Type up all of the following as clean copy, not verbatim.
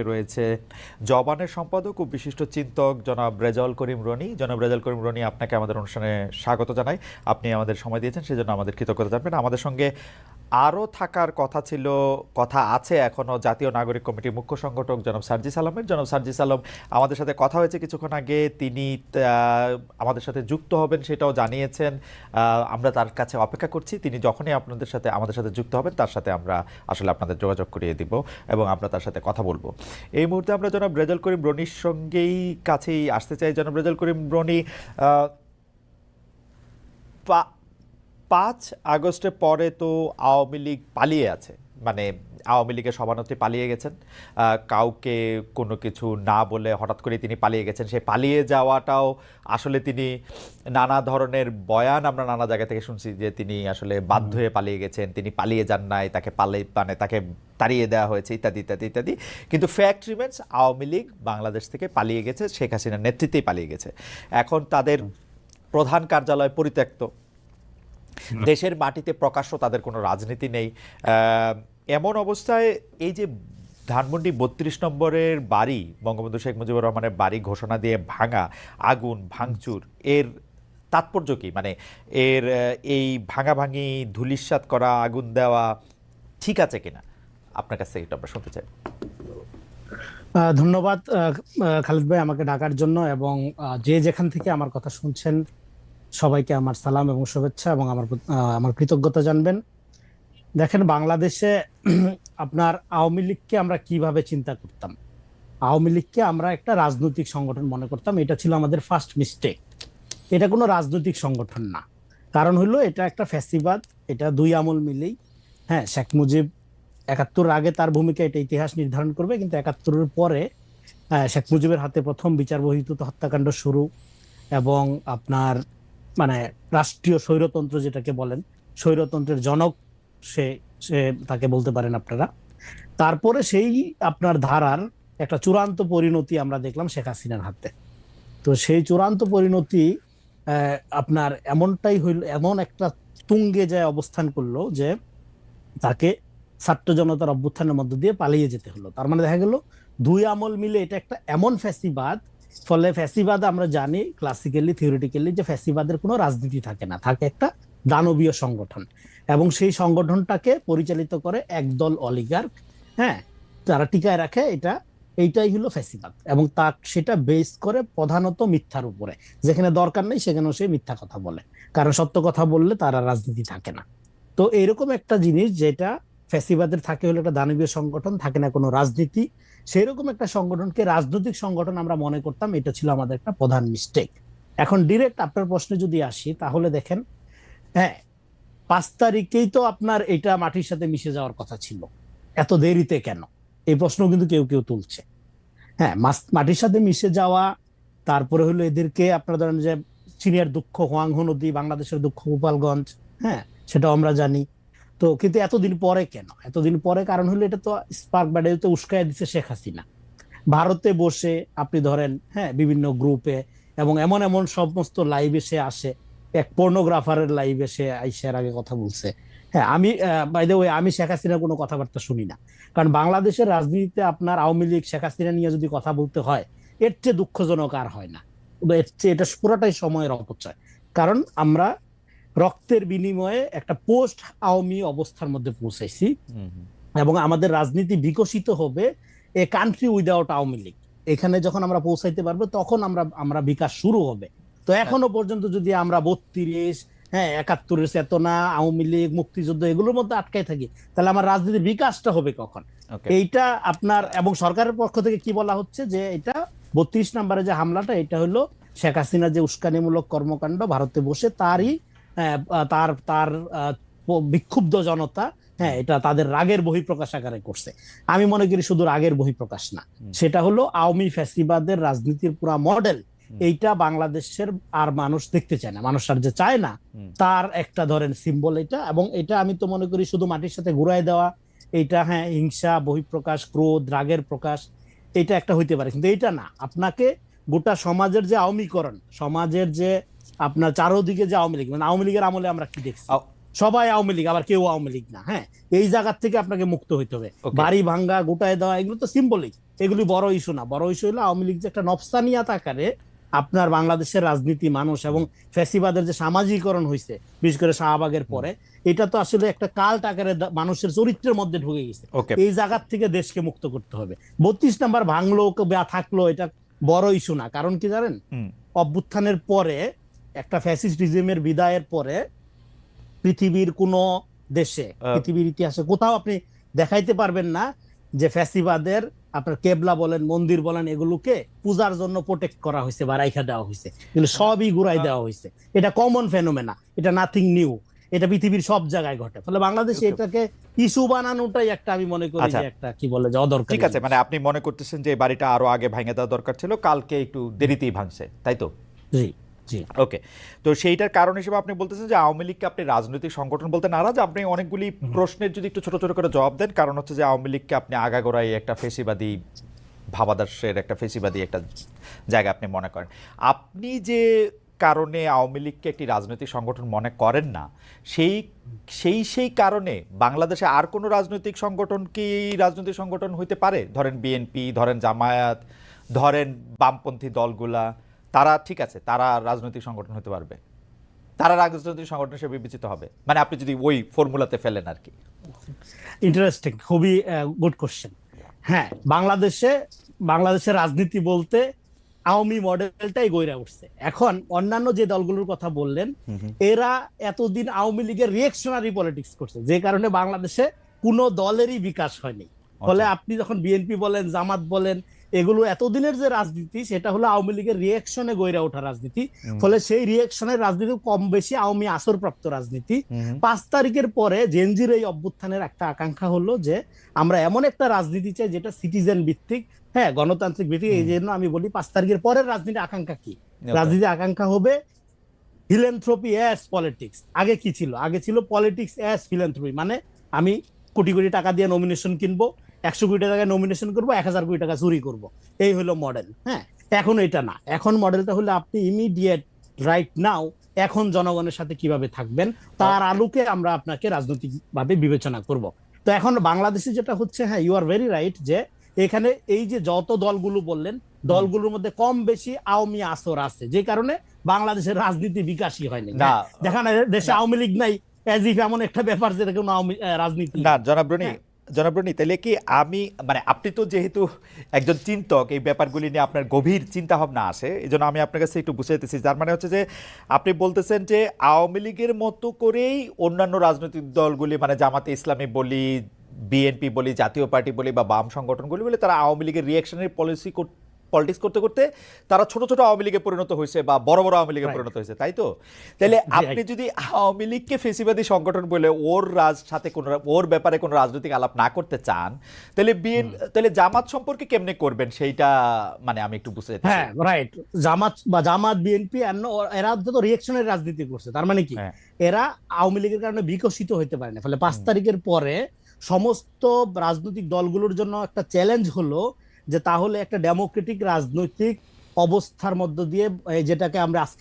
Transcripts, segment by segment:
রয়েছে জবানের সম্পাদক ও বিশিষ্ট চিন্তক জনাব রেজাউল করিম রনি। জনাব রেজাউল করিম রনি, আপনাকে আমাদের অনুষ্ঠানে স্বাগত জানাই। আপনি আমাদের সময় দিয়েছেন, সেজন্য আমাদের কৃতজ্ঞতা জানবেন। আমাদের সঙ্গে আরও থাকার কথা ছিল, কথা আছে এখনও, জাতীয় নাগরিক কমিটির মুখ্য সংগঠক জনাব সার্জিস আলমের। জনাব সার্জিস আলম আমাদের সাথে কথা হয়েছে কিছুক্ষণ আগে, তিনি আমাদের সাথে যুক্ত হবেন সেটাও জানিয়েছেন। আমরা তার কাছে অপেক্ষা করছি, তিনি যখনই আমাদের সাথে যুক্ত হবেন তার সাথে আমরা আসলে আপনাদের যোগাযোগ করিয়ে দিব এবং আমরা তার সাথে কথা বলবো। এই মুহূর্তে আমরা জনাব রেজাউল করিম রনির সঙ্গেই কাছেই আসতে চাই। জনাব রেজাউল করিম রনি, 5 আগস্টের পরে তো আওয়ামী লীগ পালিয়ে আছে, মানে আওয়ামী লীগের সভানেত্রী পালিয়ে গেছেন, কাউকে কোনো কিছু না বলে হঠাৎ করে তিনি পালিয়ে গেছেন। সেই পালিয়ে যাওয়াটাও আসলে তিনি নানা ধরনের বয়ান আমরা নানা জায়গা থেকে শুনছি যে তিনি আসলে বাধ্য হয়ে পালিয়ে গেছেন, তিনি পালিয়ে যান নাই, তাকে তাকে তাড়িয়ে দেওয়া হয়েছে, ইত্যাদি ইত্যাদি ইত্যাদি। কিন্তু ফ্যাক্ট রিমেন্স, আওয়ামী লীগ বাংলাদেশ থেকে পালিয়ে গেছে, শেখ হাসিনার নেতৃত্বেই পালিয়ে গেছে। এখন তাদের প্রধান কার্যালয় পরিত্যক্ত, দেশের মাটিতে প্রকাশ্য তাদের কোনো রাজনীতি নেই। এমন অবস্থায় এই যে ধানমন্ডি 32 নম্বরের বাড়ি, বঙ্গবন্ধু শেখ মুজিবুর রহমানের বাড়ি ঘোষণা দিয়ে ভাঙা, আগুন ভাঙচুর, এর তাৎপর্য কি? মানে এই ভাঙাভাঙি, ধূলিসাৎ করা, আগুন দেওয়া ঠিক আছে কিনা, আপনার কাছ থেকে এটা আমরা শুনতে চাই। ধন্যবাদ খালিদ ভাই আমাকে ডাকার জন্য, এবং যে যেখান থেকে আমার কথা শুনছেন সবাইকে আমার সালাম এবং শুভেচ্ছা এবং আমার কৃতজ্ঞতা জানবেন। দেখেন, বাংলাদেশে আপনার আওয়ামী লীগকে আমরা কিভাবে চিন্তা করতাম, আওয়ামী লীগকে আমরা একটা রাজনৈতিক সংগঠন মনে করতাম। এটা ছিল আমাদের ফার্স্ট মিস্টেক। এটা কোনো রাজনৈতিক সংগঠন না। কারণ হলো এটা একটা ফ্যাসিবাদ, এটা দুই আমল মিলেই। হ্যাঁ, শেখ মুজিব 71 আগে তার ভূমিকা এটা ইতিহাস নির্ধারণ করবে, কিন্তু 71-এর পরে শেখ মুজিবের হাতে প্রথম বিচার বহির্ভূত হত্যাকাণ্ড শুরু, এবং আপনার মানে রাষ্ট্রীয় স্বৈরতন্ত্র যেটাকে বলেন, স্বৈরতন্ত্রের জনক সে সে তাকে বলতে পারেন আপনারা। তারপরে সেই আপনার ধারার একটা চূড়ান্ত পরিণতি আমরা দেখলাম শেখ হাসিনার হাতে। তো সেই চূড়ান্ত পরিণতি আপনার এমনটাই হইল, এমন একটা তুঙ্গে যায় অবস্থান করলো যে তাকে ছাত্র জনতার অভ্যুত্থানের মধ্য দিয়ে পালিয়ে যেতে হলো। তার মানে দেখা গেল দুই আমল মিলে এটা একটা এমন ফ্যাসিবাদ। ফলে ফ্যাসিবাদ আমরা জানি ক্লাসিক্যালি, থিওরিটিক্যালি, যে ফ্যাসিবাদের কোনো রাজনীতি থাকে না, থাকে একটা দানবীয় সংগঠন, এবং সেই সংগঠনটাকে পরিচালিত করে একদল অলিগার্ক। হ্যাঁ, তারা টিকায় রাখে। এইটাই হলো ফ্যাসিবাদ, এবং সেটা বেস করে প্রধানত মিথ্যার উপরে। যেখানে দরকার নেই সেখানেও সে মিথ্যা কথা বলে, কারণ সত্য কথা বললে তারা রাজনীতি থাকে না। তো এরকম একটা জিনিস, যেটা ফ্যাসিবাদের থাকে হলো একটা দানবীয় সংগঠন, থাকে না কোনো রাজনীতি, সেরকম একটা সংগঠনকে রাজনৈতিক সংগঠন আমরা মনে করতাম। এটা ছিল আমাদের একটা প্রধান মিস্টেক। এখন ডিরেক্ট আপনার প্রশ্নে যদি আসি, তাহলে দেখেন, হ্যাঁ, 5 তারিখেই তো আপনার এটা মাটির সাথে মিশে যাওয়ার কথা ছিল, এত দেরিতে কেন? এই প্রশ্ন কিন্তু কেউ কেউ তুলছে। হ্যাঁ, মাটির সাথে মিশে যাওয়া, তারপরে হলো এদেরকে আপনারা ধরেন যে চীনের দুঃখ হোয়াংহো নদী, বাংলাদেশের দুঃখ গোপালগঞ্জ, হ্যাঁ, সেটাও আমরা জানি। তো কিন্তু এতদিন পরে কেন? এতদিন পরে কারণ হলো এটা তো স্পার্ক ব্যাটারিতে উস্কায় দিচ্ছে শেখ হাসিনা। ভারতে বসে আপনি ধরেন, হ্যাঁ, বিভিন্ন গ্রুপে এবং এমন এমন সমস্ত লাইভে সে আসে, এক পর্নোগ্রাফারের লাইভে সে আইসার আগে কথা বলছে। হ্যাঁ, আমি বাই দ্য ওয়ে, আমি শেখ হাসিনার কোনো কথাবার্তা শুনি না, কারণ বাংলাদেশের রাজনীতিতে আপনার আওয়ামী লীগ শেখ হাসিনা নিয়ে যদি কথা বলতে হয়, এর চেয়ে দুঃখজনক আর হয় না। এর চেয়ে এটা পুরোটাই সময়ের অপচয়। কারণ আমরা রক্তের বিনিময়ে একটা পোস্ট আওয়ামী অবস্থার মধ্যে পৌঁছাইছি, এবং আমাদের রাজনীতি বিকশিত হবে a country without Awami League. এখানে যখন আমরা পৌঁছাইতে পারবো তখন আমরা বিকাশ শুরু হবে। তো এখনো পর্যন্ত যদি আমরা 32, হ্যাঁ, 71-এর চেতনা, আওয়ামী লীগ, মুক্তিযুদ্ধ এগুলোর মধ্যে আটকাই থাকি, তাহলে আমার রাজনীতির বিকাশটা হবে কখন? এইটা আপনার এবং সরকারের পক্ষ থেকে কি বলা হচ্ছে যে এটা 32 নম্বরে যে হামলাটা, এটা হলো শেখ হাসিনা যে উস্কানিমূলক কর্মকাণ্ড, ভারতে বসে তারই তার তার বিক্ষুব্ধ জনতা, হ্যাঁ, এটা তাদের রাগের বহিঃপ্রকাশ আকারে করছে। আমি মনে করি শুধু রাগের বহিঃপ্রকাশ না, সেটা হলো আওয়ামী ফ্যাসিবাদের রাজনীতির পুরা মডেল। এইটা বাংলাদেশের আর মানুষ দেখতে চায় না, মানুষ আর যে চায় না তার একটা ধরেন সিম্বল এটা। এবং এটা আমি তো মনে করি শুধু মাটির সাথে ঘুরাই দেওয়া, এইটা, হ্যাঁ, হিংসা, বহিঃপ্রকাশ, ক্রোধ, রাগের প্রকাশ, এটা একটা হইতে পারে, কিন্তু এইটা না। আপনাকে গোটা সমাজের যে আওয়ামীকরণ, সমাজের যে আপনার চারোদিকে যে আওয়ামী লীগ, মানে আওয়ামী লীগের আমলে আমরা কি দেখছি, সবাই আওয়ামী লীগ আবার কেউ আওয়ামী লীগ না। হ্যাঁ, এই জায়গার থেকে আপনাকে মুক্ত হইতে হবে। Okay. বাড়ি ভাঙ্গা গোটায় দেওয়া এগুলো তো সিম্বলিক, এগুলি বড় ইস্যু না। বড় ইস্যু হলো আওয়ামী লীগ যে একটা নফসানিয়াত আকারে আপনার বাংলাদেশের রাজনীতি মানুষ এবং ফ্যাসিবাদের যে সামাজিকরণ হয়েছে বিশেষ করে শাহবাগের পরে, এটা তো আসলে একটা কাল্ট আকারে মানুষের চরিত্রের মধ্যে ঢুকে গেছে। Okay. এই জায়গার থেকে দেশকে মুক্ত করতে হবে। 32 নাম্বার ভাঙলো বা থাকলো এটা বড় ইস্যু না। কারণ কি জানেন, অভ্যুত্থানের পরে একটা ফ্যাসিস্ট রিজিমের বিদায়ের পরে পৃথিবীর কোন দেশে, পৃথিবীর ইতিহাসে কোথাও আপনি দেখাইতে পারবেন না যে ফ্যাসিবাদের আপনার কেবলা বলেন, মন্দির বলেন, এগুলোকে পূজার জন্য প্রোটেক্ট করা হয়েছে বা রাইখা দেওয়া হয়েছে। এগুলো সবই ঘুরাই দেওয়া হয়েছে। এটা কমন ফেনোমেনা, এটা নাথিং নিউ, এটা পৃথিবীর সব জায়গায় ঘটে। ফলে বাংলাদেশে এটাকে ইস্যু বানানোটাই একটা, আমি মনে করি যে একটা কি বলে যে অদরকারি। ঠিক আছে, মানে আপনি মনে করতেছেন যে এই বাড়িটা আরো আগে ভাঙে দেওয়া দরকার ছিল, কালকে একটু দেরিতেই ভাঙছে, তাই তো? জি জি। ওকে, তো সেইটার কারণ হিসেবে আপনি বলতেছেন যে আওয়ামী লীগকে আপনি রাজনৈতিক সংগঠন বলতে নারাজ। আপনি অনেকগুলি প্রশ্নের যদি একটু ছোট ছোট করে জবাব দেন, কারণ হচ্ছে যে আওয়ামী লীগকে আপনি আগাগোড়াই একটা ফেসিবাদী ভাবাদর্শের একটা ফেসিবাদী একটা জায়গা আপনি মনে করেন। আপনি যে কারণে আওয়ামী লীগকে একটি রাজনৈতিক সংগঠন মনে করেন না, সেই কারণে বাংলাদেশে আর কোনো রাজনৈতিক সংগঠন কি রাজনৈতিক সংগঠন হইতে পারে? ধরেন বিএনপি, ধরেন জামায়াত, ধরেন বামপন্থী দলগুলা, তারা ঠিক আছে, তারা রাজনৈতিক সংগঠন হতে পারবে, তারা রাজনৈতিক সংগঠন হিসেবে বিবেচিত হবে, মানে আপনি যদি ওই ফর্মুলাতে ফেলেন আর কি। ইন্টারেস্টিং, খুবই গুড কোশ্চেন। হ্যাঁ, বাংলাদেশের রাজনীতি বলতে আওয়ামী মডেলটাই গইরা উঠছে। এখন অন্যান্য যে দলগুলোর কথা বললেন, এরা এতদিন আওয়ামী লীগের রিয়েকশনারি পলিটিক্স করছে, যে কারণে বাংলাদেশে কোনো দলেরই বিকাশ হয়নি। ফলে আপনি যখন বিএনপি বলেন, জামাত বলেন, এগুলো এতদিনের যে রাজনীতি সেটা হলো আওয়ামী লীগের রিয়েকশনে গইরা ওঠা রাজনীতি। ফলে সেই রিয়েকশনের রাজনীতি কম বেশি আওয়ামী আসরপ্রাপ্ত রাজনীতি। 5 তারিখের পরে জেনজির এই অভ্যুত্থানের একটা আকাঙ্ক্ষা হলো যে আমরা এমন একটা রাজনীতি চাই যেটা সিটিজেন ভিত্তিক, হ্যাঁ, গণতান্ত্রিক ভিত্তিক। এই জন্য আমি বলি 5 তারিখের পরের রাজনীতি আকাঙ্ক্ষা কি? রাজনীতি আকাঙ্ক্ষা হবে ফিলান্থ্রপি অ্যাজ পলিটিক্স। আগে কি ছিল? আগে ছিল পলিটিক্স অ্যাজ ফিলান্থ্রপি, মানে আমি কোটি কোটি টাকা দিয়ে নমিনেশন কিনবো, 100 কোটি টাকায় নমিনেশন করবো, 1000 কোটি টাকা চুরি করব, এই হলো মডেল। হ্যাঁ, এখন এটা না। এখন মডেলটা হলো আপনি ইমিডিয়েট রাইট নাও এখন জনগণের সাথে কিভাবে থাকবেন তার আলোকে আমরা আপনাকে রাজনৈতিকভাবে বিবেচনা করব। তো এখন বাংলাদেশে যেটা হচ্ছে, হ্যাঁ, ইউ আর ভেরি রাইট, যে এখানে এই যে যত দলগুলো বললেন, দলগুলোর মধ্যে কম বেশি আওয়ামী আসর আছে, যে কারণে বাংলাদেশের রাজনীতি বিকাশই হয়নি। দেখা না দেশে আওয়ামী লীগ নাই, এজ ইফ এমন একটা ব্যাপার যেটা কোনো রাজনীতি না। জনাব রনি, তাহলে কি আমি, মানে আপনি তো যেহেতু একজন চিন্তক, এই ব্যাপারগুলি নিয়ে আপনার গভীর চিন্তা ভাবনা আসে, এই জন্য আমি আপনার কাছে একটু বুঝাইতেছি। তার মানে হচ্ছে যে আপনি বলতেছেন যে আওয়ামী লীগের মতো করেই অন্যান্য রাজনৈতিক দলগুলি, মানে জামাতে ইসলামী বলি, বিএনপি বলি, জাতীয় পার্টি বলি বা বাম সংগঠনগুলি বলি, তারা আওয়ামী লীগের রিয়াকশনের পলিটিক্স করতে করতে তারা ছোট ছোট আওয়ামী লীগে পরিণত হয়েছে বা বড় বড় আওয়ামী লীগে পরিণত হয়েছে, তাই তো? তাহলে আপনি যদি আওয়ামী লীগকে ফেসিবাদী সংগঠন বলে ওর ব্যাপারে কোনো রাজনৈতিক আলাপ না করতে চান, তাহলে জামাত সম্পর্কে কেমনে করবেন সেইটা, মানে আমি একটু বুঝতে চাই। হ্যাঁ, রাইট। জামাত বিএনপি এরা তো রিয়েকশনের রাজনীতি করছে। তার মানে কি, এরা আওয়ামী লীগের কারণে বিকশিত হইতে পারে না। ফলে 5 তারিখের পরে সমস্ত রাজনৈতিক দলগুলোর জন্য একটা চ্যালেঞ্জ হলো যে তাহলে একটা ডেমোক্রেটিক রাজনৈতিক অবস্থার মধ্য দিয়ে, যেটাকে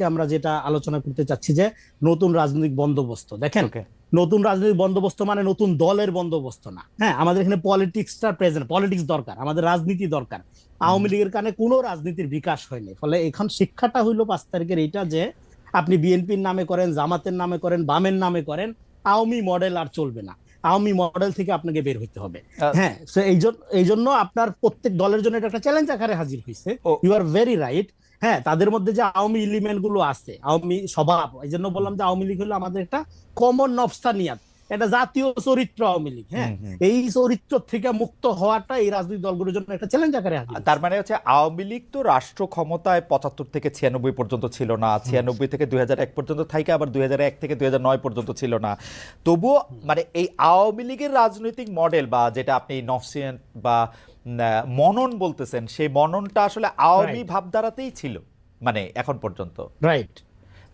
আমরা যেটা আলোচনা করতে চাচ্ছি, যে নতুন রাজনৈতিক বন্দোবস্ত। দেখেন, নতুন রাজনৈতিক বন্দোবস্ত মানে নতুন দলের বন্দোবস্ত না। হ্যাঁ, আমাদের এখানে পলিটিক্সটা প্রেজেন্ট, পলিটিক্স দরকার, আমাদের রাজনীতি দরকার। আওয়ামী লীগের কারণে কোনো রাজনীতির বিকাশ হয়নি। ফলে এখন শিক্ষাটা হইলো 5 তারিখের এইটা, যে আপনি বিএনপির নামে করেন, জামাতের নামে করেন, বামের নামে করেন, আওয়ামী মডেল আর চলবে না। আওয়ামী মডেল থেকে আপনাকে বের হইতে হবে। হ্যাঁ, এই জন্য আপনার প্রত্যেক দলের জন্য এটা একটা চ্যালেঞ্জ আকারে হাজির হয়েছে। You are very right. হ্যাঁ, তাদের মধ্যে যে আওয়ামী এলিমেন্ট গুলো আছে, আওয়ামী স্বভাব, এই জন্য বললাম যে আওয়ামী লীগ হলো আমাদের একটা কমন নফসানিয়াত, এটা জাতীয় চরিত্র আওয়ামী লীগ। হ্যাঁ, এই চরিত্র থেকে মুক্ত হওয়াটা এই রাজনৈতিক দলগুলোর জন্য একটা চ্যালেঞ্জ আকারে হাজির। তার মানে হচ্ছে আওয়ামী লীগ তো রাষ্ট্র ক্ষমতায় 75 থেকে 96 পর্যন্ত ছিল না, 96 থেকে 2001 পর্যন্ত থাকে, আবার 2001 থেকে 2009 পর্যন্ত ছিল না। তবুও মানে এই আওয়ামী লীগের রাজনৈতিক মডেল বা যেটা আপনি নফসিয়ান বা মনন বলতেছেন, সেই মননটা আসলে আওয়ামী ভাবধারাতেই ছিল মানে এখন পর্যন্ত। রাইট।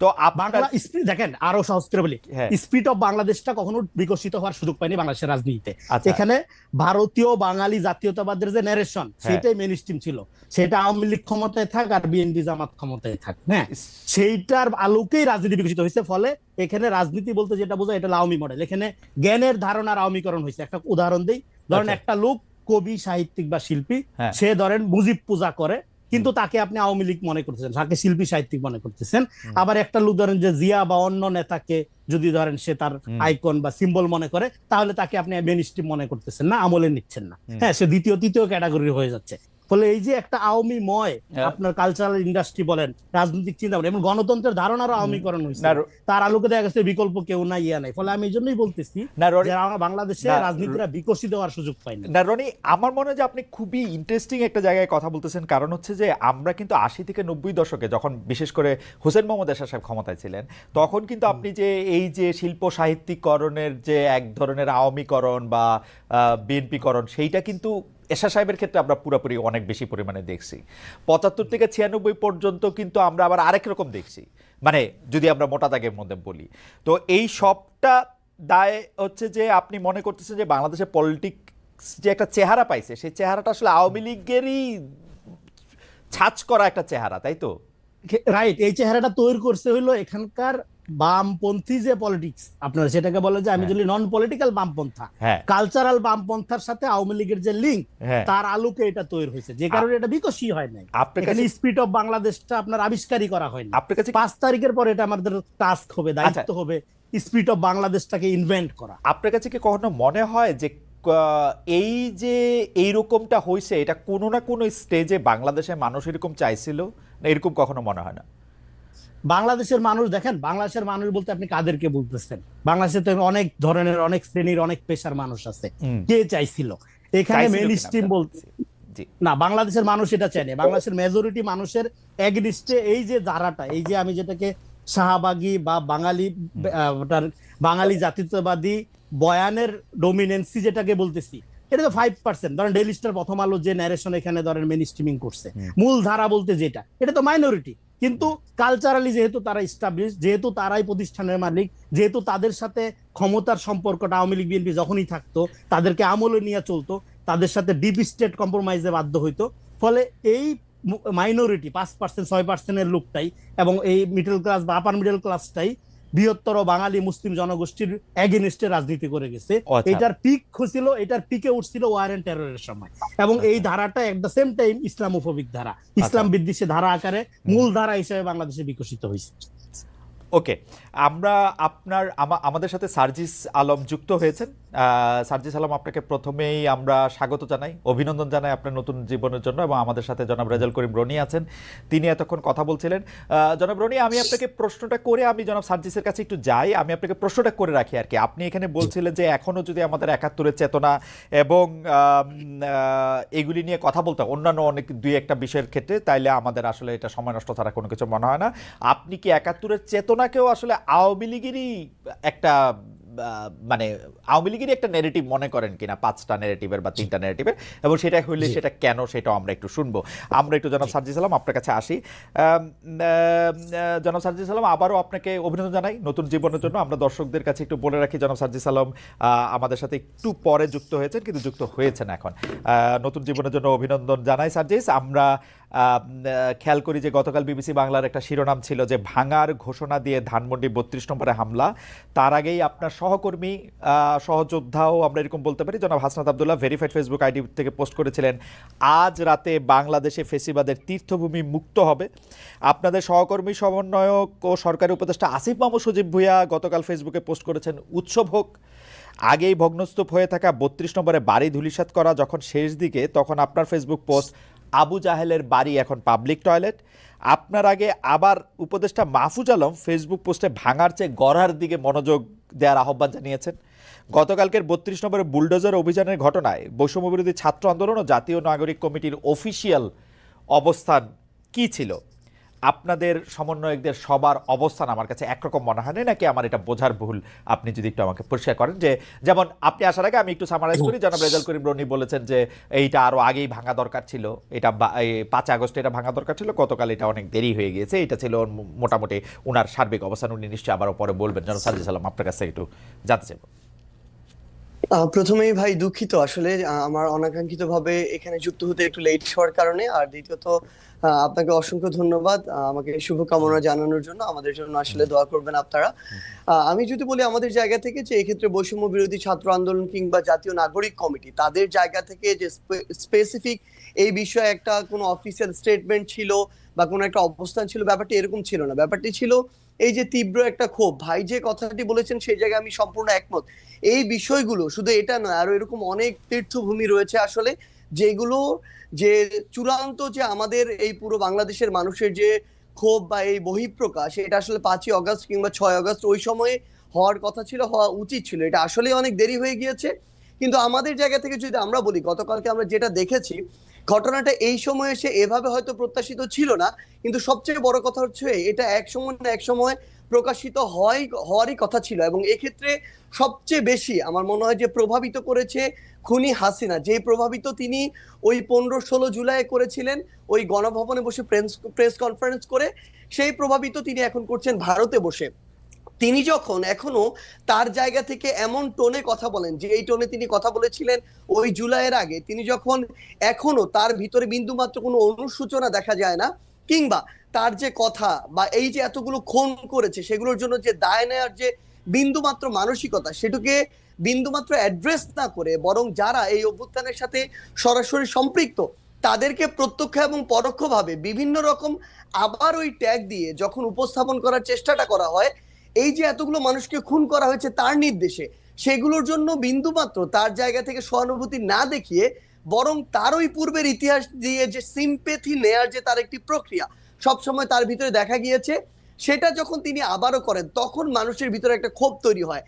তো আপনার বাংলা স্পিড দেখেন আরো সহজ করে বলি, হ্যাঁ স্পিড অফ বাংলাদেশটা কখনো বিকশিত হওয়ার সুযোগ পায়নি বাংলাদেশের রাজনীতিতে। আচ্ছা এখানে ভারতীয় বাঙালি জাতীয়তাবাদের যে ন্যারেশন হ্যাঁ সেটাই মেইন স্ট্রিম ছিল, সেটা আওয়ামী লীগ ক্ষমতায় থাক আর বিএনপি জামাত ক্ষমতায় থাক, হ্যাঁ ইস- সেইটার আলোকেই রাজনীতি বিকশিত হয়েছে। ফলে এখানে রাজনীতি বলতে যেটা বোঝায় এটা আওয়ামী মডেল, এখানে জ্ঞানের ধারণার আওয়ামীকরণ হয়েছে। একটা উদাহরণ দিই, ধরেন আচ্ছা একটা লোক কবি সাহিত্যিক বা শিল্পী, হ্যাঁ সে ধরেন মুজিব পূজা করে হুম কিন্তু তাকে আপনি আওয়ামী লীগ মনে করতেছেন, তাকে শিল্পী সাহিত্যিক মনে করতেছেন। হুম আবার একটা লোক ধরেন যে জিয়া বা অন্য নেতাকে যদি ধরেন সে তার হুম আইকন বা সিম্বল মনে করে, তাহলে তাকে আপনি মেইনস্ট্রিম মনে করতেছেন না, আমলে নিচ্ছেন না, হুম হ্যাঁ সে দ্বিতীয় তৃতীয় ক্যাটাগরি হয়ে যাচ্ছে। ফলে এই যে একটা আওয়ামীময় হ্যাঁ, আপনার কালচারাল ইন্ডাস্ট্রি বলেন, রাজনৈতিক চিন্তা বলেন এবং গণতন্ত্রের ধারণারও আওয়ামীকরণ হয়েছে, না তার আলোকে দেখা গেছে বিকল্প কেউ নাই, ইয়া নাই। ফলে আমি এই জন্যই বলতেছি না যে আমরা বাংলাদেশে না রাজনীতিটা বিকশিত হওয়ার সুযোগ পাইনি। না রনি, আমার মনে হয় যে আপনি খুবই ইন্টারেস্টিং একটা জায়গায় কথা বলতেছেন। কারণ হচ্ছে যে আমরা কিন্তু ৮০ থেকে ৯০ দশকে যখন বিশেষ করে হোসেন মোহাম্মদ এরশাদ সাহেব ক্ষমতায় ছিলেন, তখন কিন্তু আপনি যে এই যে শিল্প সাহিত্যিকরণের যে এক ধরনের আওয়ামীকরণ বা বিএনপিকরণ, সেইটা কিন্তু এরশাদ সাহেবের ক্ষেত্রে আমরা পুরোপুরি অনেক বেশি পরিমাণে দেখছি। ৭৫ থেকে ৯৬ পর্যন্ত কিন্তু আমরা আবার আরেক রকম দেখছি, মানে যদি আমরা মোটা দাগের মধ্যে বলি। তো এই সবটা দায় হচ্ছে যে আপনি মনে করতেছেন যে বাংলাদেশের পলিটিক্স যে একটা চেহারা পাইছে, সেই চেহারাটা আসলে আওয়ামী লীগেরই ছাঁচ করা একটা চেহারা, তাই তো? রাইট, এই চেহারাটা তৈরি করছে হইলো এখানকার বামপন্থী যে পলিটিক্স আপনারা সেটাকে বলে যে আমি হ্যাঁ যদি নন পলিটিক্যাল বামপন্থা, হ্যাঁ কালচারাল বামপন্থার সাথে আওয়ামী লীগের যে লিঙ্ক, হ্যাঁ তার আলোকে এটা তৈরি হয়েছে, যে কারণে এটা বিকশিত হয় নাই। আপনার এখানে কাছে স্পিড অফ বাংলাদেশটা আপনার আবিষ্কারই করা হয়নি। আপনার কাছে 5 তারিখের পরে এটা আমাদের টাস্ক হবে, আচ্ছা, দায়িত্ব হবে স্পিড অফ বাংলাদেশটাকে ইনভেন্ট করা। আপনার কাছে কি কখনো মনে হয় যে এই যে এইরকমটা হয়েছে, এটা কোনো না কোনো স্টেজে বাংলাদেশের মানুষ এরকম চাইছিল, না এরকম কখনো মনে হয় না? বাংলাদেশের মানুষ দেখেন, বাংলাদেশের মানুষ বলতে আপনি কাদেরকে বলতেছেন? বাংলাদেশে তো অনেক ধরনের অনেক শ্রেণীর অনেক পেশার মানুষ আছে, কে চাইছিল? এখানে চাইছিল মেইন কিনা স্ট্রিম আমরা বলতে জি না, বাংলাদেশের মানুষ এটা চায়নি। বাংলাদেশের মেজরিটি মানুষের এগেনিস্টে এই যে ধারাটা, এই যে আমি যেটাকে শাহবাগী বা বাঙালি হুম ওটার বাঙালি জাতীয়তাবাদী বয়ানের ডোমিনেন্সি যেটাকে বলতেছি, এটা তো 5%। ধরেন ডেইলি স্টার, প্রথম আলো যে ন্যারেশন এখানে ধরেন মেইন স্ট্রিমিং করছে, হুম মূল ধারা বলতে যেটা, এটা তো মাইনরিটি। কিন্তু কালচারালি যেহেতু তারা ইস্টাবলিশ, যেহেতু তারাই প্রতিষ্ঠানের মালিক, যেহেতু তাদের সাথে ক্ষমতার সম্পর্কটা আওয়ামী লীগ বিএনপি যখনই থাকতো তাদেরকে আমলে নিয়ে চলতো, তাদের সাথে ডিপ স্টেট কম্প্রোমাইজে বাধ্য হইতো। ফলে এই মাইনরিটি 5% 6%-এর লোকটাই এবং এই মিডল ক্লাস বা আপার মিডল ক্লাসটাই বৃহত্তর বাঙালি মুসলিম জনগোষ্ঠীর এগেনিস্টে রাজনীতি করে গেছে। ও আচ্ছা এটার পিক হয়েছিল, এটার পিকে উঠছিল ওয়ার এন্ড টেররের সময়, এবং এই আচ্ছা ধারাটা at the same time Islamophobic ধারা, আচ্ছা ইসলাম বিদ্বেষী ধারা আকারে হুম মূল ধারা হিসেবে বাংলাদেশে বিকশিত হয়েছে। ওকে, আমরা আমাদের সাথে সার্জিস আলম যুক্ত হয়েছেন। সার্জিস আলম, আপনাকে প্রথমেই আমরা স্বাগত জানাই, অভিনন্দন জানাই আপনার নতুন জীবনের জন্য। এবং আমাদের সাথে জনাব রেজাউল করিম রনি আছেন, তিনি এতক্ষণ কথা বলছিলেন। জনাব রনি, আমি আপনাকে প্রশ্নটা করে আমি জনাব সার্জিসের কাছে একটু যাই। আমি আপনাকে প্রশ্নটা করে রাখি আর কি। আপনি এখানে বলছিলেন যে এখনো যদি আমাদের ৭১-এর চেতনা এবং এগুলি নিয়ে কথা বলতে অন্যান্য অনেক দুই একটা বিষয়ের ক্ষেত্রে, তাইলে আমাদের আসলে এটা সময় নষ্ট ছাড়া কোনো কিছু মনে হয় না। আপনি কি ৭১-এর চেতনাকেও আসলে আওয়ামী লীগেরই একটা মানে আওয়ামী লীগেরই একটা নেগেটিভ মনে করেন কিনা, ৫টা নেগেটিভের বা 3টা নেগেটিভের, এবং সেটা হইলে সেটা কেন, সেটাও আমরা একটু শুনবো। আমরা একটু জনাব সার্জিস আলম আপনার কাছে আসি। জনাব সার্জিস আলম, আবারও আপনাকে অভিনন্দন জানাই নতুন জীবনের জন্য। আমরা দর্শকদের কাছে একটু বলে রাখি, জনাব সার্জিস আলম আমাদের সাথে একটু পরে যুক্ত হয়েছেন, কিন্তু যুক্ত হয়েছেন এখন। নতুন জীবনের জন্য অভিনন্দন জানাই সার্জিস। আমরা খেয়াল করি যে গতকাল বিবিসি বাংলার একটা শিরোনাম ছিল যে ভাঙার ঘোষণা দিয়ে ধানমন্ডি ৩২ নম্বরে হামলা। তার আগেই আপনার সহকর্মী, সহযোদ্ধাও আমরা এরকম বলতে পারি, জনাব Hasnat Abdullah verified Facebook ID থেকে পোস্ট করেছিলেন, আজ রাতে বাংলাদেশে ফেসিবাদের তীর্থভূমি মুক্ত হবে। আপনাদের সহকর্মী সমন্বয়ক ও সরকারি উপদেষ্টা আসিফ মাহমুদ সজীব ভুঁইয়া গতকাল ফেসবুকে পোস্ট করেছেন, উৎসব হোক। আগেই ভগ্নস্তূপ হয়ে থাকা ৩২ নম্বরে বাড়ি ধূলিসাৎ করা যখন শেষ দিকে, তখন আপনার ফেসবুক পোস্ট, আবু জাহেলের বাড়ি এখন পাবলিক টয়লেট। আপনার আগে আবার উপদেষ্টা মাহফুজ আলম ফেসবুক পোস্টে ভাঙার চেয়ে গড়ার দিকে মনোযোগ দেওয়ার আহ্বান জানিয়েছেন। গতকালকের ৩২ নম্বরে বুলডোজার অভিযানের ঘটনায় বৈষম্যবিরোধী ছাত্র আন্দোলন ও জাতীয় নাগরিক কমিটির অফিসিয়াল অবস্থান কি ছিল? আপনাদের সমন্বয়কদের সবার অবস্থান আমার কাছে একরকম মনে হয় না, নাকি আমার এটা বোঝার ভুল? আপনি যদি একটু আমাকে পরিষ্কার করেন যে, যেমন আপনি আসার আগে আমি একটু সামারাইজ করি, জনাব রেজাউল করিম রনি বলেছেন যে এইটা আরো আগেই ভাঙা দরকার ছিল, এটা 5 আগস্ট এটা ভাঙা দরকার ছিল, গতকাল এটা অনেক দেরি হয়ে গিয়েছে, এটা ছিল মোটামুটি ওনার সার্বিক অবস্থান। উনি নিশ্চয়ই আবারও পরে বলবেন। জনাব সাজিদ সালাম, আপনার কাছে একটু জানতে চাইব। প্রথমেই ভাই দুঃখিত আসলে আমার অনাকাঙ্ক্ষিত ভাবে এখানে যুক্ত হতে একটু লেট হওয়ার কারণে। আর দ্বিতীয়ত আপনাকে অসংখ্য ধন্যবাদ আমাকে শুভকামনা জানানোর জন্য। আমাদের জন্য আসলে দোয়া করবেন আপনারা। আমি যদি বলি আমাদের জায়গা থেকে যে এক্ষেত্রে বৈষম্য বিরোধী ছাত্র আন্দোলন কিংবা জাতীয় নাগরিক কমিটি তাদের জায়গা থেকে যে স্পেসিফিক এই বিষয়ে একটা কোনো অফিসিয়াল স্টেটমেন্ট ছিল বা কোনো একটা অবস্থান ছিল, ব্যাপারটি এরকম ছিল না। ব্যাপারটি ছিল এই যে তীব্র একটা ক্ষোভ। ভাই যে কথাটি বলেছেন সেই জায়গায় আমি সম্পূর্ণ একমত। এই বিষয়গুলো শুধু এটা নয়, আরো এরকম অনেক তীর্থভূমি রয়েছে আসলে, যেগুলো যে চূড়ান্ত যে আমাদের এই পুরো বাংলাদেশের মানুষের যে ক্ষোভ বা এই বহিঃপ্রকাশ, এটা আসলে 5ই অগস্ট কিংবা 6 আগস্ট ওই সময়ে হওয়ার কথা ছিল, হওয়া উচিত ছিল। এটা আসলে অনেক দেরি হয়ে গিয়েছে। কিন্তু আমাদের জায়গা থেকে যদি আমরা বলি, গতকালকে আমরা যেটা দেখেছি, ঘটনাটা এই সময়ে এসে এভাবে হয়তো প্রত্যাশিত ছিল না। কিন্তু সবচেয়ে বড় কথা হচ্ছে এটা এক সময় না এক সময় প্রকাশিত হওয়ারই কথা ছিল। এবং এক্ষেত্রে সবচেয়ে বেশি আমার মনে হয় যে প্রভাবিত করেছে খুনি হাসিনা। যে প্রভাবিত তিনি ওই 15-16 জুলাই করেছিলেন ওই গণভবনে বসে প্রেস কনফারেন্স করে, সেই প্রভাবিত তিনি এখন করছেন ভারতে বসে। তিনি যখন এখনো তার জায়গা থেকে এমন টোনে কথা বলেন যে এই টোনে তিনি কথা বলেছিলেন ওই জুলাইয়ের আগে, তিনি যখন এখনো তার ভিতরে বিন্দুমাত্র কোনো অনুসূচনা দেখা যায় না, কিংবা তার যে কথা বা এই যে এতগুলো খুন করেছে সেগুলোর জন্য যে দায় নেওয়ার যে বিন্দুমাত্র মানসিকতা, সেটাকে বিন্দুমাত্র অ্যাড্রেস না করে বরং যারা এই অভ্যুত্থানের সাথে সরাসরি সম্পৃক্ত তাদেরকে প্রত্যক্ষ এবং পরোক্ষভাবে বিভিন্ন রকম আবার ওই ট্যাগ দিয়ে যখন উপস্থাপন করার চেষ্টাটা করা হয়, এই যে এতগুলো মানুষকে খুন করা হয়েছে তার নির্দেশে, সেগুলোর জন্য বিন্দুমাত্র তার জায়গা থেকে সহানুভূতি না দেখিয়ে বরং তার ওই পূর্বের ইতিহাস দিয়ে যে সিম্পেথি নেয়ার যে তার একটি প্রক্রিয়া সবসময় তার ভিতরে দেখা গিয়েছে, সেটা যখন তিনি আবারও করেন তখন মানুষের ভিতরে একটা ক্ষোভ তৈরি হয়।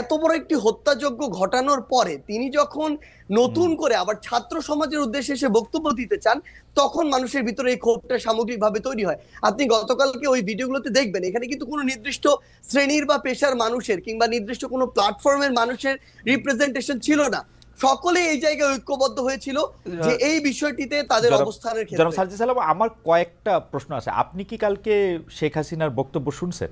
এত বড় একটি হত্যাযজ্ঞ ঘটানোর পরে তিনি যখন নতুন করে আবার ছাত্র সমাজের উদ্দেশ্যে এসে বক্তব্য দিতে চান, তখন মানুষের ভিতরে এই ক্ষোভটা সামগ্রিকভাবে তৈরি হয়। আপনি গতকালকে ওই ভিডিওগুলোতে দেখবেন এখানে কিন্তু কোনো নির্দিষ্ট শ্রেণীর বা পেশার মানুষের কিংবা নির্দিষ্ট কোনো প্ল্যাটফর্মের মানুষের রিপ্রেজেন্টেশন ছিল না। সকলে এই জায়গায় ঐক্যবদ্ধ হয়েছিল যে এই বিষয়টিতে তাদের অবস্থানের জনাব ক্ষেত্রে। সাজিদ সালাম, আমার কয়েকটা প্রশ্ন আছে। আপনি কি কালকে শেখ হাসিনার বক্তব্য শুনছেন?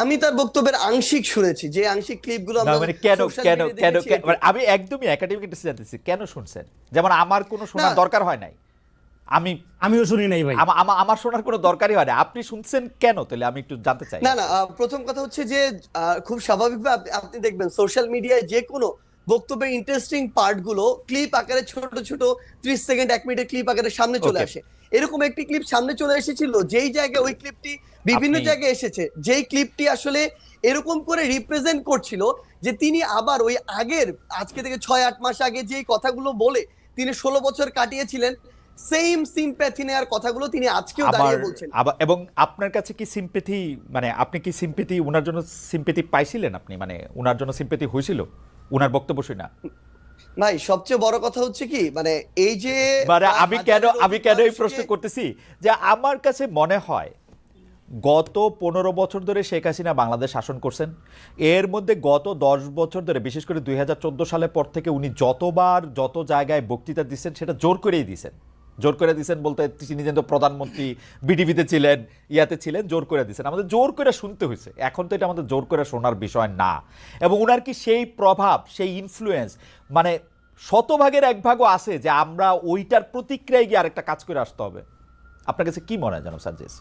আমি তার বক্তব্যের আংশিক শুনেছি, যে আংশিক ক্লিপগুলো না, আমরা মানে কেন সোশ্যাল কেন মিডিয়ায় কেন দেখেছি। মানে আমি একদমই একাডেমিক একটা জানতেছি, কেন শুনছেন? যেমন আমার কোনো শোনার না। দরকার হয় নাই, আমিও শুনি নাই ভাই। আমার শোনার কোনো দরকারই হয় না, আপনি শুনছেন কেন? তাহলে আমি একটু জানতে চাই। না না, প্রথম কথা হচ্ছে যে খুব স্বাভাবিকভাবে আপনি দেখবেন সোশ্যাল মিডিয়ায় যে কোনো বক্তব্যের ইন্টারেস্টিং পার্ট গুলো ক্লিপ আকারে ছোট ছোট 30 সেকেন্ড 1 মিনিটের ক্লিপ আকারে সামনে চলে Okay. আসে। এরকম একটি ক্লিপ সামনে চলে এসেছিল, যেই জায়গায় ওই ক্লিপটি বিভিন্ন জায়গায় এসেছে, যেই ক্লিপটি আসলে এরকম করে রিপ্রেজেন্ট করছিল যে তিনি আবার ওই আগের আজকে থেকে 6-8 মাস আগে যেই কথাগুলো বলে তিনি 16 বছর কাটিয়েছিলেন, সেম সিম্প্যাথি নেয়ার কথাগুলো তিনি আজকেও দাঁড়িয়ে বলছেন। এবং আপনার কাছে কি সিম্পেথি, মানে আপনি কি সিম্পেথি উনার জন্য সিম্পেথি পাইছিলেন? আপনি মানে উনার জন্য সিম্পেথি হয়েছিল উনার বক্তব্য শুনে? ভাই সবচেয়ে বড় কথা হচ্ছে কি, মানে এই যে মানে আমি কেন এই প্রশ্ন করতেছি, যে আমার কাছে মনে হয় গত 15 বছর ধরে শেখ হাসিনা বাংলাদেশ শাসন করছেন। এর মধ্যে গত 10 বছর ধরে, বিশেষ করে 2014 সালের পর থেকে উনি যতবার যত জায়গায় বক্তৃতা দিচ্ছেন সেটা জোর করেই দিচ্ছেন। জোর করে দিচ্ছেন বলতে তিনি যেন প্রধানমন্ত্রী, বিডিবিতে ছিলেন, ইয়াতে ছিলেন, জোর করে দিচ্ছেন। আমাদের জোর করে শুনতে হয়েছে। এখন তো এটা আমাদের জোর করে শোনার বিষয় না। এবং উনার কি সেই প্রভাব, সেই ইনফ্লুয়েন্স, মানে 100 ভাগের 1 ভাগও আছে যে আমরা ওইটার প্রতিক্রিয়ায় গিয়ে আরেকটা কাজ করে আসতে হবে? আপনার কাছে কি মনে হয় জনাব সাজ্জেস?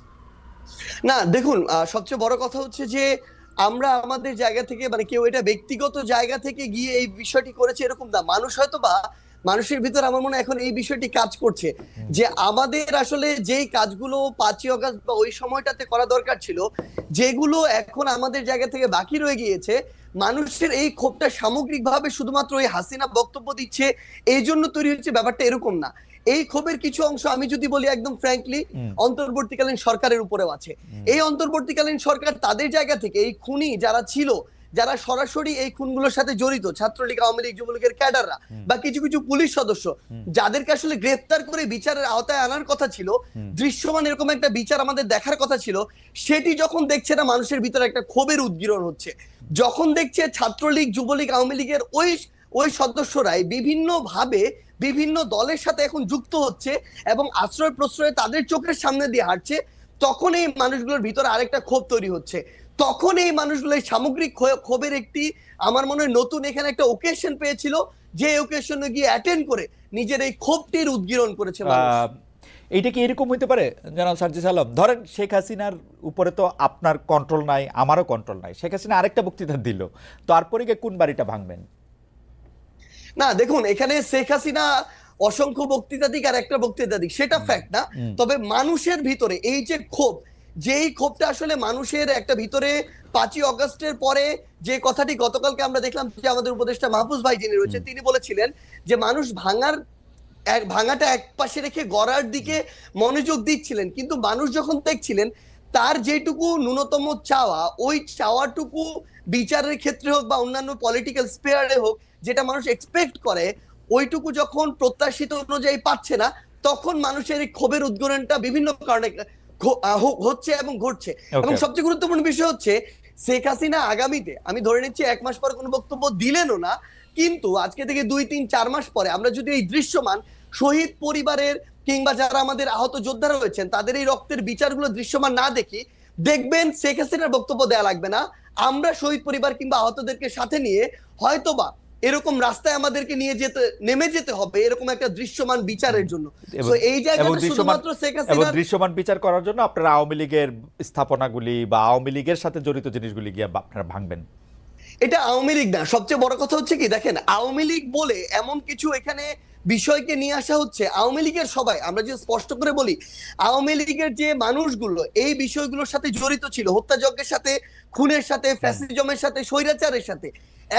না দেখুন, সবচেয়ে বড় কথা হচ্ছে যে আমরা আমাদের জায়গা থেকে, মানে কেউ এটা ব্যক্তিগত জায়গা থেকে গিয়ে এই বিষয়টি করেছে এরকম না। মানুষ হয়তো বা মানুষের ভিতর আমার মনে হয় এখন এই বিষয়টি কাজ করছে যে আমাদের আসলে যেই কাজগুলো 5ই অগস্ট বা ওই সময়টাতে করা দরকার ছিল, যেগুলো এখন আমাদের জায়গা থেকে বাকি রয়ে গিয়েছে, মানুষের এই ক্ষোভটা সামগ্রিকভাবে শুধুমাত্র ওই হাসিনা বক্তব্য দিচ্ছে এই জন্য তৈরি হচ্ছে, ব্যাপারটা এরকম না। এই ক্ষোভের কিছু অংশ আমি যদি বলি একদম ফ্র্যাঙ্কলি অন্তর্বর্তীকালীন সরকারের উপরেও আছে। এই অন্তর্বর্তীকালীন সরকার তাদের জায়গা থেকে এই খুনি যারা ছিল যারা সরাসরি এই খুনগুলোর সাথে জড়িত, ছাত্রলীগ, আওয়ামী লীগ, যুবলীগের ক্যাডাররা বা কিছু কিছু পুলিশ সদস্য, যাদেরকে আসলে গ্রেফতার করে বিচারের আওতায় আনার কথা ছিল, দৃশ্যমান এরকম একটা বিচার আমাদের দেখার কথা ছিল, সেটি যখন দেখছে না, মানুষের ভিতরে একটা ক্ষোভের উদ্গীরণ হচ্ছে। যখন দেখছে ছাত্রলীগ, যুবলীগ, আওয়ামী লীগের ওই সদস্যরাই বিভিন্ন ভাবে বিভিন্ন দলের সাথে এখন যুক্ত হচ্ছে এবং আশ্রয় প্রশ্রয়ে তাদের চোখের সামনে দিয়ে হাঁটছে, তখন এই মানুষগুলোর ভিতরে আরেকটা ক্ষোভ তৈরি হচ্ছে। তখন এই মানুষগুলো এই সামগ্রিক ক্ষোভের একটি, আমার মনে হয়, নতুন এখানে একটা ওকেশন পেয়েছিল, যে ওকেশনে গিয়ে অ্যাটেন্ড করে নিজের এই ক্ষোভটির উদ্গীরণ করেছে মানুষ। এইটা কি এরকম হইতে পারে জনাব সার্জিস আলম? ধরেন শেখ হাসিনার উপরে তো আপনার কন্ট্রোল নাই, আমারও কন্ট্রোল নাই, শেখ হাসিনা আরেকটা বক্তৃতা দিল, তারপরে গিয়ে কোন বাড়িটা ভাঙবেন? না দেখুন, এখানে শেখ হাসিনা অসংখ্য বক্তৃতা দিক আর একটা বক্তৃতা দিক, সেটা ফ্যাক্ট না। তবে মানুষের ভিতরে এই যে ক্ষোভ, যেই ক্ষোভটা আসলে মানুষের একটা ভিতরে 5ই অগস্টের পরে, যে কথাটি গতকালকে আমরা দেখলাম যে আমাদের উপদেষ্টা মাহফুজ ভাই যিনি রয়েছে, তিনি বলেছিলেন যে মানুষ ভাঙাটা এক পাশে রেখে গড়ার দিকে মনোযোগ দিচ্ছিলেন, কিন্তু মানুষ যখন দেখছিলেন তার যেটুকু ন্যূনতম চাওয়া, ওই চাওয়াটুকু বিচারের ক্ষেত্রে হোক বা অন্যান্য পলিটিক্যাল স্পেয়ারে হোক, যেটা মানুষ এক্সপেক্ট করে, ওইটুকু যখন প্রত্যাশিত অনুযায়ী পাচ্ছে না, তখন মানুষের এই ক্ষোভের উদ্গীরণটা বিভিন্ন কারণে হচ্ছে এবং ঘটছে। এবং সবচেয়ে গুরুত্বপূর্ণ বিষয় হচ্ছে, শেখ হাসিনা আগামীতে, আমি ধরে নিচ্ছি 1 মাস পর কোনো বক্তব্য দিলেনও না, কিন্তু আজকে থেকে 2, 3, 4 মাস পরে আমরা যদি এই দৃশ্যমান শহীদ পরিবারের কিংবা যারা আমাদের আহত যোদ্ধারা রয়েছেন তাদের এই রক্তের বিচারগুলো দৃশ্যমান না দেখি, দেখবেন শেখ হাসিনার বক্তব্য দেয়া লাগবে না, আমরা শহীদ পরিবার কিংবা আহতদেরকে সাথে নিয়ে হয়তোবা এরকম রাস্তায় আমাদেরকে নেমে যেতে হবে, এরকম একটা দৃশ্যমান বিচারের জন্য। তো এই জায়গাটা শুধুমাত্র শেখ হাসিনার দৃশ্যমান বিচার করার জন্য আপনারা আওয়ামী লীগের স্থাপনাগুলি বা আওয়ামী লীগের সাথে জড়িত জিনিসগুলি গিয়ে আপনারা ভাঙবেন। এটা আওয়ামী লীগ না, সবচেয়ে বড় কথা হচ্ছে কি, দেখেন আওয়ামী লীগ বলে এমন কিছু এখানে বিষয়কে নিয়ে আসা হচ্ছে। আওয়ামী লীগের সবাই, আমরা যে স্পষ্ট করে বলি, আওয়ামী লীগের যে মানুষগুলো এই বিষয়গুলোর সাথে জড়িত ছিল, হত্যাযজ্ঞের সাথে, খুনের সাথে, ফ্যাসিজমের সাথে, স্বৈরাচারের সাথে,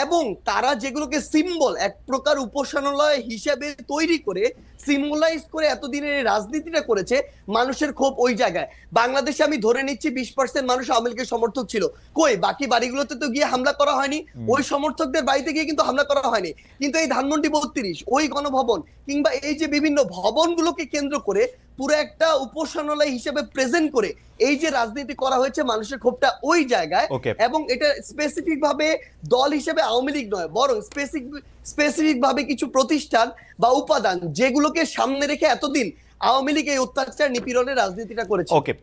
এবং তারা যেগুলোকে সিম্বল, এক প্রকার উপাসনালয় হিসেবে তৈরি করে সিম্বলাইজ করে এতদিনের রাজনীতিটা করেছে, মানুষের ক্ষোভ ওই জায়গায়। বাংলাদেশে আমি ধরে নিচ্ছি 20% মানুষ আওয়ামী লীগের সমর্থক ছিল, কই বাকি বাড়িগুলোতে তো গিয়ে হামলা করা হয়নি, ওই সমর্থকদের বাড়িতে গিয়ে কিন্তু হামলা করা হয়নি, কিন্তু এই ধানমন্ডি 32, ওই গণভবন কিংবা এই যে বিভিন্ন ভবনগুলোকে কেন্দ্র করে পুরো একটা উপাসনালয় হিসেবে প্রেজেন্ট করে এই যে রাজনীতি করা হয়েছে, মানুষের ক্ষোভটা ওই জায়গায়। এবং এটা স্পেসিফিক ভাবে দল হিসেবে আওয়ামী লীগ নয়, বরং স্পেসিফিক ভাবে কিছু প্রতিষ্ঠান বা উপাদান, যেগুলোকে সামনে রেখে এতদিন আওয়ামী লীগ এই অত্যাচার নিপীড়নের রাজনীতিটা করেছে। ওকে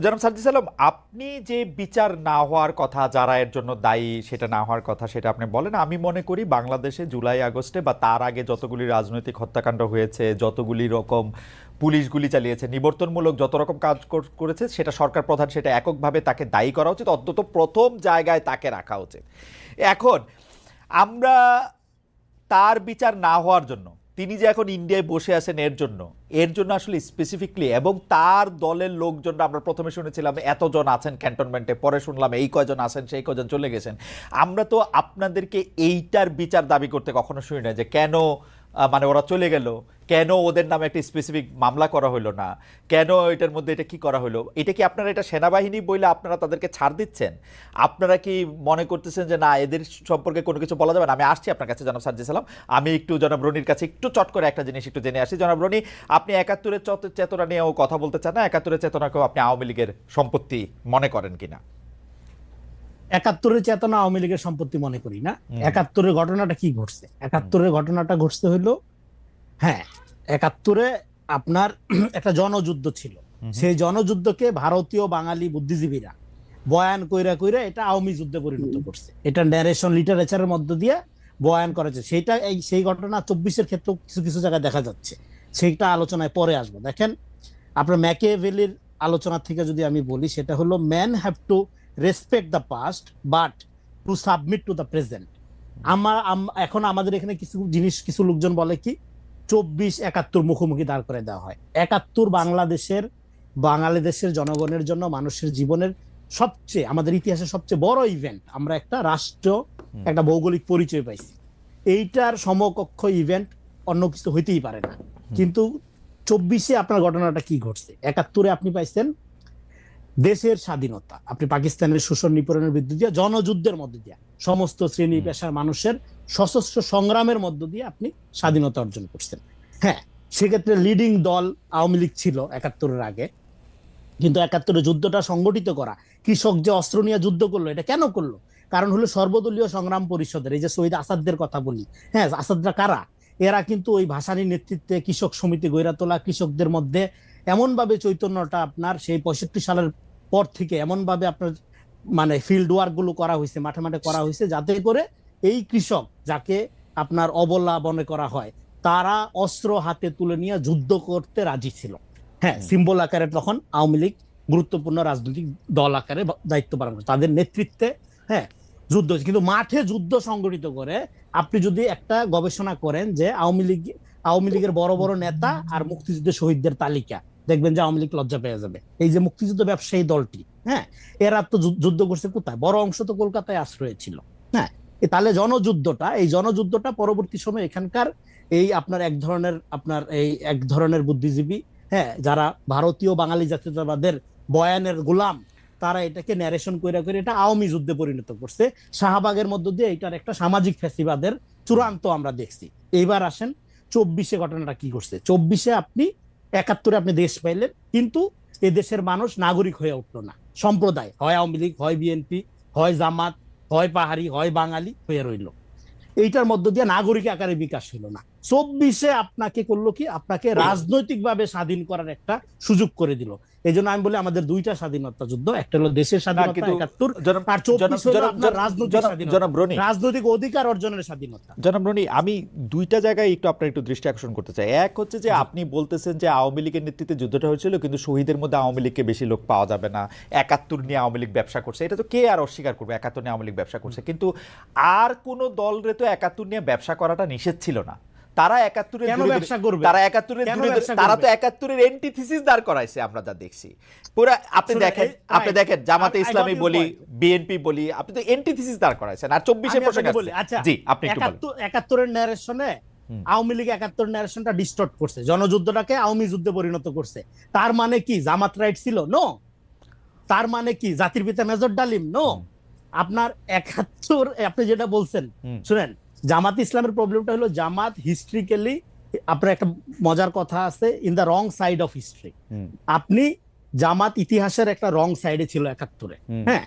জনাব সার্জিস আলম, আপনি যে বিচার না হওয়ার কথা, যারা এর জন্য দায়ী সেটা না হওয়ার কথা, সেটা আপনি বলেন। আমি মনে করি বাংলাদেশে জুলাই আগস্টে বা তার আগে যতগুলি রাজনৈতিক হত্যাকাণ্ড হয়েছে, যতগুলি রকম পুলিশগুলি চালিয়েছে, নিবর্তনমূলক যত রকম কাজ করেছে, সেটা সরকার প্রধান, সেটা এককভাবে তাকে দায়ী করা উচিত, অন্তত প্রথম জায়গায় তাকে রাখা উচিত। এখন আমরা তার বিচার না হওয়ার জন্য, তিনি যে এখন ইন্ডিয়ায় বসে আছেন এর জন্য আসলে স্পেসিফিকলি, এবং তার দলের লোকজন, আমরা প্রথমে শুনেছিলাম এতজন আছেন ক্যান্টনমেন্টে, পরে শুনলাম এই কয়জন আছেন, সেই কয়জন চলে গেছেন। আমরা তো আপনাদেরকে এইটার বিচার দাবি করতে কখনো শুনি না, যে কেন মানে ওরা চলে গেল, কেন ওদের নামে একটা স্পেসিফিক মামলা করা হলো না, কেন এটার মধ্যে এটা কি করা হলো। এটা কি আপনারা এটা সেনাবাহিনী বলে আপনারা তাদেরকে ছাড় দিচ্ছেন? আপনারা কি মনে করতেছেন যে না, এদের সম্পর্কে কোনো কিছু বলা যাবে না? আমি আসছি আপনার কাছে জনাব সার্জিস আলম, আমি একটু জনাব রনির কাছে একটু চট করে একটা জিনিস একটু জেনে আসি। জনাব রনি, আপনি 71-এর চেতনা নিয়েও কথা বলতে চান না? 71-এর চেতনাকেও আপনি আওয়ামী লীগের সম্পত্তি মনে করেন কিনা? 71-এর চেতনা আওয়ামী লীগের সম্পত্তি মনে করি না। 71-এর ঘটনাটা কি ঘটছে? 71-এর ঘটনাটা ঘটছে হইলো, হ্যাঁ, 71-এ আপনার একটা জনযুদ্ধ ছিল। সেই জনযুদ্ধকে ভারতীয় বাঙালি বুদ্ধিজীবীরা বয়ান কইরা কইরা এটা আওয়ামী যুদ্ধে পরিণত করছে। এটা ন্যারেশন লিটারেচারের মধ্য দিয়ে বয়ান করেছে। সেইটা সেই ঘটনা 24-এর ক্ষেত্রে কিছু কিছু জায়গায় দেখা যাচ্ছে, সেইটা আলোচনায় পরে আসবো। দেখেন, আপনার ম্যাকিয়াভেলির আলোচনা থেকে যদি আমি বলি, সেটা হলো man have to respect the past but to submit to the present. এখন আমাদের এখানে কিছু লোকজন বলে কি 24-71 মুখোমুখি দাঁড় করে দেওয়া হয়। 71 বাংলাদেশের জনগণের জন্য, মানুষের জীবনের সবচেয়ে, আমাদের ইতিহাসের সবচেয়ে বড় ইভেন্ট। আমরা একটা রাষ্ট্র, একটা ভৌগোলিক পরিচয় পাইছি। এইটার সমকক্ষ ইভেন্ট অন্য কিছু হইতেই পারে না। কিন্তু 24-এ আপনার ঘটনাটা কি ঘটছে? 71-এ আপনি পাইছেন দেশের স্বাধীনতা, আপনি পাকিস্তানের শোষণ নিপীড়নের বিরুদ্ধে দিয়ে, জনযুদ্ধের মধ্যে দিয়ে সমস্ত শ্রেণী পেশার মানুষের সশস্ত্র সংগ্রামের মধ্য দিয়ে আপনি স্বাধীনতা অর্জন করছেন। হ্যাঁ, সেক্ষেত্রে লিডিং দল আওয়ামী লীগ ছিল ৭১-এর আগে, কিন্তু ৭১-এর যুদ্ধটা সংগঠিত করা, কৃষক যে অস্ত্র নিয়ে যুদ্ধ করলো, এটা কেন করলো? কারণ হলো সর্বদলীয় সংগ্রাম পরিষদের, এই যে শহীদ আসাদদের কথা বলি, হ্যাঁ, আসাদরা কারা? এরা কিন্তু ওই ভাসানীর নেতৃত্বে কৃষক সমিতি গড়ে তোলা, কৃষকদের মধ্যে এমন ভাবে চৈতন্যটা আপনার সেই ৬৫ সালের পর থেকে এমন ভাবে আপনার মানে ফিল্ড ওয়ার্ক গুলো করা হয়েছে, মাঠে মাঠে করা হয়েছে, যাতে করে এই কৃষক যাকে আপনার অবলা মনে করা হয়, তারা অস্ত্র হাতে তুলে নিয়ে যুদ্ধ করতে রাজি ছিল। হ্যাঁ, সিম্বল আকারে তখন আওয়ামী লীগ গুরুত্বপূর্ণ রাজনৈতিক দল আকারে দায়িত্ব পালন করে, তাদের নেতৃত্বে হ্যাঁ যুদ্ধ হয়েছে। কিন্তু মাঠে যুদ্ধ সংগঠিত করে আপনি যদি একটা গবেষণা করেন যে আওয়ামী লীগের বড় বড় নেতা আর মুক্তিযুদ্ধের শহীদদের তালিকা, দেখবেন যে আওয়ামী লীগ লজ্জা পেয়ে যাবে। এই যে মুক্তিযুদ্ধ ব্যবসায়ী দলটি, হ্যাঁ, এরা তো যুদ্ধ করছে কোথায়? বড় অংশ তো কলকাতায় আশ্রয় ছিল। হ্যাঁ, তাহলে এই জনযুদ্ধটা পরবর্তী সময় এখানকার এই আপনার এক ধরনের বুদ্ধিজীবী, হ্যাঁ, যারা ভারতীয় বাঙালি জাতীয়তাবাদের বয়ানের গোলাম, তারা এটাকে ন্যারেশন করে এটা আওয়ামী যুদ্ধে পরিণত করছে। শাহবাগের মধ্য দিয়ে এটার একটা সামাজিক ফ্যাসিবাদের চূড়ান্ত আমরা দেখছি। এইবার আসেন ২৪-এ ঘটনাটা কি করছে। ২৪-এ আপনি ৭১-এ আপনি দেশ পাইলেন, কিন্তু এ দেশের মানুষ নাগরিক হয়ে উঠলো না, সম্প্রদায়, হয় আওয়ামী লীগ, হয় বিএনপি, হয় জামাত, হয় পাহাড়ি, হয় বাঙালি হয়ে রইল। এইটার মধ্য দিয়ে নাগরিক আকারে বিকাশ হলো না। ২৪-এ আপনাকে করলো কি? আপনাকে রাজনৈতিকভাবে স্বাধীন করার একটা সুযোগ করে দিল। এই জন্য আমি বলি আমাদের দুইটা স্বাধীনতা যুদ্ধ, একটা হলো দেশের স্বাধীনতা ৭১, আর ২৪ হলো আপনার রাজনৈতিক স্বাধীনতা, রাজনৈতিক অধিকার অর্জনের স্বাধীনতা। জনাব রনি, আমি দুইটা জায়গায় আপনার একটু দৃষ্টি আকর্ষণ করতে চাই। এক হচ্ছে যে আপনি বলতেছেন যে আওয়ামী লীগের নেতৃত্বে যুদ্ধটা হয়েছিল, কিন্তু শহীদের মধ্যে আওয়ামী লীগকে বেশি লোক পাওয়া যাবে না, ৭১ নিয়ে আওয়ামী লীগ ব্যবসা করছে। এটা তো কে আর অস্বীকার করবে, ৭১ নিয়ে আওয়ামী লীগ ব্যবসা করছে। কিন্তু আর কোন দলরে তো ৭১ নিয়ে ব্যবসা করাটা নিষেধ ছিল না। তারা ৭১-এর তারা তো ৭১-এর এন্টিথিসিস দাঁড় করাইছে, আমরা যা দেখছি। পুরা আপনি দেখেন জামাতে ইসলামী বলি, বিএনপি বলি, আপনি তো এন্টিথিসিস দাঁড় করাইছেন। আর ২৪-এ পোশাক আছে। জি, আপনি একটু বলেন। ৭১-এর ন্যারেশনে আওয়ামী লীগ ৭১ ন্যারেশনটা ডিস্টর্ট করছে, জনযুদ্ধটাকে আওয়ামী যুদ্ধে পরিণত করছে। তার মানে কি জামাত রাইট ছিল? নো। তার মানে কি জাতির পিতা মেজর ডালিম? নো। আপনার ৭১, আপনি যেটা বলছেন, শুনেন, জামাত ইসলামের প্রবলেমটা হলো জামাত হিস্ট্রিক্যালি, আপনার একটা মজার কথা আছে, in the wrong side of history. আপনি জামাত ইতিহাসের একটা রং সাইডে ছিল ৭১-এ, হ্যাঁ,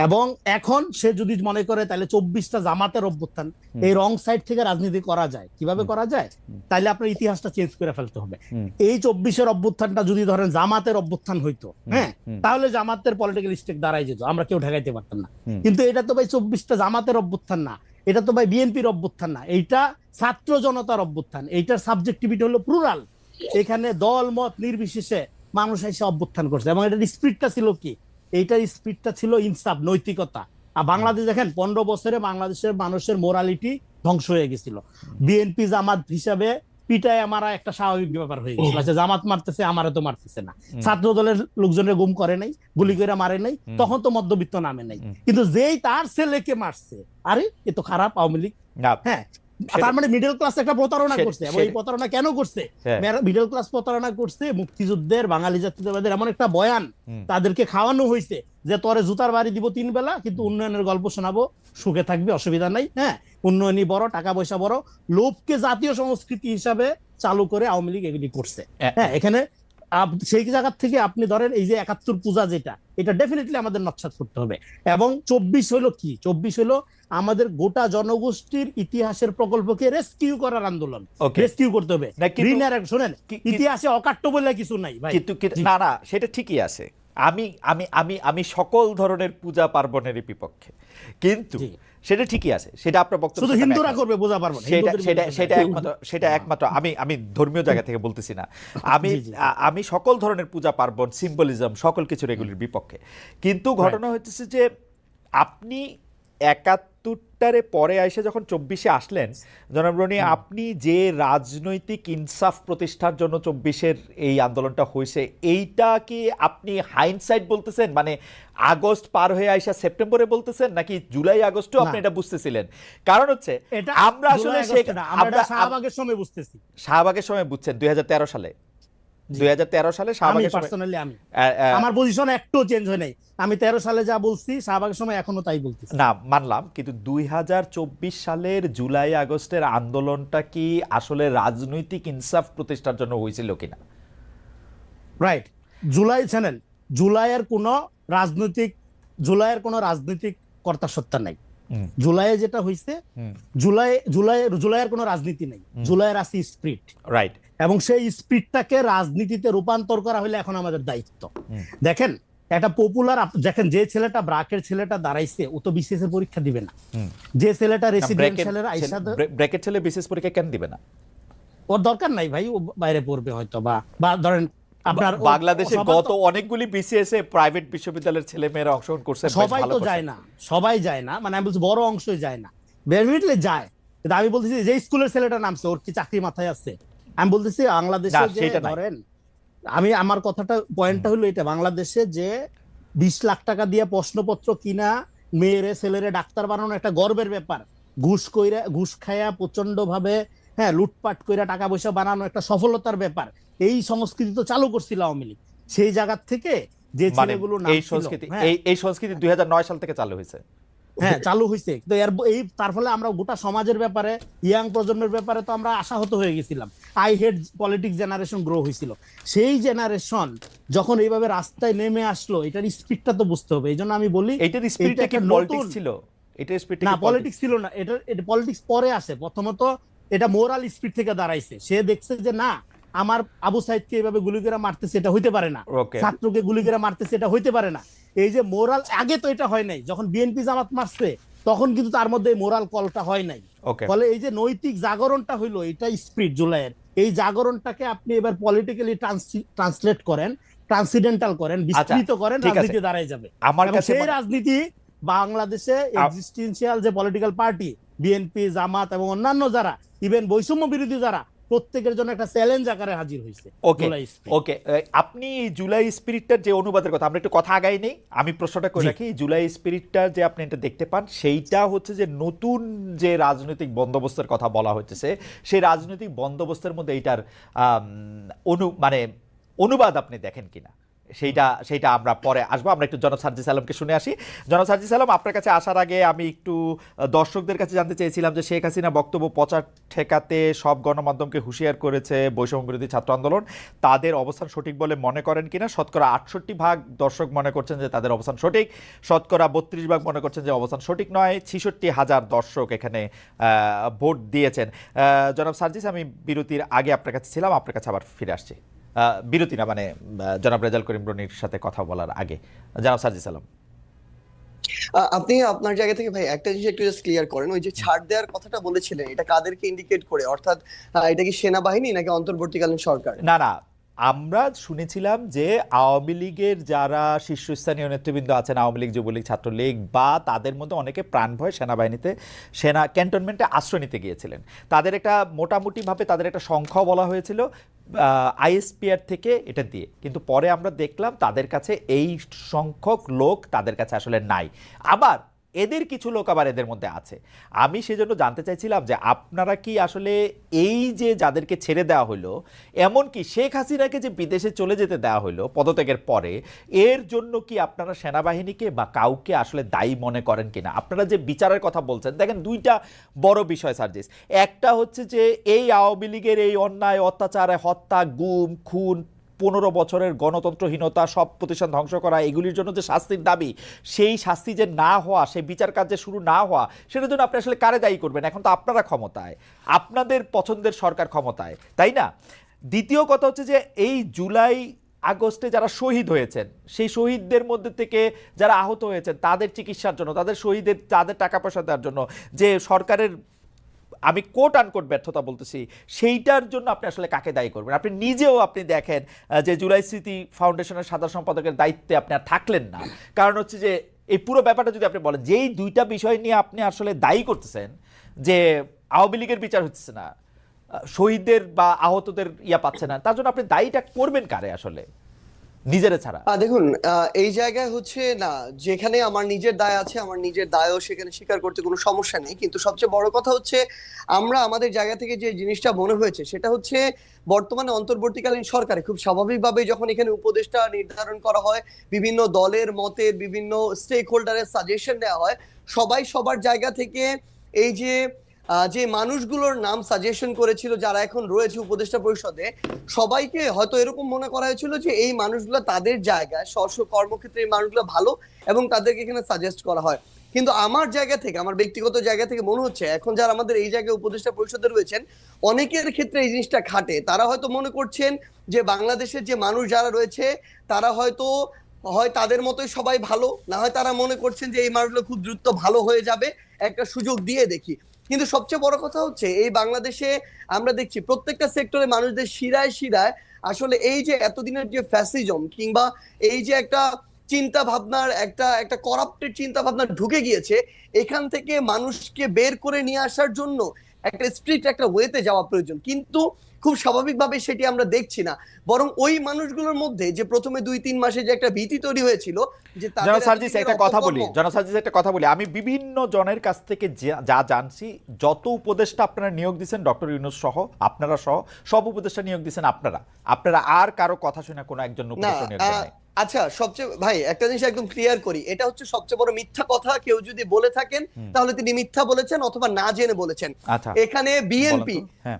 এবং এখন সে যদি মনে করে তাহলে ২৪টা জামাতের অভ্যুত্থান, এই রং সাইড থেকে রাজনীতি করা যায়, কিভাবে করা যায়? তাইলে আপনার ইতিহাসটা চেঞ্জ করে ফেলতে হবে। এই ২৪-এর অভ্যুত্থানটা যদি ধরেন জামাতের অভ্যুত্থান হইতো, হ্যাঁ, তাহলে জামাতের পলিটিক্যাল স্টেক দাঁড়াই যেত, আমরা কেউ ঠেকাইতে পারতাম না। কিন্তু এটা তো ভাই ২৪টা জামাতের অভ্যুত্থান না, এটা তো ভাই বিএনপির অভ্যুত্থান না, এইটা ছাত্র জনতার অভ্যুত্থান। এইটার সাবজেক্টিভিটি হলো প্লুরাল, এখানে দল মত নির্বিশেষে মানুষ এসে অভ্যুত্থান করছে। এবং এটার স্পিরিটটা ছিল কি? এইটার স্পিরিটটা ছিল ইনসাফ, নৈতিকতা। আর বাংলাদেশ দেখেন ১৫ বছরে বাংলাদেশের মানুষের মোরালিটি ধ্বংস হয়ে গেছিল। বিএনপি জামাত হিসাবে পিটায় মারা একটা স্বাভাবিক ব্যাপার হয়ে গেছিল। আচ্ছা, জামাত মারতেছে, আমারে তো মারতেছে না। ছাত্র দলের লোকজনের গুম করে নাই, গুলি করে মারে নাই, তখন তো মধ্যবিত্ত নামে নাই। কিন্তু যেই তার ছেলেকে মারছে, আরে এ তো খারাপ আওয়ামী লীগ, হ্যাঁ, তার মানে মিডল ক্লাস একটা প্রতারণা করছে। এবং এই প্রতারণা কেন করছে? মিডল ক্লাস প্রতারণা করছে, মুক্তিযুদ্ধের বাঙালি জাতীয়তাবাদের এমন একটা বয়ান তাদেরকে খাওয়ানো হয়েছে যে তোরে জুতার বাড়ি দিব ৩ বেলা, কিন্তু উন্নয়নের গল্প শোনাবো, সুখে থাকবে, অসুবিধা নাই, হ্যাঁ, উন্নয়নই বড়, টাকা পয়সা বড়। লোভকে জাতীয় সংস্কৃতি হিসাবে চালু করে আওয়ামী লীগ এগুলি করছে। হ্যাঁ, এখানে সেই জায়গা থেকে আপনি ধরেন এই যে ৭১ পূজা, যেটা, এটা ডেফিনেটলি আমাদের নৎসাৎ করতে হবে। এবং ২৪ হলো কি? ২৪ হলো আমাদের গোটা জনগোষ্ঠীর ইতিহাসের প্রকল্পকে রেস্কিউ করার আন্দোলন। রেস্কিউ করতে হবে। শোনেন, ইতিহাসে অকাট্য বলে কিছু নাই ভাই। না না, সেটা ঠিকই আছে। আমি আমি আমি আমি সকল ধরনের পূজা পার্বণের বিপক্ষে, কিন্তু সেটা ঠিকই আছে, সেটা আপনার বক্তব্য শুধু হিন্দুরা করবে পূজা পার্বণ, সেটা একমাত্র আমি ধর্মীয় জায়গা থেকে বলতেছি না। আমি সকল ধরনের পূজা পার্বণ, সিম্বলিজম, সকল কিছুর এগুলির বিপক্ষে। কিন্তু ঘটনা হচ্ছে যে আপনি ৭১টারে পরে এসে যখন ২৪-এ আসলেন, জনাব রনি, আপনি যে রাজনৈতিক ইনসাফ প্রতিষ্ঠার জন্য ২৪-এর এই আন্দোলনটা হয়েছে, এইটা কি আপনি হাইন্ডসাইট বলতেছেন, মানে আগস্ট পার হয়ে আইসা সেপ্টেম্বরে বলতেছেন, নাকি জুলাই আগস্টেও আপনি এটা বুঝতেছিলেন? কারণ হচ্ছে আমরা আসলে শাহবাগের সময় বুঝতেছি। শাহবাগের সময় বুঝছেন ২০১৩ সালে? জি। 2013 সালে আমি শাহবাগের সময় পার্সোনালি আহ, আহ, আমার পজিশন একটু চেঞ্জ হয় নাই। আমি 13 সালে যা বলছি শাহবাগের সময় এখনো তাই বলতেছি। না মানলাম, কিন্তু 2024 সালের জুলাই আগস্টের আন্দোলনটা কি আসলে রাজনৈতিক ইনসাফ প্রতিষ্ঠার জন্য হয়েছিল কিনা? রাইট। জুলাই চ্যানেল, জুলাইয়ের কোনো রাজনৈতিক জুলাইয়ের কোনো রাজনৈতিক কর্তাসত্তা নাই। হুম, জুলাইয়ে যেটা হইছে, হুম, জুলাইয়ের কোনো রাজনীতি নাই, জুলাইয়ের আছে স্পিরিট, রাইট। এবং সেই স্পিরিটটাকে রাজনীতিতে রূপান্তর করা হলে এখন আমাদের দায়িত্ব। হুম, দেখেন, একটা পপুলার, দেখেন যে ছেলেটা ব্রাকের ছেলেটা দাঁড়াইছে ও তো বিসিএস এর পরীক্ষা দিবে না। হুম। যে ছেলেটা না, রেসিডেন্সিয়ালের আইসা ব্র্যাকেট ছেলে বিশেষ পরীক্ষা কেন দিবে না? ওর দরকার নাই ভাই, ও বাইরে পড়বে হয়তো, বা বা ধরেন আপনার বাংলাদেশে সবার গত তো- অনেকগুলি বিসিএস এ প্রাইভেট বিশ্ববিদ্যালয়ের ছেলে মেয়েরা অংশগ্রহণ করছে, বেশ সবাই ভালো তো করছে। যায় না, সবাই যায় না, মানে আমি বলছি বড় অংশই যায় না, ডেফিনেটলি যায়। কিন্তু আমি বলতেছি যে স্কুলের ছেলেটা নামছে, ওর কি চাকরি মাথায় আছে? আমি বলতেছি বাংলাদেশে না, যে সেটা নাই। ধরেন, আমার কথাটা পয়েন্টটা হলো এটা, বাংলাদেশে যে 20 লাখ টাকা দিয়ে প্রশ্নপত্র কিনা মেয়েরে ছেলেরে ডাক্তার বানানো একটা গর্বের ব্যাপার, ঘুষ খায়া প্রচন্ড ভাবে, হ্যাঁ, লুটপাট কইরা টাকা পয়সা বানানো একটা সফলতার ব্যাপার। এই সংস্কৃতি তো চালু করছিল আওয়ামী লীগ। সেই জায়গা থেকে যে মানে ছেলেগুলো এই নামছিল, সংস্কৃতি হ্যাঁ, এই সংস্কৃতি 2009 সাল থেকে চালু হয়েছে। হ্যাঁ চালু হয়েছে, কিন্তু তার ফলে আমরা গোটা সমাজের ব্যাপারে, ইয়াং প্রজন্মের ব্যাপারে তো আমরা আশাহত হয়ে গেছিলাম। I head politics generation grow হয়েছিল। সেই জেনারেশন যখন এইভাবে রাস্তায় নেমে আসলো, এটার স্পিডটা তো বুঝতে হবে। এই জন্য আমি বলি এইটার স্পিরিটটা কি পলিটিক্স ছিল? এটার স্পিরিটটা না, কি পলিটিক্স ছিল না, এটা পলিটিক্স পরে আসে। প্রথমত এটা মোরাল স্পিড থেকে দাঁড়াইছে। সে দেখছে যে না, আমার আবু সাইদকে এইভাবে গুলি করে মারতেছে, এটা হইতে পারে না, ওকে, ছাত্রকে গুলি করে মারতেছে, এটা হইতে পারে না। এই যে মোরাল, আগে তো এটা হয় নাই, যখন বিএনপি জামাত মারছে তখন কিন্তু তার মধ্যে মোরাল কলটা হয় নাই। ওকে। ফলে এই যে নৈতিক জাগরণটা হইলো, এটা স্পিড জুলাইয়ের, এই জাগরণটাকে আপনি এবার পলিটিক্যালি ট্রান্সলেট করেন, ট্রান্সিডেন্টাল করেন, বিস্তৃত করেন, ঠিক আছে। রাজনীতি দাঁড়ায় যাবে। আমার এবং কাছে সেই রাজনীতি বাংলাদেশে এক্সিস্টেন্সিয়াল যে পলিটিক্যাল পার্টি, বিএনপি, জামাত এবং অন্যান্য যারা, ইভেন বৈষম্য বিরোধী যারা, প্রত্যেকের জন্য একটা চ্যালেঞ্জ আকারে হাজির হয়েছে ওকে, জুলাই স্পিরিট। ওকে। আপনি এই জুলাই স্পিরিটটার যে অনুবাদের কথা, আমরা একটু কথা আগাই নেই, আমি প্রশ্নটা করে জি। রাখি। জুলাই স্পিরিটটার যে আপনি এটা দেখতে পান, সেইটা হচ্ছে যে নতুন যে রাজনৈতিক বন্দোবস্তের কথা বলা হচ্ছে, সেই রাজনৈতিক বন্দোবস্তের মধ্যে এইটার মানে অনুবাদ আপনি দেখেন কিনা, সেইটা আমরা পরে আসবো। আমরা একটু জনাব সার্জিস আলমকে শুনে আসি। জনাব সার্জিস আলম, আপনার কাছে আসার আগে আমি একটু দর্শকদের কাছে জানতে চেয়েছিলাম যে শেখ হাসিনা বক্তব্য পচা ঠেকাতে সব গণমাধ্যমকে হুঁশিয়ার করেছে বৈষম্য বিরোধী ছাত্র আন্দোলন, তাদের অবস্থান সঠিক বলে মনে করেন কিনা? শতকরা 68% দর্শক মনে করছেন যে তাদের অবস্থান সঠিক, শতকরা 32% মনে করছেন যে অবস্থান সঠিক নয়। 66,000 দর্শক এখানে ভোট দিয়েছেন। জনাব সার্জিস, আমি বিরতির আগে আপনার কাছে ছিলাম, আপনার কাছে আবার ফিরে আসছি। বিরতি না, মানে জনাব রেজাল করিম রনির সাথে কথা বলার আগে। জনাব সার্জিস আলম, আপনি আপনার জায়গা থেকে ভাই একটা জিনিস একটু জাস্ট ক্লিয়ার করেন, ওই যে ছাড় দেওয়ার কথাটা বলেছিলেন, এটা কাদেরকে ইন্ডিকেট করে? অর্থাৎ এটা কি সেনাবাহিনী নাকি অন্তর্বর্তীকালীন সরকার? না না, আমরা শুনেছিলাম যে আওয়ামী লীগের যারা শীর্ষস্থানীয় নেতৃবৃন্দ আছেন, আওয়ামী লীগ, যুবলীগ, ছাত্রলীগ, বা তাদের মধ্যে অনেকে প্রাণ ভয় সেনাবাহিনীতে, ক্যান্টনমেন্টে আশ্রয় নিতে গিয়েছিলেন। তাদের একটা মোটামুটিভাবে তাদের একটা সংখ্যাও বলা হয়েছিল আইএসপিআর থেকে এটা দিয়ে, কিন্তু পরে আমরা দেখলাম তাদের কাছে এই সংখ্যক লোক তাদের কাছে আসলে নাই। আবার এদের কিছু লোক আবার এদের মধ্যে আছে। আমি সেজন্য জানতে চাইছিলাম যে আপনারা কি আসলে এই যে যাদেরকে ছেড়ে দেওয়া হলো, এমনকি শেখ হাসিনাকে যে বিদেশে চলে যেতে দেওয়া হলো পদত্যাগের পরে, এর জন্য কি আপনারা সেনাবাহিনীকে বা কাউকে আসলে দায়ী মনে করেন কিনা? আপনারা যে বিচারের কথা বলছেন, দেখেন দুইটা বড় বিষয় সার্জিস। একটা হচ্ছে যে এই আওয়ামী লীগের এই অন্যায়, অত্যাচার, হত্যা, গুম, খুন, 15 বছরের গণতন্ত্রহীনতা, সব প্রতিষ্ঠান ধ্বংস করা, এগুলির জন্য যে শাস্তির দাবি, সেই শাস্তি যে না হওয়া, সেই বিচার কার্য শুরু না হওয়া, সেটার জন্য আপনি আসলে কারে দায়ী করবেন? এখন তো আপনারা ক্ষমতায়, আপনাদের পছন্দের সরকার ক্ষমতায়, তাই না? দ্বিতীয় কথা হচ্ছে যে এই জুলাই আগস্টে যারা শহীদ হয়েছেন, সেই শহীদদের মধ্যে থেকে যারা আহত হয়েছেন, তাদের চিকিৎসার জন্য, তাদের টাকা পয়সা দেওয়ার জন্য যে সরকারের, আমি কোট আনকোট ব্যর্থতা বলতেছি, সেইটার জন্য আপনি আসলে কাকে দায়ী করবেন? আপনি নিজেও আপনি দেখেন যে জুলাই স্মৃতি ফাউন্ডেশনের সাধারণ সম্পাদকের দায়িত্বে আপনি আর থাকলেন না। কারণ হচ্ছে যে এই পুরো ব্যাপারটা যদি আপনি বলেন, যেই দুইটা বিষয় নিয়ে আপনি আসলে দায়ী করতেছেন যে আওয়ামী লীগের বিচার হচ্ছে না, শহীদদের বা আহতদের পাচ্ছে না, তার জন্য আপনি দায়ীটা করবেন কারে আসলে? নিজেরা ছাড়া? দেখুন, এই জায়গায় হচ্ছে না, যেখানে আমার নিজের দায় আছে আমার নিজের দায়ও সেখানে স্বীকার করতে কোনো সমস্যা নেই, কিন্তু সবচেয়ে বড় কথা হচ্ছে আমরা আমাদের জায়গা থেকে যে জিনিসটা মনে হয়েছে সেটা হচ্ছে বর্তমানে অন্তর্বর্তীকালীন সরকারে খুব স্বাভাবিকভাবে যখন এখানে উপদেষ্টা নির্ধারণ করা হয়, বিভিন্ন দলের মতের বিভিন্ন স্টেক হোল্ডারের সাজেশন দেওয়া হয়, সবাই সবার জায়গা থেকে এই যে যে মানুষগুলোর নাম সাজেশন করেছিল যারা এখন রয়েছে উপদেষ্টা পরিষদে, সবাইকে হয়তো এরকম মনে করা হয়েছিল যে এই মানুষগুলো তাদের জায়গায় স্ব কর্মক্ষেত্রে এই মানুষগুলো ভালো এবং তাদেরকে এখানে সাজেস্ট করা হয়। কিন্তু আমার জায়গা থেকে, আমার ব্যক্তিগত জায়গা থেকে মনে হচ্ছে এখন যারা আমাদের এই জায়গায় উপদেষ্টা পরিষদে রয়েছেন অনেকের ক্ষেত্রে এই জিনিসটা খাটে। তারা হয়তো মনে করছেন যে বাংলাদেশের যে মানুষ যারা রয়েছে তারা হয়তো হয় তাদের মতোই সবাই ভালো, না হয় তারা মনে করছেন যে এই মানুষগুলো খুব দ্রুত ভালো হয়ে যাবে, একটা সুযোগ দিয়ে দেখি। কিন্তু সবচেয়ে বড় কথা হচ্ছে এই বাংলাদেশে আমরা দেখছি প্রত্যেকটা সেক্টরে মানুষদের শিরায় শিরায় আসলে এই যে এতদিনের যে ফ্যাসিজম কিংবা এই যে একটা চিন্তা ভাবনার একটা একটা করাপ্টেড চিন্তা ভাবনা ঢুকে গিয়েছে, এখান থেকে মানুষকে বের করে নিয়ে আসার জন্য একটা স্ট্রিক্ট একটা ওয়েতে যাওয়া প্রয়োজন, কিন্তু খুব স্বাভাবিকভাবে সেটি আমরা দেখছি না। বরং ওই মানুষগুলোর মধ্যে যে প্রথমে 2-3 মাসে যে একটা ভীতি তৈরি হয়েছিল যে জনাব সার্জিস একটা কথা বলি, জনাব সার্জিস একটা কথা বলি, আমি বিভিন্ন জনের কাছ থেকে যা জানছি, যত উপদেষ্টা আপনারা নিয়োগ দিচ্ছেন ডক্টর ইউনূস সহ, আপনারা সহ সব উপদেষ্টা নিয়োগ দিচ্ছেন আপনারা আর কারো কথা শুনে কোনো একজন উপদেষ্টা নিয়োগ দেন নাই। আচ্ছা, সবচেয়ে ভাই একটা জিনিস একদম ক্লিয়ার করি, এটা হচ্ছে সবচেয়ে বড় মিথ্যা কথা। কেউ যদি বলে থাকেন তাহলে তিনি মিথ্যা বলেছেন অথবা না জেনে বলেছেন। আচ্ছা, এখানে বিএনপি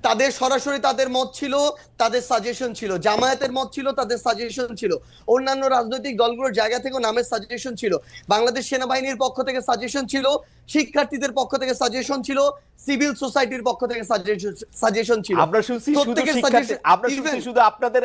তাদের সরাসরি তাদের মত ছিল, তাদের সাজেশন ছিল, জামায়াতের মত ছিল, তাদের সাজেশন ছিল, অন্যান্য রাজনৈতিক দলগুলোর জায়গা থেকে নামের সাজেশন ছিল, বাংলাদেশ সেনাবাহিনীর পক্ষ থেকে সাজেশন ছিল, শিক্ষার্থীদের পক্ষ থেকে সাজেশন ছিল, সিভিল সোসাইটির পক্ষ থেকে সাজেশন ছিল। আমরা শুনছি শুধু আপনাদের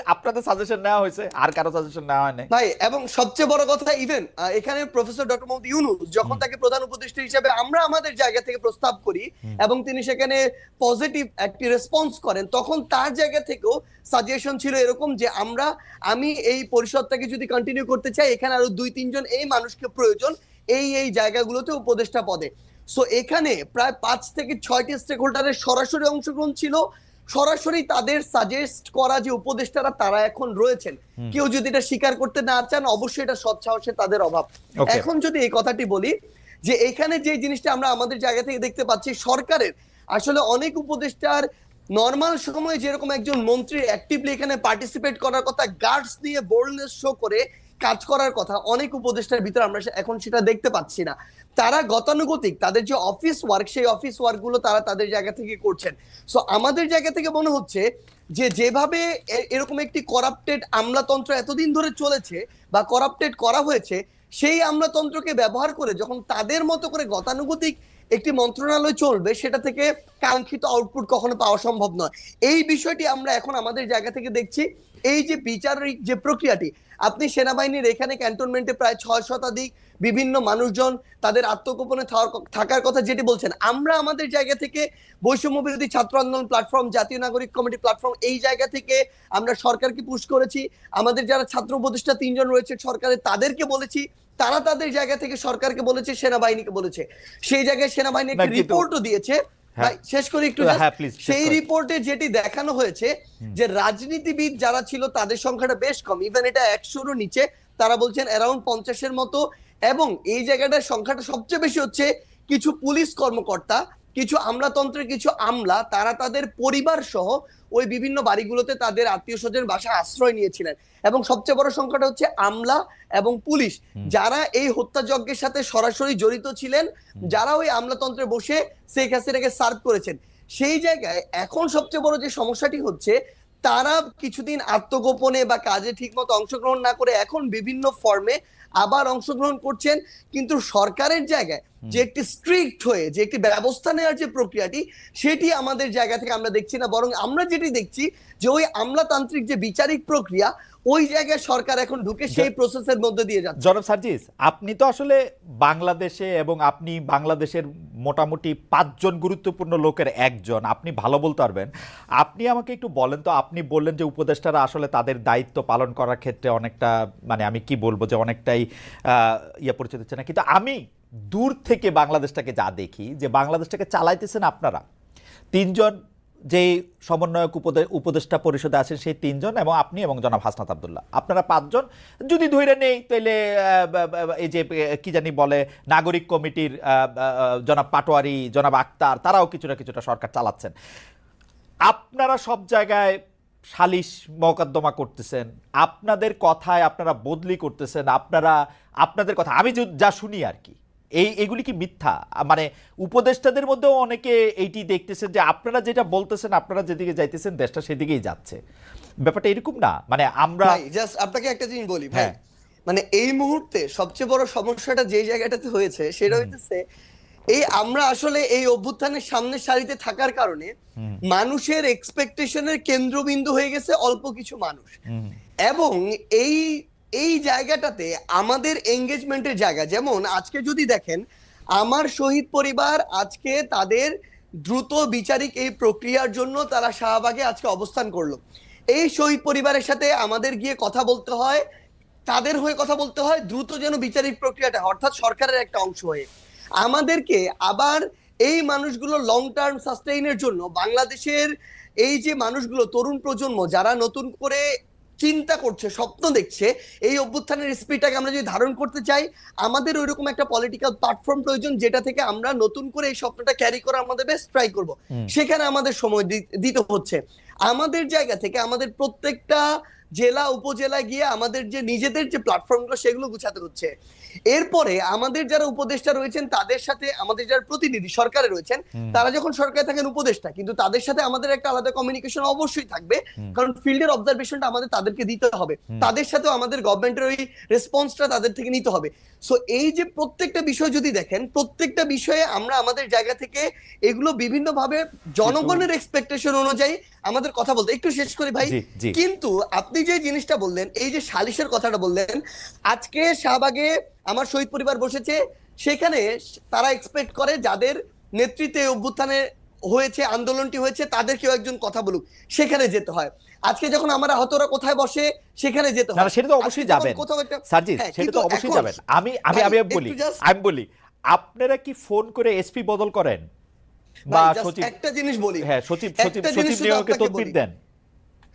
সাজেশন নেওয়া হয়েছে, আর কারো সাজেশন নেওয়া হয় নাই ভাই। এবং সবচেয়ে বড় কথা, ইভেন এখানে প্রফেসর ডক্টর মোহাম্মদ ইউনূস যখন তাকে প্রধান উপদেষ্টা হিসেবে আমরা আমাদের জায়গা থেকে প্রস্তাব করি এবং তিনি সেখানে পজিটিভ একটি রেসপন্স করেন, তখন তার জায়গা থেকেও সাজেশন ছিল এরকম যে আমি এই পরিষদটাকে যদি কন্টিনিউ করতে চাই, এখানে আরো 2-3 জন এই মানুষকে প্রয়োজন এই জায়গাগুলোতে উপদেষ্টা পদে। সো এখানে প্রায় 5 থেকে 6টি স্টেক হোল্ডারের সরাসরি অংশগ্রহণ ছিল, সরাসরি তাদের সাজেস্ট করা যে উপদেষ্টারা তারা এখন রয়েছেন। কেউ যদি এটা স্বীকার করতে না চান, অবশ্যই এটা সৎসাহসে তাদের অভাব। এখন যদি এই কথাটি বলি যে এখানে যে জিনিসটা আমরা আমাদের জায়গা থেকে দেখতে পাচ্ছি, সরকারের আসলে অনেক উপদেষ্টার নর্মাল সময়ে যেরকম একজন মন্ত্রী অ্যাক্টিভলি এখানে পার্টিসিপেট করার কথা, গার্ডস নিয়ে বোল্ডনেস শো করে কাজ করার কথা, অনেক উপদেষ্টার ভিতরে আমরা এখন সেটা দেখতে পাচ্ছি না। তারা গতানুগতিক তাদের যে অফিস ওয়ার্ক, সেই অফিস ওয়ার্ক গুলো তারা তাদের জায়গা থেকে করছেন। সো আমাদের জায়গা থেকে মনে হচ্ছে যে যেভাবে এরকম একটি করাপ্টেড আমলাতন্ত্র এতদিন ধরে চলেছে বা করাপ্টেড করা হয়েছে, সেই আমলাতন্ত্রকে ব্যবহার করে যখন তাদের মতো করে গতানুগতিক একটি মন্ত্রণালয় চলবে, সেটা থেকে কাঙ্ক্ষিত আউটপুট কখনো পাওয়া সম্ভব নয়। এই বিষয়টি আমরা এখন আমাদের জায়গা থেকে দেখছি। এই যে বিচারিক যে প্রক্রিয়াটি, আপনি সেনাবাহিনীর এখানে ক্যান্টনমেন্টে প্রায় 6 শতাধিক বিভিন্ন মানুষজন তাদের আত্মগোপনে থাকার কথা যেটি বলছেন, আমরা আমাদের জায়গা থেকে বৈষম্য বিরোধী ছাত্র আন্দোলন প্ল্যাটফর্ম, জাতীয় নাগরিক কমিটি প্ল্যাটফর্ম, এই জায়গা থেকে আমরা সরকারকে পুশ করেছি। আমাদের যারা ছাত্র উপদেষ্টা 3 জন রয়েছে সরকারে, তাদেরকে বলেছি, তারা তাদের জায়গা থেকে সরকারকে বলেছে, সেনাবাহিনীকে বলেছে। সেই জায়গায় সেনাবাহিনী একটা রিপোর্টও দিয়েছে। শেষ করি একটু, সেই রিপোর্টে যেটি দেখানো হয়েছে যে রাজনীতিবিদ যারা ছিল তাদের সংখ্যাটা বেশ কম, ইভেন এটা 100-রও নিচে, তারা বলছেন অ্যারাউন্ড 50-এর মতো। এবং এই জায়গাটার সংখ্যাটা সবচেয়ে বেশি হচ্ছে কিছু পুলিশ কর্মকর্তা, কিছু আমলাতন্ত্রের কিছু আমলা, তারা তাদের পরিবার সহ ওই বিভিন্ন বাড়িগুলোতে তাদের আত্মীয় স্বজন বাসায় আশ্রয় নিয়েছিলেন। এবং সবচেয়ে বড় সংখ্যাটা হচ্ছে আমলা এবং পুলিশ, যারা এই হত্যাযজ্ঞের সাথে সরাসরি জড়িত ছিলেন, যারা ওই আমলাতন্ত্রে বসে শেখ হাসিনাকে সার্ভ করেছেন। সেই জায়গায় এখন সবচেয়ে বড় যে সমস্যাটি হচ্ছে, তারা কিছুদিন আত্মগোপনে বা কাজে ঠিকমতো অংশগ্রহণ না করে এখন বিভিন্ন ফর্মে আবার অংশগ্রহণ করছেন, কিন্তু সরকারের জায়গায় যে একটি স্ট্রিক্ট হয়ে যে একটি ব্যবস্থা নেওয়ার যে প্রক্রিয়াটি, সেটি আমাদের জায়গা থেকে আমরা দেখছি না। বরং আমরা যেটি দেখছি যে ওই আমলাতান্ত্রিক যে বিচারিক প্রক্রিয়া, ওই জায়গায় সরকার এখন ঢুকে সেই প্রসেসের মধ্যে দিয়ে যাচ্ছে। জনাব সার্জিস, আপনি তো আসলে বাংলাদেশে এবং আপনি বাংলাদেশের মোটামুটি 5 জন গুরুত্বপূর্ণ লোকের একজন, আপনি ভালো বলতে পারবেন। আপনি আমাকে একটু বলেন তো, আপনি বললেন যে উপদেষ্টারা আসলে তাদের দায়িত্ব পালন করার ক্ষেত্রে অনেকটা, মানে আমি কি বলবো, যে অনেকটাই পরিচয় দিচ্ছে না, কিন্তু আমি দূর থেকে বাংলাদেশটাকে যা দেখি, যে বাংলাদেশটাকে চালাইতেছেন আপনারা 3 জন যে সমন্বয়ক উপদেষ্টা পরিষদে আছেন সেই 3 জন এবং আপনি এবং জনাব হাসনাত আব্দুল্লাহ, আপনারা 5 জন যদি ধরে নেই তাহলে এই যে কি জানি বলে নাগরিক কমিটির জনাব পাটোয়ারি, জনাব আক্তার, তারাও কিছুটা সরকার চালাচ্ছেন। আপনারা সব জায়গায় সালিশ মোকদ্দমা করতেছেন, আপনাদের কথায় আপনারা বদলি করতেছেন, আপনাদের কথা আমি যা শুনি আর কি, এগুলি কি মিথ্যা? মানে উপদেষ্টাদের মধ্যেও অনেকে এইটি দেখতেছেন যে আপনারা যেটা বলতেছেন, আপনারা যেদিকে যাইতেছেন দেশটা সেদিকেই যাচ্ছে। ব্যাপারটা এরকম না? মানে আমরা জাস্ট আপনাকে একটা জিনিস বলি ভাই, হ্যাঁ। মানে এই মুহূর্তে সবচেয়ে বড় সমস্যাটা যে জায়গাটাতে হয়েছে সেটা হইতেছে এই আমরা আসলে এই অভ্যুত্থানের সামনের সারিতে থাকার কারণে মানুষের এক্সপেকটেশনের কেন্দ্রবিন্দু হয়ে গেছে অল্প কিছু মানুষ, এবং এই এই জায়গাটাতে আমাদের এঙ্গেজমেন্টের জায়গা, যেমন আজকে যদি দেখেন আমার শহীদ পরিবার আজকে তাদের দ্রুত বিচারিক এই প্রক্রিয়ার জন্য তারা শাহবাগে আজকে অবস্থান করলো। এই শহীদ পরিবারের সাথে আমাদের গিয়ে কথা বলতে হয়, তাদের হয়ে কথা বলতে হয় দ্রুত যেন বিচারিক প্রক্রিয়াটা, অর্থাৎ সরকারের একটা অংশ হয়ে আমাদেরকে আবার এই মানুষগুলো লং টার্ম সাস্টেইনের জন্য বাংলাদেশের এই যে মানুষগুলো তরুণ প্রজন্ম যারা নতুন করে চিন্তা করছে, স্বপ্ন দেখছে, এই অভ্যুত্থানের স্পিডটাকে আমরা যদি ধারণ করতে চাই আমাদের ওইরকম একটা পলিটিক্যাল প্ল্যাটফর্ম প্রয়োজন যেটা থেকে আমরা নতুন করে এই স্বপ্নটা ক্যারি করা আমাদের বেস্ট ট্রাই করব। সেখানে আমাদের সময় দিতে হচ্ছে। আমাদের জায়গা থেকে আমাদের প্রত্যেকটা জেলা উপজেলায় গিয়ে আমাদের যে নিজেদের যে প্ল্যাটফর্মগুলো সেগুলো গুছাতে হচ্ছে। এরপরে আমাদের যারা উপদেষ্টা রয়েছেন তাদের সাথে আমাদের যারা প্রতিনিধি সরকারে রয়েছেন তারা যখন সরকারে থাকেন উপদেষ্টা, কিন্তু তাদের সাথে আমাদের একটা আলাদা কমিউনিকেশন অবশ্যই থাকবে, কারণ ফিল্ডের অবজারভেশনটা আমাদের তাদেরকে দিতে হবে, তাদের সাথেও আমাদের গভর্নমেন্টের ওই রেসপন্সটা তাদের থেকে নিতে হবে। সো এই যে প্রত্যেকটা বিষয় যদি দেখেন, প্রত্যেকটা বিষয়ে আমরা আমাদের জায়গা থেকে এগুলো বিভিন্ন ভাবে জনগণের এক্সপেকটেশন অনুযায়ী আমাদের কথা বলতে। একটু শেষ করি ভাই, কিন্তু আপনি যে জিনিসটা বললেন, এই যে সালিশের কথাটা বললেন, আজকে শাহবাগে আমার শহীদ পরিবার বসেছে, সেখানে তারা এক্সপেক্ট করে যাদের নেতৃত্বে অভ্যুত্থানে হয়েছে, আন্দোলনটি হয়েছে, তাদের কেউ একজন কথা বলুক, সেখানে যেতে হয়। আজকে যখন আমার আহতরা কোথায় বসে সেখানে যেতে হয়, সেটা তো অবশ্যই যাবেন সার্জিস, সেটা তো অবশ্যই যাবেন। আমি বলি আপনারা কি ফোন করে এসপি বদল করেন বা সচিব? একটা জিনিস বলি, হ্যাঁ, সচিব নিয়োগকে তদবির দেন।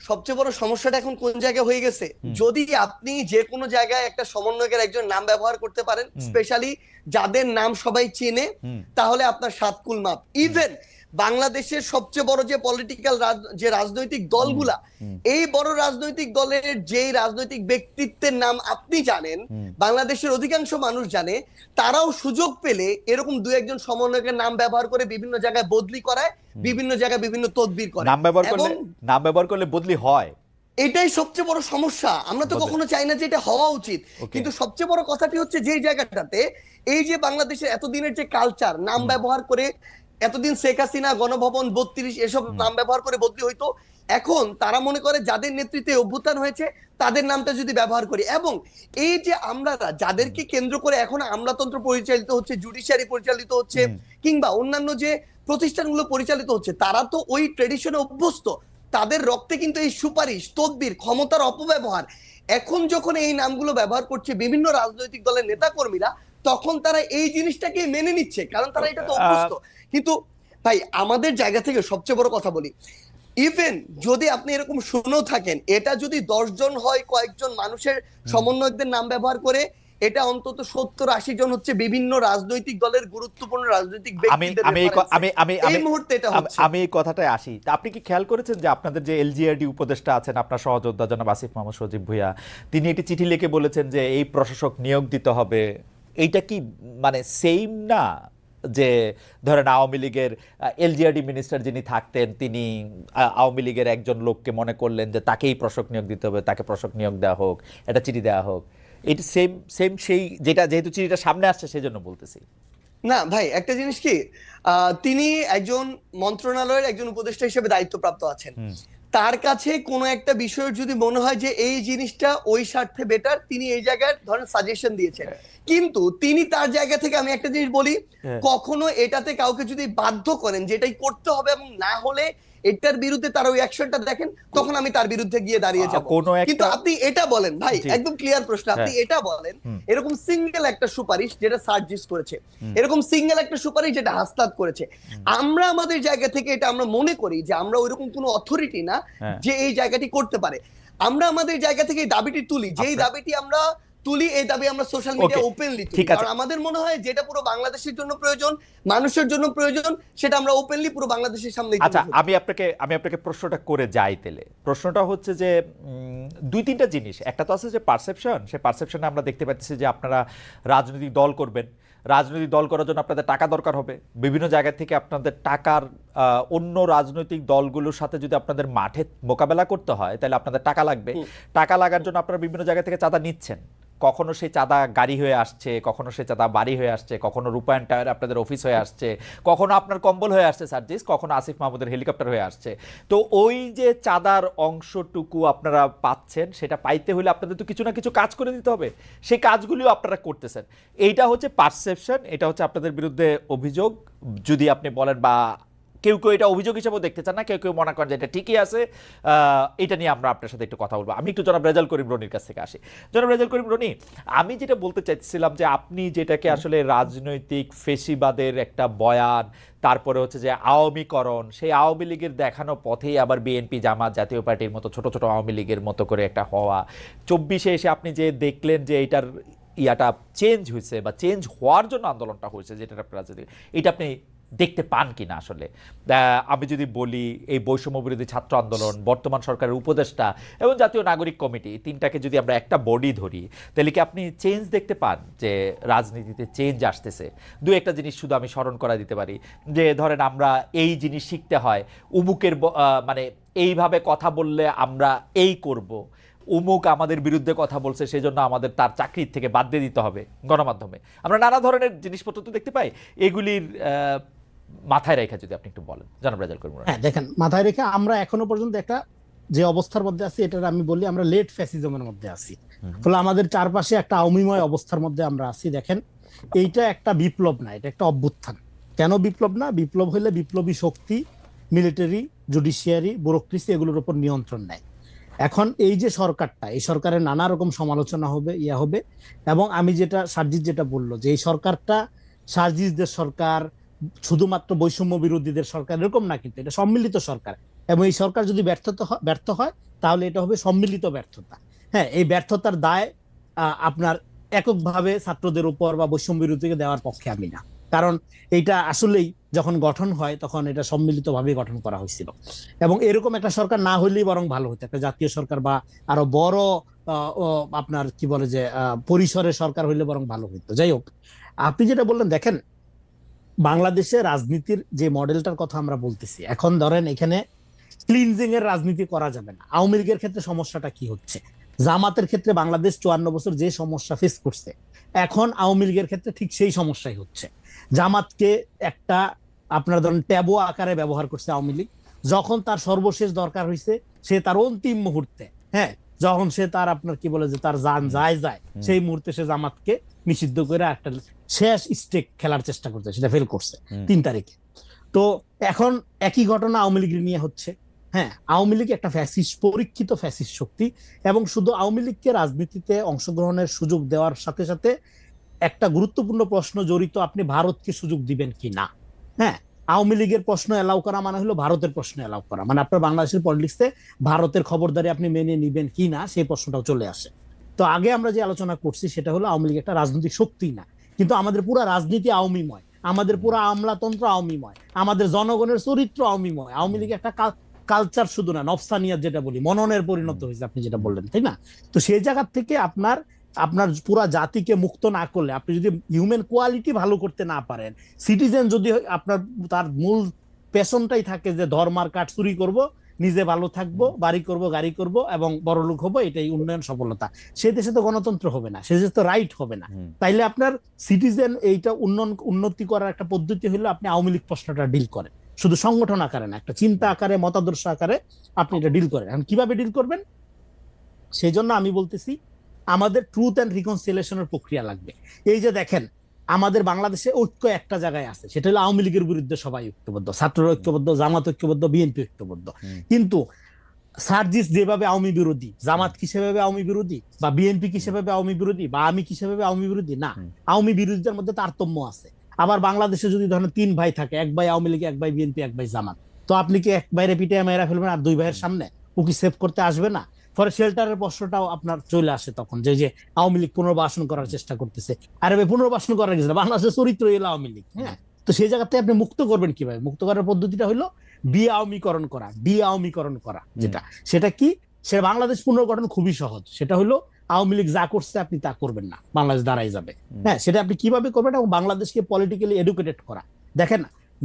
সবচেয়ে বড় সমস্যাটা এখন কোন জায়গায় হয়ে গেছে, যদি আপনি যে কোনো জায়গায় একটা সমন্বয়কের একজন নাম ব্যবহার করতে পারেন, স্পেশালি যাদের নাম সবাই চেনে, তাহলে আপনার সাতকুল মাপ। ইভেন বাংলাদেশের সবচেয়ে বড় যে পলিটিক্যাল যে রাজনৈতিক দলগুলা, এই বড় রাজনৈতিক দলের যেই রাজনৈতিক ব্যক্তিত্বের নাম আপনি জানেন, বাংলাদেশের অধিকাংশ মানুষ জানে, তারাও সুযোগ পেলে এরকম দু একজন সমন্বয়কের নাম ব্যবহার করে বিভিন্ন জায়গায় বদলি করায়, বিভিন্ন জায়গায় বিভিন্ন তদবির করে। নাম ব্যবহার করলে বদলি হয়, এটাই সবচেয়ে বড় সমস্যা। আমরা তো কখনো চাই না যে এটা হওয়া উচিত, কিন্তু সবচেয়ে বড় কথাটি হচ্ছে যে জায়গাটাতে এই যে বাংলাদেশের এতদিনের যে কালচার, নাম ব্যবহার করে, এতদিন শেখ হাসিনা, গণভবন 32 এসব নাম ব্যবহার করে বদলি হইতো, এখন তারা মনে করে যাদের নেতৃত্বে অভ্যুত্থান হয়েছে তাদের নামটা যদি ব্যবহার করি, এবং এই যে আমরা যাদেরকে কেন্দ্র করে এখন আমলাতন্ত্র পরিচালিত হচ্ছে, জুডিশিয়ারি পরিচালিত হচ্ছে, কিংবা অন্যান্য যে প্রতিষ্ঠানগুলো পরিচালিত হচ্ছে, তারা তো ওই ট্রেডিশনে অভ্যস্ত, তাদের রক্তে কিন্তু এই সুপারিশ, তদবির, ক্ষমতার অপব্যবহার, এখন যখন এই নামগুলো ব্যবহার করছে বিভিন্ন রাজনৈতিক দলের নেতাকর্মীরা, তখন তারা এই জিনিসটাকে মেনে নিচ্ছে, কারণ তারা এটা তো অভ্যস্ত। কিন্তু ভাই আমাদের জায়গা থেকে সবচেয়ে বড় কথা বলি, ইভেন যদি আপনি এরকম শুনেও থাকেন, এটা যদি 10 জন হয়, কয়েকজন মানুষের সমন্বয়কদের নাম ব্যবহার করে, এটা অন্তত 70-80 জন হচ্ছে বিভিন্ন রাজনৈতিক দলের গুরুত্বপূর্ণ রাজনৈতিক ব্যক্তিদের। আমি এই কথাটায় আসি। আপনি কি খেয়াল করেছেন যে আপনাদের যে এলজিআরডি উপদেষ্টা আছেন, আপনার সহযোদ্ধা জনাব আসিফ মাহমুদ সজীব ভুঁইয়া, তিনি একটি চিঠি লিখে বলেছেন যে এই প্রশাসক নিয়োগ দিতে হবে। এইটা কি মানে সেম না যে ধরেন আওয়ামী লীগের এলজিআরডি মিনিস্টার যিনি থাকতেন, তিনি আওয়ামী লীগের একজন লোককে মনে করলেন যে তাকেই প্রশাসক নিয়োগ দিতে হবে, তাকে প্রশাসক নিয়োগ দেওয়া হোক, এটা চিঠি দেওয়া হোক, এটি সেম সেই যেটা, যেহেতু চিঠিটা সামনে আসছে সেজন্য বলতেছি। না ভাই, একটা জিনিস কি, তিনি একজন মন্ত্রণালয়ের একজন উপদেষ্টা হিসেবে দায়িত্বপ্রাপ্ত আছেন, তার কাছে কোনো একটা বিষয়ের যদি মনে হয় যে এই জিনিসটা ওই স্বার্থে বেটার, তিনি এই জায়গায় ধরেন সাজেশন দিয়েছেন, কিন্তু তিনি তার জায়গা থেকে, আমি একটা জিনিস বলি, কখনো এটাতে কাউকে যদি বাধ্য করেন যে এটাই করতে হবে এবং না হলে এটার বিরুদ্ধে তার ওই অ্যাকশনটা দেখেন, তখন আমি তার বিরুদ্ধে গিয়ে দাঁড়িয়ে যাব। কোনো কিন্তু একটা আপনি এটা বলেন ভাই, জি। একদম ক্লিয়ার প্রশ্ন, আপনি হ্যাঁ। এটা বলেন হুম। এরকম সিঙ্গেল একটা সুপারিশ যেটা সার্জিস করেছে, হুম। এরকম সিঙ্গেল একটা সুপারিশ যেটা হাসনাত করেছে, আমরা আমাদের জায়গা থেকে এটা আমরা মনে করি যে আমরা ওইরকম কোনো অথরিটি না হ্যাঁ। যে এই জায়গাটি করতে পারে। আমরা আমাদের জায়গা থেকে এই দাবিটি তুলি, যেই আপনার- দাবিটি আমরা তুলি, এই দাবি আমরা সোশ্যাল মিডিয়া Okay, ওপেনলি তুলি, ঠিক আছে। কারণ আমাদের মনে হয় যেটা পুরো বাংলাদেশের জন্য প্রয়োজন, মানুষের জন্য প্রয়োজন, সেটা আমরা ওপেনলি পুরো বাংলাদেশের সামনে আচ্ছা, আমি আপনাকে প্রশ্নটা করে যাই তেলে। প্রশ্নটা হচ্ছে যে দুই তিনটা জিনিস, একটা তো আছে যে পারসেপশন, সেই পারসেপশনে আমরা দেখতে পাচ্ছি যে আপনারা রাজনৈতিক দল করবেন, রাজনৈতিক দল করার জন্য আপনাদের টাকা দরকার হবে, বিভিন্ন জায়গা থেকে আপনাদের টাকার অন্য রাজনৈতিক দলগুলোর সাথে যদি আপনাদের মাঠে মোকাবেলা করতে হয় তাহলে আপনাদের টাকা লাগবে। টাকা লাগার জন্য আপনারা বিভিন্ন জায়গা থেকে চাঁদা নিচ্ছেন, কখনো সেই চাঁদা গাড়ি হয়ে আসছে, কখনো সেই চাঁদা বাড়ি হয়ে আসছে, কখনো রূপায়ণ টায়ার আপনাদের অফিস হয়ে আসছে, কখনো আপনার কম্বল হয়ে আসছে সার্জিস, কখনো আসিফ মাহমুদের হেলিকপ্টার হয়ে আসছে। তো ওই যে চাঁদার অংশটুকু আপনারা পাচ্ছেন, সেটা পাইতে হলে আপনাদের তো কিছু না কিছু কাজ করে দিতে হবে, সেই কাজগুলিও আপনারা করতেছেন। এইটা হচ্ছে পারসেপশন, এটা হচ্ছে আপনাদের বিরুদ্ধে অভিযোগ। যদি আপনি বলেন বা কেউ কেউ এটা অভিযোগ হিসেবেও দেখতে চান না, কেউ কেউ মনে করেন যে এটা ঠিকই আছে, এটা নিয়ে আমরা আপনার সাথে একটু কথা বলবো। আমি একটু জনাব রেজাল করিম রনির কাছ থেকে আসি। জনাব রেজাল করিম রনি, আমি যেটা বলতে চাইছিলাম যে আপনি যেটাকে আসলে রাজনৈতিক ফেসিবাদের একটা বয়ান, তারপরে হচ্ছে যে আওয়ামীকরণ, সেই আওয়ামী লীগের দেখানো পথেই আবার বিএনপি, জামাত, জাতীয় পার্টির মতো ছোট ছোট আওয়ামী লীগের মতো করে একটা হওয়া, 24-এ এসে আপনি যে দেখলেন যে এটার ইয়াটা চেঞ্জ হয়েছে বা চেঞ্জ হওয়ার জন্য আন্দোলনটা হয়েছে, যেটা রাজনীতি, এটা আপনি দেখতে পান কিনা আসলে? আমি যদি বলি এই বৈষম্য বিরোধী ছাত্র আন্দোলন, বর্তমান সরকারের উপদেষ্টা এবং জাতীয় নাগরিক কমিটি, তিনটাকে যদি আমরা একটা বডি ধরি, তাহলে কি আপনি চেঞ্জ দেখতে পান যে রাজনীতিতে চেঞ্জ আসতেছে? দু একটা জিনিস শুধু আমি স্মরণ করা দিতে পারি, যে ধরেন আমরা এই জিনিস শিখতে হয়, উমুকের মানে এইভাবে কথা বললে আমরা এই করব, উমুক আমাদের বিরুদ্ধে কথা বলছে সেজন্য আমাদের তার চাকরির থেকে বাদ দিয়ে দিতে হবে গণমাধ্যমে। আমরা নানা ধরনের জিনিসপত্র তো দেখতে পাই, এগুলির মাথায় রেখে যদি আপনি একটু বলেন জনাব রেজাল করিম। হ্যাঁ, দেখেন, মাথায় রেখে আমরা এখনো পর্যন্ত একটা যে অবস্থার মধ্যে আছি, এটার আমি বলি আমরা লেট ফ্যাসিজমের মধ্যে আছি। ফলে আমাদের চারপাশে একটা আওয়ামীময় অবস্থার মধ্যে আমরা আছি। দেখেন, এইটা একটা বিপ্লব না, এটা একটা অভ্যুত্থান। কেন বিপ্লব না? বিপ্লব হলে বিপ্লবী শক্তি, মিলিটারি, জুডিশিয়ারি, ব্যুরোক্রেসি এগুলোর উপর নিয়ন্ত্রণ নেয়। এখন এই যে সরকারটা, এই সরকারের নানা রকম সমালোচনা হবে, হবে। এবং আমি যেটা সার্জিস যেটা বললো যে এই সরকারটা সার্জিসদের সরকার, শুধুমাত্র বৈষম্য বিরোধীদের সরকার এরকম না, কিন্তু এটা সম্মিলিত সরকার। এবং এই সরকার যদি ব্যর্থ হয় তাহলে এটা হবে সম্মিলিত ব্যর্থতা। হ্যাঁ, এই ব্যর্থতার দায় আপনার এককভাবে ছাত্রদের উপর বা বৈষম্য বিরোধীকে দেওয়ার পক্ষে আমি না। কারণ এইটা আসলেই যখন গঠন হয় তখন এটা সম্মিলিতভাবে গঠন করা হয়েছিল। এবং এরকম একটা সরকার না হইলেই বরং ভালো হতো, একটা জাতীয় সরকার বা আরো বড় আপনার কি বলে যে পরিসরের সরকার হইলে বরং ভালো হইতো। যাই হোক, আপনি যেটা বললেন, দেখেন বাংলাদেশে রাজনীতির যে মডেলটার কথা আমরা বলতেছি, এখন ধরেন এখানে ক্লিনজিং এর রাজনীতি করা যাবে না। আওয়ামী লীগের ক্ষেত্রে সমস্যাটা কি হচ্ছে? জামাতের ক্ষেত্রে বাংলাদেশ 54 বছর যে সমস্যা ফেস করছে, এখন আওয়ামী লীগের ক্ষেত্রে ঠিক সেই সমস্যাই হচ্ছে। জামাতকে একটা আপনার ধরেন ট্যাবু আকারে ব্যবহার করছে আওয়ামী লীগ। যখন তার সর্বশেষ দরকার হয়েছে, সে তার অন্তিম মুহূর্তে, হ্যাঁ, যখন সে তার আপনার কি বলে যে তার জান যায় সেই মুহূর্তে সে জামাতকে নিষিদ্ধ করে একটা শেষ স্টেক খেলার চেষ্টা করছে, সেটা ফেল করছে 3 তারিখে। তো এখন একই ঘটনা আওয়ামী লীগ নিয়ে হচ্ছে। হ্যাঁ, আওয়ামী লীগ একটা ফ্যাসিস্ট, পরীক্ষিত ফ্যাসিস্ট শক্তি। এবং শুধু আওয়ামী লীগকে রাজনীতিতে অংশগ্রহণের সুযোগ দেওয়ার সাথে সাথে একটা গুরুত্বপূর্ণ প্রশ্ন জড়িত, আপনি ভারতকে সুযোগ দিবেন কি না। হ্যাঁ, আওয়ামী লীগের প্রশ্ন এলাও করা মানে হলো ভারতের প্রশ্ন এলাও করা, মানে আপনার বাংলাদেশের পলিটিক্সে ভারতের খবরদারি আপনি মেনে নিবেন কি না, সেই প্রশ্নটাও চলে আসে। তো আগে আমরা যে আলোচনা করছি সেটা হলো আওয়ামী লীগ একটা রাজনৈতিক শক্তি না, কিন্তু আমাদের পুরো রাজনীতি আওয়ামীময়, আমাদের পুরো আমলাতন্ত্র আওয়ামীময়, আমাদের জনগণের চরিত্র আওয়ামীময়। আওয়ামী লীগ একটা কালচার শুধু না, নফসানিয়াত যেটা বলি, মননের পরিণত হয়েছে, আপনি যেটা বললেন, তাই না? তো সেই জায়গা থেকে আপনার পুরা জাতিকে মুক্ত না করলে, আপনি যদি হিউম্যান কোয়ালিটি ভালো করতে না পারেন, সিটিজেন যদি আপনার তার মূল পেশনটাই থাকে যে ধর্মার কাঠ চুরি করব, নিজে ভালো থাকবো, বাড়ি করব, গাড়ি করব এবং বড়লোক হবো, এটাই উন্নয়ন সফলতা, সে দেশে তো গণতন্ত্র হবে না, সে দেশে তো রাইট হবে না। তাইলে আপনার সিটিজেন এইটা উন্নতি করার একটা পদ্ধতি হলো আপনি আওয়ামী লীগ প্রশ্নটা ডিল করেন, শুধু সংগঠন আকারে না, একটা চিন্তা আকারে, মতাদর্শ আকারে আপনি এটা ডিল করেন। এখন কিভাবে ডিল করবেন? সেই জন্য আমি বলতেছি আমাদের ট্রুথ অ্যান্ড রিকনসিলিয়েশনের প্রক্রিয়া লাগবে। এই যে দেখেন, আমাদের বাংলাদেশে ঐক্য একটা জায়গায় আছে, সেটা হলো আওয়ামী লীগের বিরুদ্ধে সবাই ঐক্যবদ্ধ, ছাত্ররা ঐক্যবদ্ধ, জামাত ঐক্যবদ্ধ, বিএনপি ঐক্যবদ্ধ। কিন্তু সার্জিস যেভাবে আওয়ামী বিরোধী, জামাত কিসেভাবে আওয়ামী বিরোধী, বা বিএনপি কিসেভাবে আওয়ামী বিরোধী, বা আমি কিসেভাবে আওয়ামী বিরোধী, না, আওয়ামী বিরোধীদের মধ্যে তারতম্য আছে। আবার বাংলাদেশে যদি ধরেন 3 ভাই থাকে, এক ভাই আওয়ামী লীগ, এক ভাই বিএনপি, এক ভাই জামাত, তো আপনি কি এক ভাইরে পিটে মেয়েরা ফেলবেন আর 2 ভাইয়ের সামনে? ও কি সেভ করতে আসবে না? ফলে শেল্টারের প্রশ্নটাও আপনার চলে আসে তখন, যে আওয়ামী লীগ পুনর্বাসন করার চেষ্টা করতেছে। আরে ভাই, পুনর্বাসন করার কিছু না, বাংলাদেশের চরিত্র এলো আওয়ামী লীগ। হ্যাঁ, তো সেই জায়গাতে আপনি মুক্ত করবেন কিভাবে? মুক্ত করার পদ্ধতিটা হলো ডি আওয়ামীকরণ করা, যেটা সেটা কি, সে বাংলাদেশ পুনর্গঠন খুবই সহজ। সেটা হলো আওয়ামী লীগ যা করছে আপনি তা করবেন না, বাংলাদেশ দাঁড়াই যাবে। হ্যাঁ, সেটা আপনি কিভাবে করবেন? এবং বাংলাদেশকে পলিটিক্যালি এডুকেটেড করা। দেখেন,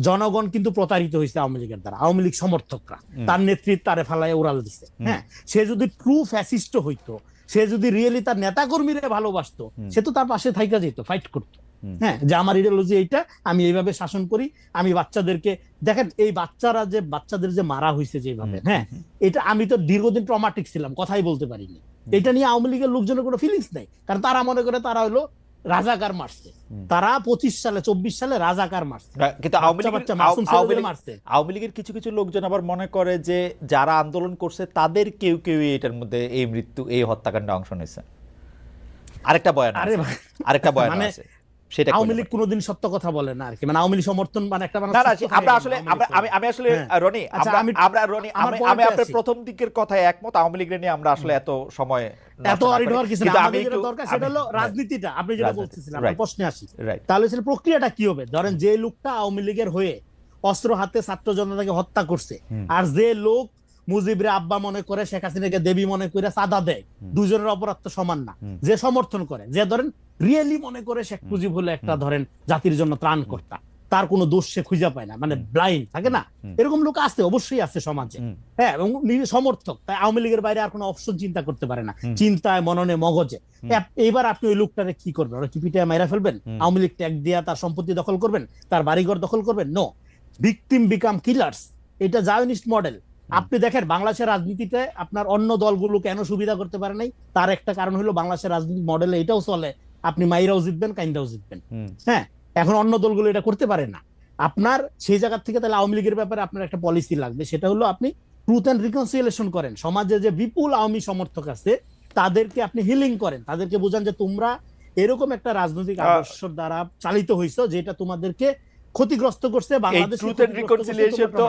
জনগণ কিন্তু প্রতারিত হয়েছে আওয়ামী লীগের দ্বারা। আওয়ামী লীগ সমর্থকরা তার নেতৃত্ব তারে ফেলায় উড়াল দিচ্ছে। হ্যাঁ, সে যদি ট্রু ফ্যাসিস্ট হইতো, সে যদি রিয়েলি তার নেতা কর্মীরা ভালোবাসতো, সে তো তার পাশে থাইকা যেত, ফাইট করতো। হ্যাঁ, যে আমার ইডিওলজি এইটা, আমি এইভাবে শাসন করি, আমি বাচ্চাদেরকে, দেখেন এই বাচ্চাদের যে মারা হয়েছে যেভাবে, হ্যাঁ, এটা আমি তো দীর্ঘদিন ট্রমাটিক ছিলাম, কথাই বলতে পারিনি। এটা নিয়ে আওয়ামী লীগের লোকজনের কোনো ফিলিংস নেই, কারণ তারা মনে করে তারা হলো রাজাকার মারছে, তারা 25 সালে 24 সালে রাজাকার মারছে। কিন্তু আওয়ামী লীগের কিছু কিছু লোকজন আবার মনে করে যে যারা আন্দোলন করছে তাদের কেউ কেউ এটার মধ্যে এই হত্যাকাণ্ডে অংশ নিয়েছে। আরেকটা বয়ান আছে সেটা আওয়ামী লীগ কোনোদিন সত্য কথা বলে না আর কি, মানে আওয়ামী লীগ সমর্থন মানে একটা আমি আপনার প্রথম দিকের কথায় একমত। আওয়ামী লীগের নিয়ে আমরা আসলে এত সময় রাজনীতিটা আপনি যেটা বলতেছিলেন, প্রশ্নে আসি, তাহলে প্রক্রিয়াটা কি হবে? ধরেন যে লোকটা আওয়ামী লীগের হয়ে অস্ত্র হাতে ছাত্র জনতাকে হত্যা করছে, আর যে লোক মুজিবরে আব্বা মনে করে, শেখ হাসিনাকে দেবী মনে করে চাঁদা দেয়, দুজনের অপরাধ তো সমান না। যে সমর্থন করে, যে ধরেন রিয়েলি মনে করে শেখ মুজিব হলো একটা ধরেন জাতির জন্য ত্রাণকর্তা, তার কোনো দোষ সে খুঁজে পায় না, মানে ব্লাইন্ড থাকে না, এরকম লোক আছে, অবশ্যই আছে সমাজে। হ্যাঁ, এবং সমর্থক, তাই আওয়ামী লীগের বাইরে আর কোনো অপশন চিন্তা করতে পারে না, চিন্তায়, মননে, মগজে। এইবার আপনি ওই লোকটারে কি করবেন? ওরা কি পিটিয়ে মাইরা ফেলবেন? আওয়ামী লীগ ট্যাগ দিয়া তার সম্পত্তি দখল করবেন, তার বাড়িঘর দখল করবেন? নো, ভিকটিম বিকাম কিলার্স, এটা জায়নিস্ট মডেল। আপনি দেখেন বাংলাদেশের রাজনীতিতে আপনার অন্য দলগুলো কেন সুবিধা করতে পারে নাই, তার একটা কারণ হলো বাংলাদেশের রাজনীতি মডেলে এটাও চলে, আপনি মাইরাও জিতবেন, কাইন্দাও জিতবেন। হ্যাঁ, এখন অন্য দলগুলো এটা করতে পারে না। আপনার সেই জায়গা থেকে তাহলে আওয়ামী লীগের ব্যাপারে আপনার একটা পলিসি লাগবে, সেটা হলো আপনি ট্রুথ এন্ড রিকনসিলিয়েশন করেন। সমাজে যে বিপুল আওয়ামী সমর্থক আছে তাদেরকে আপনি হিলিং করেন, তাদেরকে বোঝান যে তোমরা এরকম একটা রাজনৈতিক আদর্শ দ্বারা চালিত হইছো যেটা তোমাদেরকে ক্ষতিগ্রস্ত করছে। বাংলাদেশ ট্রুথ এন্ড রিকনসিলিয়েশন তো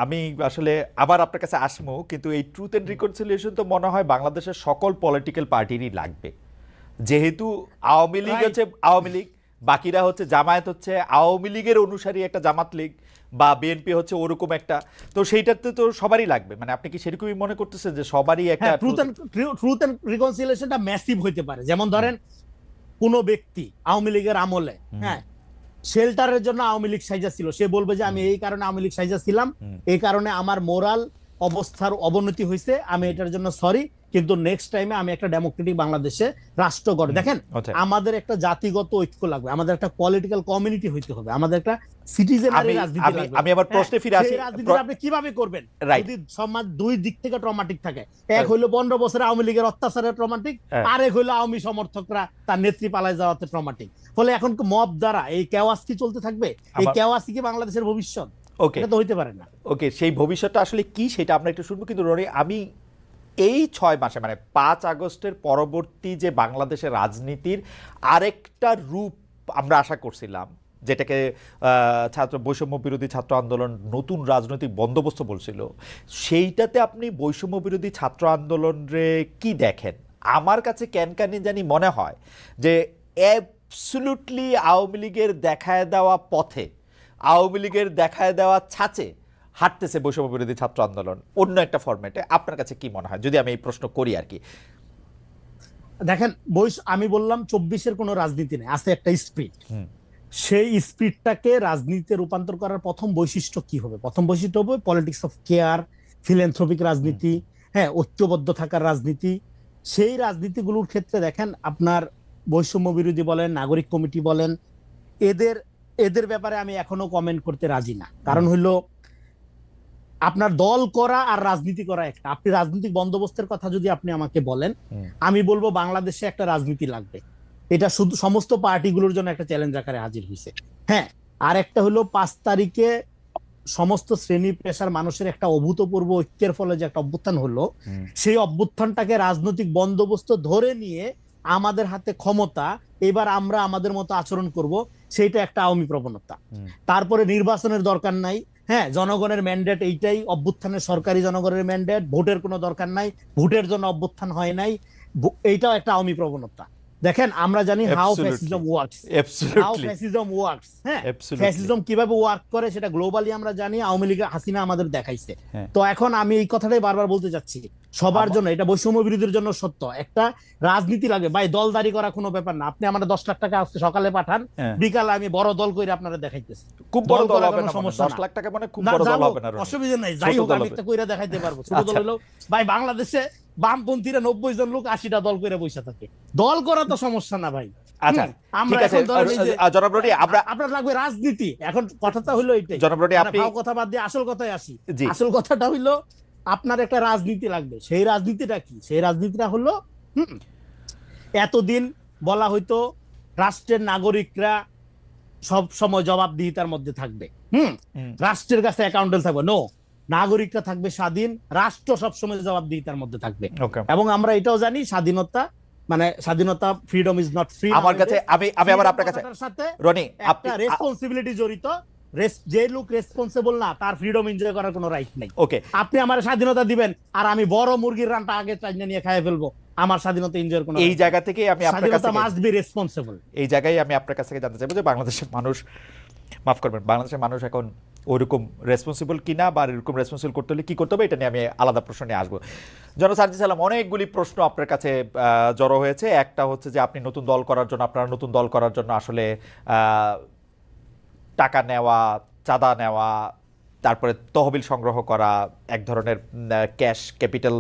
আমি আসলে আবার আপনার কাছে আসবো, কিন্তু এই ট্রুথ এন্ড রিকনসিলিয়েশন তো মনে হয় বাংলাদেশের সকল পলিটিক্যাল পার্টিরই লাগবে, যেহেতু আওয়ামী লীগ হচ্ছে আওয়ামী লীগ, বাকিরা হচ্ছে জামায়াত হচ্ছে আওয়ামী লীগের অনুসারী একটা জামাত লীগ, বা বিএনপি হচ্ছে ওরকম একটা, তো সেইটাতে তো সবারই লাগবে। মানে আপনি কি সেরকমই মনে করতেছেন যে সবারই একটা ট্রুথ এন্ড রিকনসিলিয়েশনটা ম্যাসিভ হইতে পারে? যেমন ধরেন কোন ব্যক্তি আওয়ামী লীগের আমলে, হ্যাঁ, শেল্টারের জন্য আওয়ামী লীগ সাইজা ছিল, সে বলবে যে আমি এই কারণে আওয়ামী লীগ সাইজা ছিলাম, এই কারণে আমার মোরাল অবস্থার অবনতি হয়েছে, আমি এটার জন্য সরি, কিন্তু নেক্সট টাইমে আমি একটা ডেমোক্রেটিক বাংলাদেশে রাষ্ট্র গড়ে। দেখেন, আমাদের একটা জাতিগত ঐক্য লাগবে, আমাদের একটা পলিটিক্যাল কমিউনিটি হইতে হবে, আমাদের একটা সিটিজেনারি রাজনীতি লাগবে। আমি আবার প্রশ্নে ফিরে আসি, রাজনীতি আপনি কিভাবে করবেন যদি সমাজ দুই দিক থেকে ট্রমাটিক থাকে? এক হইলো 15 বছরে আওয়ামী লীগের অত্যাচারের ট্রমাটিক, আরেক হইলো আওয়ামী সমর্থকরা তার নেত্রী পালায় যাওয়াতে ট্রমাটিক। ফলে এখন মব দ্বারা এই কেওয়াস কি চলতে থাকবে? এই কেওয়াস কি বাংলাদেশের ভবিষ্যৎ? এটা তো হইতে পারে না। ওকে, সেই ভবিষ্যৎটা আসলে কি সেটা আমরা একটু শুনবো, কিন্তু রনি, আমি এই 6 মাসে মানে 5 আগস্টের পরবর্তী যে বাংলাদেশের রাজনীতির আরেকটা রূপ আমরা আশা করছিলাম, যেটাকে বৈষম্য বিরোধী ছাত্র আন্দোলন নতুন রাজনৈতিক বন্দোবস্ত বলছিল, সেইটাতে আপনি বৈষম্য বিরোধী ছাত্র আন্দোলনে কি দেখেন? আমার কাছে ক্যানকানি জানি মনে হয় যে অ্যাবসলিউটলি আওয়ামী লীগের দেখায় দেওয়া পথে, আওয়ামী লীগের দেখায় দেওয়া ছাঁচে হাঁটতেছে বৈষম্য বিরোধী ছাত্র আন্দোলন অন্য একটা ফরম্যাটে। আপনার কাছে কি মনে হয়, যদি আমি এই প্রশ্ন করি আর কি? দেখেন, আমি বললাম 24-এর কোনো রাজনীতি নেই, আছে একটা স্পিরিট। সেই স্পিরিটটাকে রাজনীতিতে রূপান্তর করার প্রথম বৈশিষ্ট্য কি হবে? প্রথম বৈশিষ্ট্য হবে পলিটিক্স অফ কেয়ার, ফিলান্থ্রপিক রাজনীতি, হ্যাঁ, ঐক্যবদ্ধ থাকার রাজনীতি। সেই রাজনীতিগুলোর ক্ষেত্রে দেখেন আপনার বৈষম্য বিরোধী বলেন, নাগরিক কমিটি বলেন, এদের ব্যাপারে আমি এখনো কমেন্ট করতে রাজি না। কারণ হইলো আপনার দল করা আর রাজনীতি করা একটা। আপনি রাজনৈতিক বন্দোবস্তের কথা যদি আপনি আমাকে বলেন, আমি বলবো বাংলাদেশে একটা রাজনীতি লাগবে, এটা শুধু সমস্ত পার্টিগুলোর জন্য একটা চ্যালেঞ্জ আকারে হাজির হয়েছে। হ্যাঁ, আর একটা হলো 5 তারিখে সমস্ত শ্রেণী পেশার মানুষের একটা অভূতপূর্ব ঐক্যের ফলে যে একটা অভ্যুত্থান হলো, সেই অভ্যুত্থানটাকে রাজনৈতিক বন্দোবস্ত ধরে নিয়ে আমাদের হাতে ক্ষমতা, এবার আমরা আমাদের মতো আচরণ করব, সেইটা একটা আওয়ামী প্রবণতা। তারপরে নির্বাচনের দরকার নাই, হ্যাঁ, জনগণের ম্যান্ডেট এইটাই, অভ্যুত্থানের সরকারি জনগণের ম্যান্ডেট, ভোটের কোনো দরকার নাই, ভোটের জন্য অভ্যুত্থান হয় নাই, এইটাও একটা আওয়ামী প্রবণতা। দেখেন আমরা জানি how fascism works, how fascism works, হ্যাঁ, ফ্যাসিজম কিভাবে ওয়ার্ক করে সেটা গ্লোবালি আমরা জানি, আওয়ামী লীগ হাসিনা আমাদের দেখাইছে। তো এখন আমি এই কথাটাই বারবার বলতে চাচ্ছি, সবার জন্য, এটা বৈষম্য বিরোধীর জন্য সত্য, একটা রাজনীতি লাগে ভাই, দলদারি করা কোনো ব্যাপার না। আপনি আমার 10 লাখ টাকা আজকে সকালে পাঠান, বিকালে আমি বড় দল করে আপনারা দেখাইতেছি, খুব বড় দল হবে না, 10 লাখ টাকা মানে খুব বড় দল হবে না, অসুবিধা নাই, যাই হোক আমি একটা কইরা দেখাইতে পারবো। ছোট দল হলো ভাই, বাংলাদেশে বামপন্থীরা 90 জন লোক 80টা দল করে বসে থাকে, দল করা তো সমস্যা না ভাই। আচ্ছা আমরা ঠিক আছে, জনাব রনি, আপনার লাগবে রাজনীতি। এখন কথাটা হলো এইটাই, জনাব রনি আপনি কথা বাদ দিয়ে আসল কথায় আসি। আসল কথাটা হইলো আপনার একটা রাজনীতি লাগবে। সেই রাজনীতিটা কি? সেই রাজনীতিটা হলো এতদিন বলা হইতো রাষ্ট্রের নাগরিকরা সব সময় জবাবদিহিতার মধ্যে থাকবে, রাষ্ট্রের কাছে অ্যাকাউন্টেবল থাকবে। নো, নাগরিকরা থাকবে স্বাধীন, রাষ্ট্র সবসময় জবাবদিহিতার মধ্যে থাকবে। এবং আমরা এটাও জানি স্বাধীনতা মানে স্বাধীনতা, ফ্রিডম ইজ নট ফ্রি। আমার কাছে আমি আবার আপনার কাছে সাথে রনি, একটা রেসপন্সিবিলিটি জড়িত। যে লোক রেসপন্সিবল না, তার ফ্রিডম এনজয় করার কোনো রাইট নেই। ওকে, আপনি আমার স্বাধীনতা দিবেন আর আমি বড় মুরগির রানটা আগে চাইনা নিয়ে খাইয়ে ফেলবো, আমার স্বাধীনতা এনজয়ের কোনো, এই জায়গা থেকে আমি আপনার কাছে মাস্ট বি রেসপন্সিবল। এই জায়গায় আমি আপনার কাছ থেকে জানতে চাইবো যে বাংলাদেশের মানুষ, মাফ করবেন, বাংলাদেশের মানুষ এখন ওইরকম রেসপন্সিবল কিনা, বা এরকম রেসপন্সিবল করতে হলে কি করতে হবে, এটা নিয়ে আমি আলাদা প্রশ্ন নিয়ে আসবো। জনাব সার্জিস আলম, অনেকগুলি প্রশ্ন আপনার কাছে জড়ো হয়েছে। একটা হচ্ছে যে আপনি নতুন দল করার জন্য, আপনারা নতুন দল করার জন্য আসলে টাকা নেওয়া, চাঁদা নেওয়া, তারপরে তহবিল সংগ্রহ করা, এক ধরনের ক্যাশ ক্যাপিটাল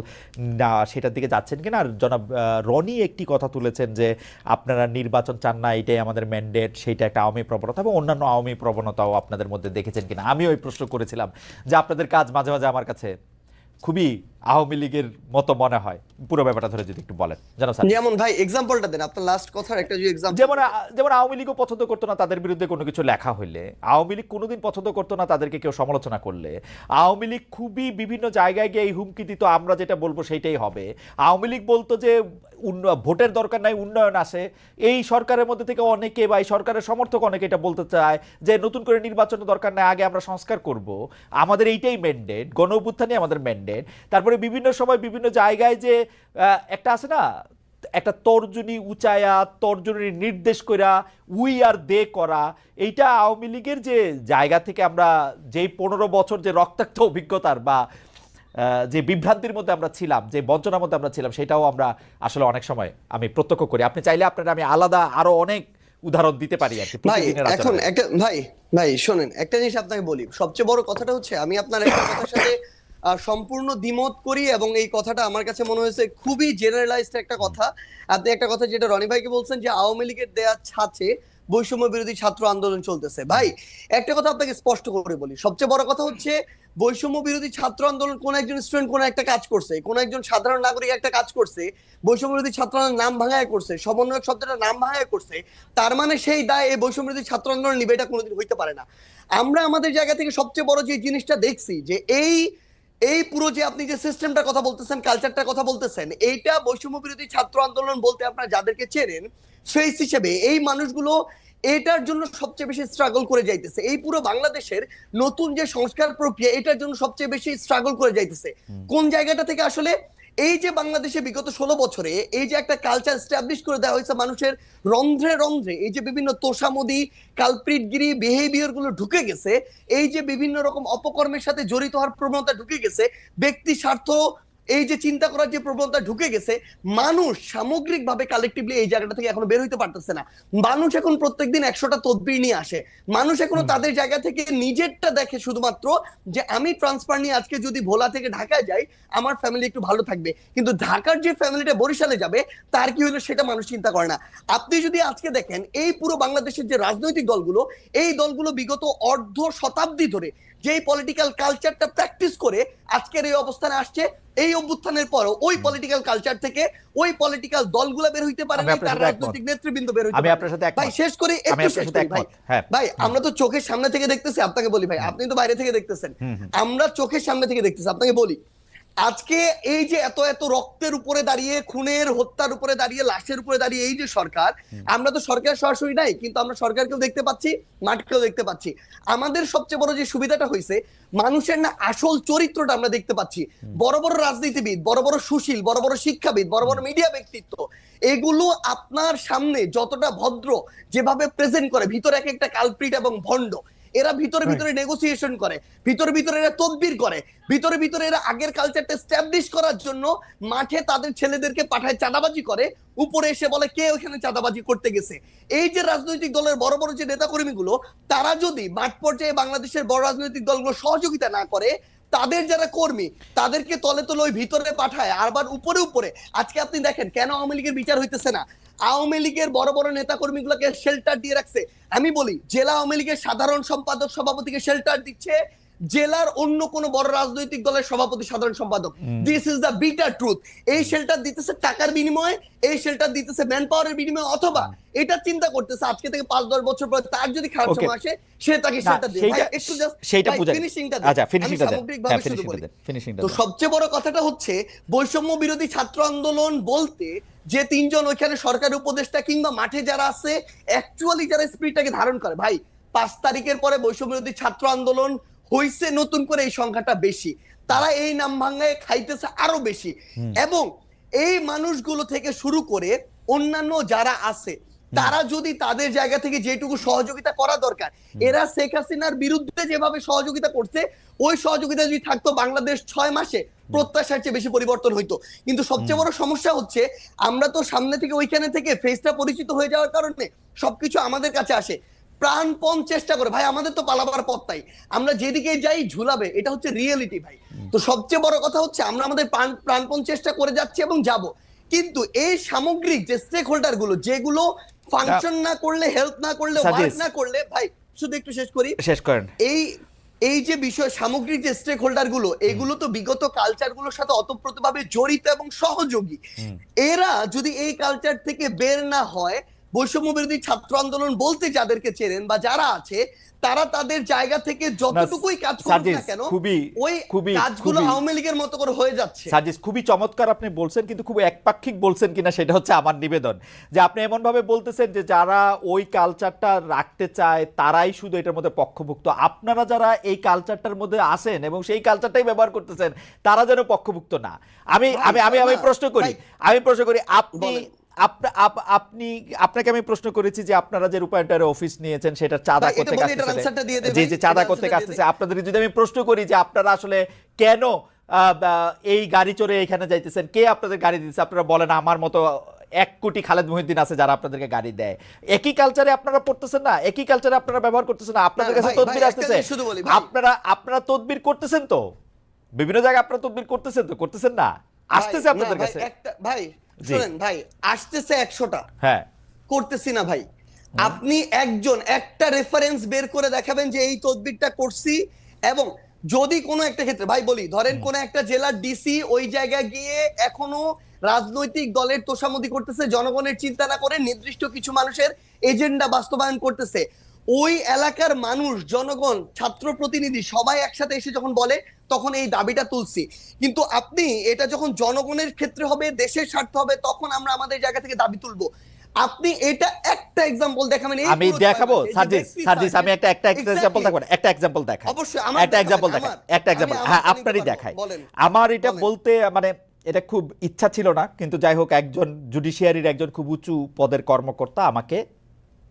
না, সেটার দিকে যাচ্ছেন কিনা। আর জনাব রনি একটি কথা তুলেছেন যে আপনারা নির্বাচন চান না, এটাই আমাদের ম্যান্ডেট, সেইটা একটা আওয়ামী প্রবণতা, এবং অন্যান্য আওয়ামী প্রবণতাও আপনাদের মধ্যে দেখেছেন কিনা। আমিও ওই প্রশ্ন করেছিলাম যে আপনাদের কাজ মাঝে মাঝে আমার কাছে খুবই আওয়ামী লীগের মতো মনে হয়। পুরো ব্যাপারটা ধরে যদি একটু বলেন। যেমন ভাই এক্সাম্পলটা দেন, আপনার লাস্ট কথার একটা যে এক্সাম্পল। যেমন আওয়ামী লীগও পছন্দ করতো না তাদের বিরুদ্ধে কোনো কিছু লেখা হইলে, আওয়ামী লীগ কোনোদিন পছন্দ করতো না তাদেরকে কেউ সমালোচনা করলে, আওয়ামী লীগ খুবই বিভিন্ন জায়গায় গিয়ে এই হুমকি দিত, আমরা যেটা বলবো সেইটাই হবে। আওয়ামী লীগ বলতো যে ভোটের দরকার নাই, উন্নয়ন আসে। এই সরকারের মধ্যে থেকে অনেকে বা এই সরকারের সমর্থক অনেকে এটা বলতে চায় যে নতুন করে নির্বাচনের দরকার নাই, আগে আমরা সংস্কার করব, আমাদের এইটাই ম্যান্ডেট, গণ অভ্যুত্থানই আমাদের ম্যান্ডেট। তারপরে বিভিন্ন সময় বিভিন্ন জায়গায় যে একটা আছে না, একটা তর্জনী উঁচায়া, তর্জনী নির্দেশ করা, উই আর দে করা, এইটা আওয়ামী লীগের যে জায়গা থেকে আমরা যেই 15 বছর যে রক্তাক্ত অভিজ্ঞতার বা যে বিভ্রান্তির মধ্যে আমরা ছিলাম, যে বঞ্চনার মধ্যে আমরা ছিলাম, সেটাও আমরা আসলে অনেক সময় আমি প্রত্যক্ষ করি। আপনি চাইলে আপনারা আমি আলাদা আরো অনেক উদাহরণ দিতে পারি আর কি। এখন একটা ভাই শোনেন, একটা জিনিস আপনাকে বলি, সবচেয়ে বড় কথাটা হচ্ছে আমি আপনার একটা কথার সাথে সম্পূর্ণ দ্বিমত করি, এবং এই কথাটা আমার কাছে মনে হয়েছে খুবই জেনারেলাইজড একটা কথা। আপনি একটা কথা যেটা রনি ভাইকে বলছেন যে আওয়ামী লীগের দেয়া ছাঁচে বৈষম্য বিরোধী ছাত্র আন্দোলন চলতেছে। ভাই একটা কথা আপনাকে স্পষ্ট করে বলি, সবচেয়ে বড় কথা হচ্ছে বৈষম্য বিরোধী ছাত্র আন্দোলন কোন একজন স্টুডেন্ট কোন একটা কাজ করছে, কোন একজন সাধারণ নাগরিক একটা কাজ করছে, বৈষম্য বিরোধী ছাত্র আন্দোলন নাম ভাঙায় করছে, সমন্বয়ক শব্দটা নাম ভাঙায় করছে, তার মানে সেই দায় এই বৈষম্য বিরোধী ছাত্র আন্দোলন নিবে, এটা কোনোদিন হইতে পারে না। আমরা আমাদের জায়গা থেকে সবচেয়ে বড় যে জিনিসটা দেখছি যে এই পুরো যে আপনি যে সিস্টেমটার কথা বলতেছেন, কালচারটার কথা বলতেছেন, এইটা বৈষম্য বিরোধী ছাত্র আন্দোলন বলতে আপনারা যাদেরকে চেনেন ফেস হিসেবে এই মানুষগুলো এটার জন্য সবচেয়ে বেশি স্ট্রাগল করে যাইতেছে। এই পুরো বাংলাদেশের নতুন যে সংস্কার প্রক্রিয়া, এটার জন্য সবচেয়ে বেশি স্ট্রাগল করে যাইতেছে। কোন জায়গাটা থেকে? আসলে এই যে বাংলাদেশে বিগত 16 বছরে এই যে একটা কালচার এস্টাবলিশ করে দেওয়া হয়েছে, মানুষের রন্ধ্রে রন্ধ্রে এই যে বিভিন্ন তোষামোদি, কালপ্রিটগিরি বিহেভিয়ার গুলো ঢুকে গেছে, এই যে বিভিন্ন রকম অপকর্মের সাথে জড়িত হওয়ার প্রবণতা ঢুকে গেছে, ব্যক্তি স্বার্থ এই যে চিন্তা করার যে প্রবণতা ঢুকে গেছে, মানুষ সামগ্রিকভাবে কালেকটিভলি এই জায়গাটা থেকে এখনো বের হইতে পারতেছে না। মানুষ এখন প্রত্যেকদিন 100টা তদবির নিয়ে আসে, মানুষ এখনো তাদের জায়গা থেকে নিজেরটা দেখে শুধুমাত্র যে আমি ট্রান্সফার নিয়ে আজকে যদি ভোলা থেকে ঢাকায় যাই আমার ফ্যামিলি একটু ভালো থাকবে, কিন্তু ঢাকার যে ফ্যামিলিটা বরিশালে যাবে তার কি হলো সেটা মানুষ চিন্তা করে না। আপনি যদি আজকে দেখেন এই পুরো বাংলাদেশের যে রাজনৈতিক দলগুলো, এই দলগুলো বিগত অর্ধ শতাব্দী ধরে যেই পলিটিক্যাল কালচারটা প্র্যাকটিস করে আজকের এই অবস্থানে আসছে, এই অভ্যুত্থানের পরও ওই পলিটিক্যাল কালচার থেকে ওই পলিটিক্যাল দলগুলো বের হইতে পারে না, তার রাজনৈতিক নেতৃবৃন্দ বের হইতে পারে না। ভাই শেষ করি, একটু শেষ করি ভাই। ভাই আমরা তো চোখের সামনে থেকে দেখতেছি, আপনাকে বলি ভাই, আপনি তো বাইরে থেকে দেখতেছেন, আমরা চোখের সামনে থেকে দেখতেছি। আপনাকে বলি, আজকে এই যে এত এত রক্তের উপরে দাঁড়িয়ে, খুনের হত্যার উপরে দাঁড়িয়ে, লাশের উপরে দাঁড়িয়ে এই যে সরকার, আমরা তো সরকার সরাসরি নাই, কিন্তু আমরা সরকারকেও দেখতে পাচ্ছি, মাঠকেও দেখতে পাচ্ছি। আমাদের সবচেয়ে বড় যে সুবিধাটা হয়েছে, মানুষের না আসল চরিত্রটা আমরা দেখতে পাচ্ছি। বড় বড় রাজনীতিবিদ, বড় বড় সুশীল, বড় বড় শিক্ষাবিদ, বড় বড় মিডিয়া ব্যক্তিত্ব, এগুলো আপনার সামনে যতটা ভদ্র যেভাবে প্রেজেন্ট করে, ভিতরে এক একটা কালপ্রিট এবং ভণ্ড। এরা ভিতরে ভিতরে নেগোসিয়েশন করে, ভিতরে ভিতরে এরা তদবির করে, ভিতরে ভিতরে এরা আগের কালচারটা এস্টাবলিশ করার জন্য মাঠে তাদের ছেলেদেরকে পাঠায় চাঁদাবাজি করে, উপরে এসে বলে কে ওখানে চাঁদাবাজি করতে গেছে। এই যে রাজনৈতিক দলের বড় বড় যে নেতাকর্মীগুলো, তারা যদি মাঠ পর্যায়ে বাংলাদেশের বড় রাজনৈতিক দলগুলো সহযোগিতা না করে, তাদের যারা কর্মী তাদেরকে তলে তলে ওই ভিতরে পাঠায়, আবার উপরে উপরে। আজকে আপনি দেখেন কেন আওয়ামী লীগের বিচার হইতেছে না। আওয়ামী লীগের বড় বড় নেতা কর্মীগুলোকে শেল্টার দিয়ে রাখছে। আমি বলি, জেলা আওয়ামী লীগের সাধারণ সম্পাদক সভাপতিকে শেল্টার দিচ্ছে জেলার অন্য কোন বড় রাজনৈতিক দলের সভাপতি সাধারণ সম্পাদক। This is the bitter truth. এই শেল্টার দিতেছে টাকার বিনিময়ে, এই শেল্টার দিতেছে ম্যান পাওয়ারের বিনিময়ে, অথবা এটা চিন্তা করতেছে আজকে থেকে 5-10 বছর পর তার যদি খারাপ সময় আসে, সে তাকে শেল্টার দেবে। ভাই একটু জাস্ট সেইটা বুঝাই, ফিনিশিংটা দেন। আচ্ছা, ফিনিশিংটা দেন। সামগ্রিকভাবে শুধু বলি, তো সবচেয়ে বড় কথাটা হচ্ছে বৈষম্য বিরোধী ছাত্র আন্দোলন বলতে যে তিনজন ওইখানে সরকারি উপদেষ্টা কিংবা মাঠে যারা আছে, অ্যাকচুয়ালি যারা স্পিরিটটাকে ধারণ করে, ভাই 5 তারিখের পরে বৈষম্য বিরোধী ছাত্র আন্দোলন হইছে নতুন করে, এই সংখ্যাটা বেশি, তারা এই নাম ভাঙায় খাইতেছে আরো বেশি। এবং এই মানুষগুলো থেকে শুরু করে অন্যান্য যারা আছে, তারা যদি তাদের জায়গা থেকে যেটুকু সহযোগিতা করা দরকার, এরা শেখ হাসিনার বিরুদ্ধে যেভাবে সহযোগিতা করছে, ওই সহযোগিতা যদি থাকতো, বাংলাদেশ 6 মাসে প্রত্যাশার চেয়ে বেশি পরিবর্তন হইতো। কিন্তু সবচেয়ে বড় সমস্যা হচ্ছে, আমরা তো সামনে থেকে ওইখানে থেকে ফেসটা পরিচিত হয়ে যাওয়ার কারণে সবকিছু আমাদের কাছে আসে, প্রাণপণ চেষ্টা করে। ভাই আমাদের তো পালাবার পথ নাই, আমরা যেদিকে যাই ঝুলাবে, এটা হচ্ছে রিয়েলিটি ভাই। তো সবচেয়ে বড় কথা হচ্ছে, আমরা আমাদের প্রাণপণ চেষ্টা করে যাচ্ছি এবং যাব, কিন্তু এই সামগ্রিক যে স্টেক হোল্ডার গুলো, যেগুলো ফাংশন না করলে, হেল্প না করলে, ওয়ার্ক না করলে, ভাই শুধু একটু শেষ করি, শেষ করেন। এই যে বিষয়, সামগ্রিক যে স্টেক হোল্ডার গুলো, এগুলো তো বিগত কালচার গুলোর সাথে অতপ্রতভাবে জড়িত এবং সহযোগী। এরা যদি এই কালচার থেকে বের না হয়, বৈষম্য বিরোধী ছাত্র আন্দোলন বলতে যাদেরকে চেনেন বা যারা আছে, তারা তাদের জায়গা থেকে যতটুকুই কাজ করুক না কেন, ওই কাজগুলো আওয়ামী লীগের মতো করে হয়ে যাচ্ছে। সাজিস, খুবই চমৎকার আপনি বলছেন, কিন্তু খুব একপাক্ষিক বলছেন কিনা সেটা হচ্ছে আমার নিবেদন। যে আপনি এমন ভাবে বলতেছেন যে যারা ওই কালচারটা রাখতে চায় তারাই শুধু এটার মধ্যে পক্ষভুক্ত, আপনারা যারা এই কালচারটার মধ্যে আসেন এবং সেই কালচারটাই ব্যবহার করতেছেন, তারা যেন পক্ষভুক্ত না। আমি প্রশ্ন করি, আপনাকে আমি প্রশ্ন করেছি যে আপনারা যে রূপায়ণের অফিস নিয়েছেন, সেটা চাঁদা করতে চাঁদা করতে আসতেছে, আপনাদের যদি আমি প্রশ্ন করি যে আপনারা আসলে কেন এই গাড়ি চড়ে এখানে যাইতেছেন, কে আপনাদের গাড়ি দিচ্ছে, আপনারা বলেন আমার মতো 1 কোটি খালেদ মহিউদ্দিন আছে যারা আপনাদেরকে গাড়ি দেয়। একই কালচারে আপনারা পড়তেছেন না, একই কালচারে আপনারা ব্যবহার করতেছেন না, আপনাদের কাছে তদবির আসতেছে, আপনারা তদবির করতেছেন তো, বিভিন্ন জায়গায় আপনারা তদবির করতেছেন তো, করতেছেন না, আসতেছে আপনাদের কাছে। ভাই শুনেন ভাই, আসতেছে 100টা, হ্যাঁ করতেছি না ভাই। আপনি একটা রেফারেন্স বের করে দেখাবেন যে এই তদবিরটা করছি। এবং যদি কোনো একটা ক্ষেত্রে, ভাই বলি, ধরেন কোন একটা জেলার ডিসি ওই জায়গায় গিয়ে এখনো রাজনৈতিক দলের তোষামোদি করতেছে, জনগণের চিন্তা না করে নির্দিষ্ট কিছু মানুষের এজেন্ডা বাস্তবায়ন করতেছে, ওই এলাকার মানুষ, জনগণ, ছাত্র প্রতিনিধি সবাই একসাথে এসে যখন বলে, তখন এই দাবিটা তুলছি। কিন্তু আপনি এটা যখন জনগণের ক্ষেত্রে হবে, দেশের স্বার্থ হবে, তখন আমরা আমাদের জায়গা থেকে দাবি তুলবো। আপনি এটা একটা एग्जांपल দেখাবেন, আমি দেখাবো সার্জিস, আমি একটা एग्जांपल দেখাবো, একটা एग्जांपल দেখাই, অবশ্যই আমার একটা एग्जांपल দেখাই, একটা एग्जांपल, হ্যাঁ আপনারই দেখাই। আমার এটা বলতে মানে এটা খুব ইচ্ছা ছিল না, কিন্তু যাই হোক, একজন জুডিশিয়ারির একজন খুব উঁচু পদের কর্মকর্তা আমাকে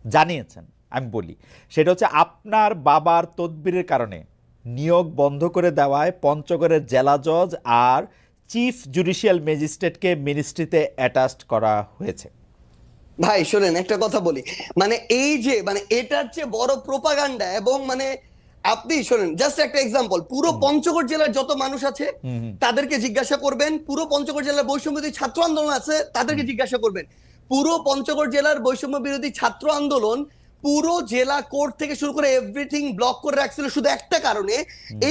জানিয়েছেন, আমি বলি, সেটা হচ্ছে আপনার বাবার তদবিরের কারণে নিয়োগ বন্ধ করে দেওয়ায় পঞ্চগড়ের জেলা জজ আর চিফ জুডিশিয়াল ম্যাজিস্ট্রেটকে মিনিস্ট্রিতে অ্যাটাচড করা হয়েছে। ভাই শুনেন একটা কথা বলি, মানে এই যে এটার চেয়ে বড় প্রোপাগান্ডা, এবং আপনি শুনেন জাস্ট একটা एग्जांपल, পুরো পঞ্চগড় জেলার যত মানুষ আছে তাদেরকে জিজ্ঞাসা করবেন, পুরো পঞ্চগড় জেলার বৈষম্য বিরোধী ছাত্র আন্দোলন আছে তাদেরকে জিজ্ঞাসা করবেন, পুরো পঞ্চগড় জেলার বৈষম্য বিরোধী ছাত্র আন্দোলন পুরো জেলা কোর্ট থেকে শুরু করে এভরিথিং ব্লক করে রাখছিল শুধু একটা কারণে,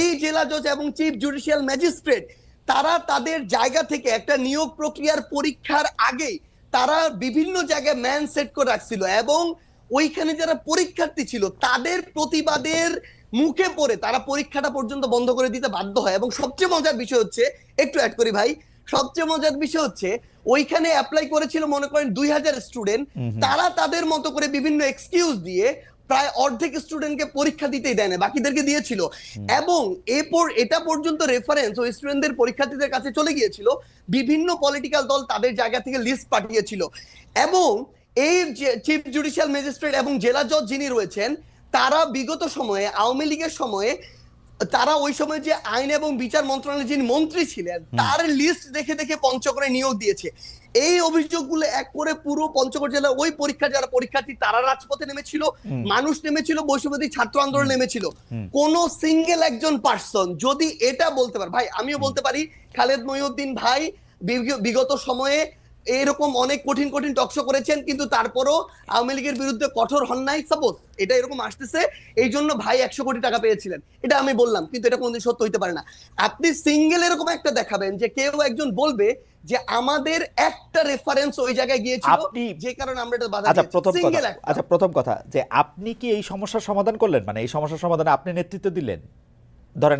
এই জেলা জজ এবং চিফ জুডিশিয়াল ম্যাজিস্ট্রেট তারা তাদের জায়গা থেকে একটা নিয়োগ প্রক্রিয়ার পরীক্ষার আগে তারা বিভিন্ন জায়গায় ম্যান সেট করে রাখছিল, এবং ওইখানে যারা পরীক্ষার্থী ছিল তাদের প্রতিবাদের মুখে পড়ে তারা পরীক্ষাটা পর্যন্ত বন্ধ করে দিতে বাধ্য হয়। এবং সবচেয়ে মজার বিষয় হচ্ছে, একটু অ্যাড করি ভাই, সবচেয়ে মজার বিষয় হচ্ছে ওইখানে অ্যাপ্লাই করেছিল মনে করেন 2000 স্টুডেন্ট, তারা তাদের মতো করে বিভিন্ন এক্সকিউজ দিয়ে প্রায় অর্ধেক স্টুডেন্টকে পরীক্ষা দিতেই দেয় না, বাকিদেরকে দিয়েছিল। এবং এরপর এটা পর্যন্ত রেফারেন্স ওই স্টুডেন্টদের পরীক্ষার্থীদের কাছে চলে গিয়েছিল, বিভিন্ন পলিটিক্যাল দল তাদের জায়গা থেকে লিস্ট পাঠিয়েছিল। এবং এই চিফ জুডিশিয়াল ম্যাজিস্ট্রেট এবং জেলা জজ যিনি রয়েছেন তারা বিগত সময়ে আওয়ামী লীগের সময়ে তারা ওই সময় যে আইন এবং বিচার মন্ত্রণালয়ের যিনি মন্ত্রী ছিলেন তার লিস্ট দেখে দেখে পঞ্চগড়ে নিয়োগ দিয়েছে। এই অভিযোগগুলো এক করে পুরো পঞ্চগড় জেলা ওই পরীক্ষা যারা পরীক্ষার্থী তারা রাজপথে নেমেছিল, মানুষ নেমেছিল, বৈষম্যবিরোধী ছাত্র আন্দোলন নেমেছিল। কোন সিঙ্গেল একজন পার্সন যদি এটা বলতে পারে, ভাই আমিও বলতে পারি খালেদ মহিউদ্দিন ভাই বিগত সময়ে এরকম অনেক কঠিন কঠিন টকশো করেছেন, কিন্তু তারপরও আওয়ামী লীগের বিরুদ্ধে কঠোর হন নাই। সাপোজ এটা এরকম আসতেছে এই জন্য ভাই 100 কোটি টাকা পেয়েছিলেন, এটা আমি বললাম, কিন্তু এটা কোনোদিন সত্য হইতে পারে না। আপনি সিঙ্গেল এরকম একটা দেখাবেন যে কেউ একজন বলবে যে আমাদের একটা রেফারেন্স ওই জায়গায় গিয়েছিল যে কারণে আমরা এটা বাধা দিয়েছি। আচ্ছা, প্রথম কথা যে আপনি কি এই সমস্যার সমাধান করলেন, মানে এই সমস্যার সমাধানে আপনি নেতৃত্ব দিলেন? ধরেন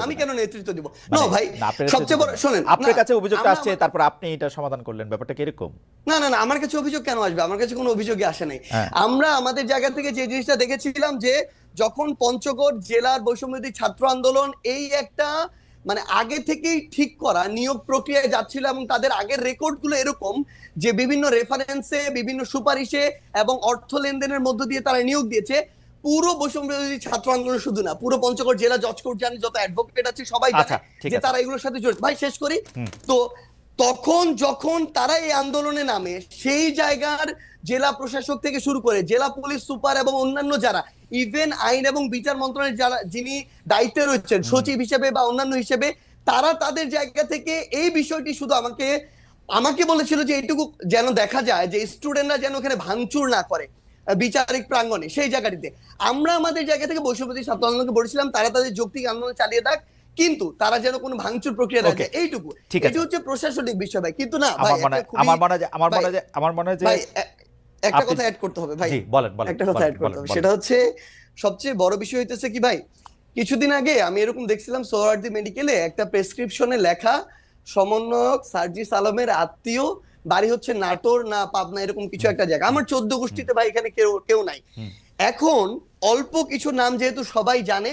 আমি কেন নেতৃত্ব দিব? না ভাই, সবচেয়ে বড় শুনেন, আপনার কাছে অভিযোগটা আসছে, তারপর আপনি এটা সমাধান করলেন, ব্যাপারটা কি এরকম? না না না, আমার কাছে অভিযোগ কেন আসবে? আমার কাছে কোনো অভিযোগই আসে নাই। আমরা আমাদের জায়গা থেকে যে জিনিসটা দেখেছিলাম যে যখন পঞ্চগড় জেলার বৈষম্যবিরোধী ছাত্র আন্দোলন এই একটা মানে আগে থেকেই ঠিক করা নিয়োগ প্রক্রিয়ায় যাচ্ছিল, এবং তাদের আগের রেকর্ডগুলো এরকম যে বিভিন্ন রেফারেন্সে, বিভিন্ন সুপারিশে এবং অর্থ লেনদেনের মধ্য দিয়ে তারা নিয়োগ দিয়েছে। পুরো বৈষম্যবিরোধী ছাত্র আন্দোলন শুধু না, পুরো পঞ্চগড় জেলা জজ কোর্ট জানি, যত অ্যাডভোকেট আছে সবাই জানে যে তারা এগুলোর সাথে জড়িত। ভাই শেষ করি তো, তখন যখন তারা এই আন্দোলনে নামে সেই জায়গার জেলা প্রশাসক থেকে শুরু করে জেলা পুলিশ সুপার এবং অন্যান্য যারা, ইভেন আইন এবং বিচার মন্ত্রণালয়ের যারা যিনি দায়িত্বে রয়েছেন সচিব হিসেবে বা অন্যান্য হিসেবে, তারা তাদের জায়গা থেকে এই বিষয়টি শুধু আমাকে বলেছিল যে এইটুকু যেন দেখা যায় যে স্টুডেন্টরা যেন ওখানে ভাঙচুর না করে বিচারিক প্রাঙ্গণে। সেই জায়গাটিতে আমরা আমাদের জায়গা থেকে বৈষম্যবিরোধী ছাত্র আন্দোলনকে বলেছিলাম তারা তাদের যৌক্তিক আন্দোলন চালিয়ে দেখ, কিন্তু তারা যেন কোনো ভাঙচুর প্রক্রিয়া না যায়, এইটুকু। এটা হচ্ছে প্রশাসনিক বিষয় ভাই, কিন্তু না ভাই আমার মনে হয় যে একটা কথা অ্যাড করতে হবে ভাই, একটা কথা অ্যাড করতে হবে, সেটা হচ্ছে সবচেয়ে বড় বিষয় হইতেছে কি ভাই, কিছুদিন আগে আমি এরকম দেখছিলাম সোহরাওয়ার্দী মেডিকেলে একটা প্রেসক্রিপশনে লেখা সমন্বয়ক সার্জিস আলমের আত্মীয়, বাড়ি হচ্ছে নাটোর না পাবনা এরকম কিছু একটা জায়গা। আমার 14 গোষ্ঠীতে ভাই এখানে কেউ নাই। এখন অল্প কিছু নাম যেহেতু সবাই জানে,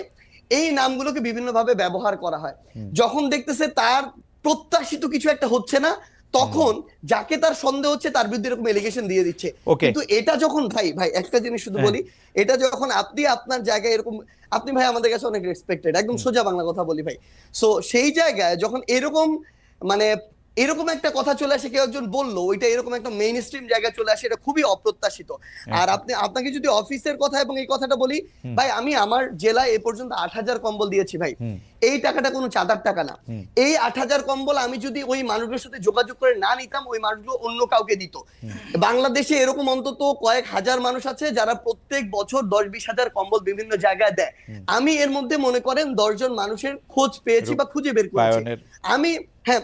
এই নামগুলোকে বিভিন্ন ভাবে ব্যবহার করা হয়। যখন দেখতেছে তার প্রত্যাশিত কিছু একটা হচ্ছে না, তখন যাকে তার সন্দেহ হচ্ছে তার বিরুদ্ধে এরকম এলিগেশন দিয়ে দিচ্ছে। কিন্তু এটা যখন ভাই একটা জিনিস শুধু বলি, এটা যখন আপনি আপনার জায়গায় এরকম, আপনি ভাই আমাদের কাছে অনেক রেসপেক্টেড, একদম সোজা বাংলা কথা বলি ভাই, সো সেই জায়গায় যখন এরকম মানে এরকম একটা কথা চলে আসে, কেউ একজন বললো ওইটা এরকম একটা মেইন স্ট্রিম জায়গায় চলে আসে, এটা খুবই অপ্রত্যাশিত। আর আপনাকে যদি অফিসের কথা এবং এই কথাটা বলি ভাই, আমি আমার জেলায় এ পর্যন্ত 8000 কম্বল দিয়েছি ভাই। এই টাকাটা কোনো চাঁদার টাকা না। এই 8000 কম্বল আমি যদি ওই মানুষগুলোর সাথে যোগাযোগ করে না নিতাম, ওই মানুষগুলো অন্য কাউকে দিত। বাংলাদেশে এরকম অন্তত কয়েক হাজার মানুষ আছে যারা প্রত্যেক বছর 10-20 হাজার কম্বল বিভিন্ন জায়গায় দেয়। আমি এর মধ্যে মনে করেন 10 জন মানুষের খোঁজ পেয়েছি বা খুঁজে বের করেছি। আমি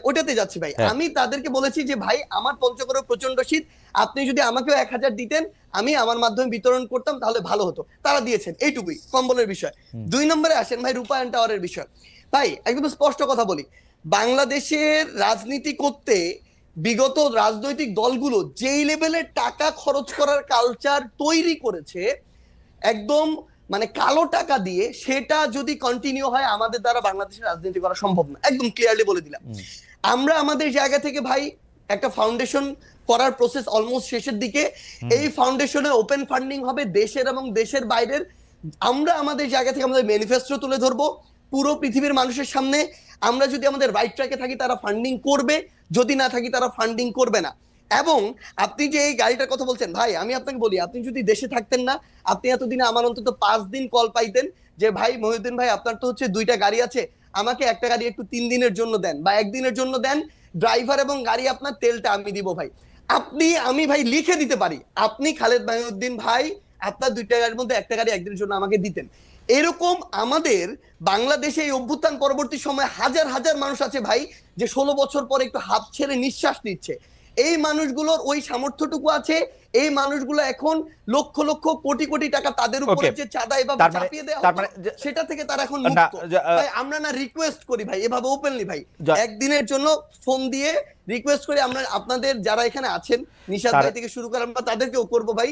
ওটাতে যাচ্ছি ভাই, আমি তাদেরকে বলেছি যে ভাই আমার পঞ্চগড়ে প্রচন্ড শীত, আপনি যদি আমাকেও 1000 দিতেন আমি আমার মাধ্যমে বিতরণ করতাম তাহলে ভালো হতো। তারা দিয়েছেন, এইটুকুই কম্বলের বিষয়। 2 নম্বরে আসেন ভাই রূপায়ণ টাওয়ারের বিষয়। ভাই একদম স্পষ্ট কথা বলি, বাংলাদেশের রাজনীতি করতে বিগত রাজনৈতিক দলগুলো যেই লেভেলের টাকা খরচ করার কালচার তৈরি করেছে, একদম মানে কালো টাকা দিয়ে, সেটা যদি কন্টিনিউ হয় আমাদের দ্বারা বাংলাদেশের রাজনীতি করা সম্ভব না, একদম ক্লিয়ারলি বলে দিলাম। আমরা আমাদের জায়গা থেকে ভাই একটা ফাউন্ডেশন করার প্রসেস অলমোস্ট শেষের দিকে। এই ফাউন্ডেশনে ওপেন ফান্ডিং হবে দেশের এবং দেশের বাইরের। আমরা আমাদের জায়গা থেকে আমাদের ম্যানিফেস্টো তুলে ধরবো পুরো পৃথিবীর মানুষের সামনে। আমরা যদি আমাদের রাইট ট্র্যাকে থাকি তারা ফান্ডিং করবে, যদি না থাকি তারা ফান্ডিং করবে না। এবং আপনি যে এই গাড়িটার কথা বলছেন ভাই, আমি আপনাকে বলি, আপনি যদি দেশে থাকতেন না, আপনি এতদিনে আমার অন্তত 5 দিন কল পাইতেন যে ভাই মহিউদ্দিন ভাই আপনার তো হচ্ছে 2টা গাড়ি আছে, আমাকে একটা গাড়ি একটু 3 দিনের জন্য দেন বা 1 দিনের জন্য দেন, ড্রাইভার এবং গাড়ি আপনার, তেলটা আমি দিব ভাই। আমি ভাই লিখে দিতে পারি, আপনি খালেদ মহিউদ্দিন ভাই আপনার 2টা গাড়ির মধ্যে একটা গাড়ি একদিনের জন্য আমাকে দিতেন। এরকম আমাদের বাংলাদেশে এই অভ্যুত্থান পরবর্তী সময় হাজার হাজার মানুষ আছে ভাই, যে 16 বছর পরে একটু হাফ ছেড়ে নিঃশ্বাস নিচ্ছে। এই মানুষগুলোর ওই সামর্থ্যটুকু আছে। এই মানুষগুলো এখন লক্ষ লক্ষ কোটি কোটি টাকা তাদের উপরে যে চাঁদা এভাবে চাপিয়ে দেওয়া হতো, সেটা থেকে তারা এখন মুক্ত। ভাই আমরা না রিকোয়েস্ট করি ভাই এভাবে ওপেনলি ভাই, একদিনের জন্য ফোন দিয়ে রিকোয়েস্ট করি, আমরা আপনাদের যারা এখানে আছেন নিশাদ ভাই থেকে শুরু করে আমরা তাদেরকেও করবো ভাই,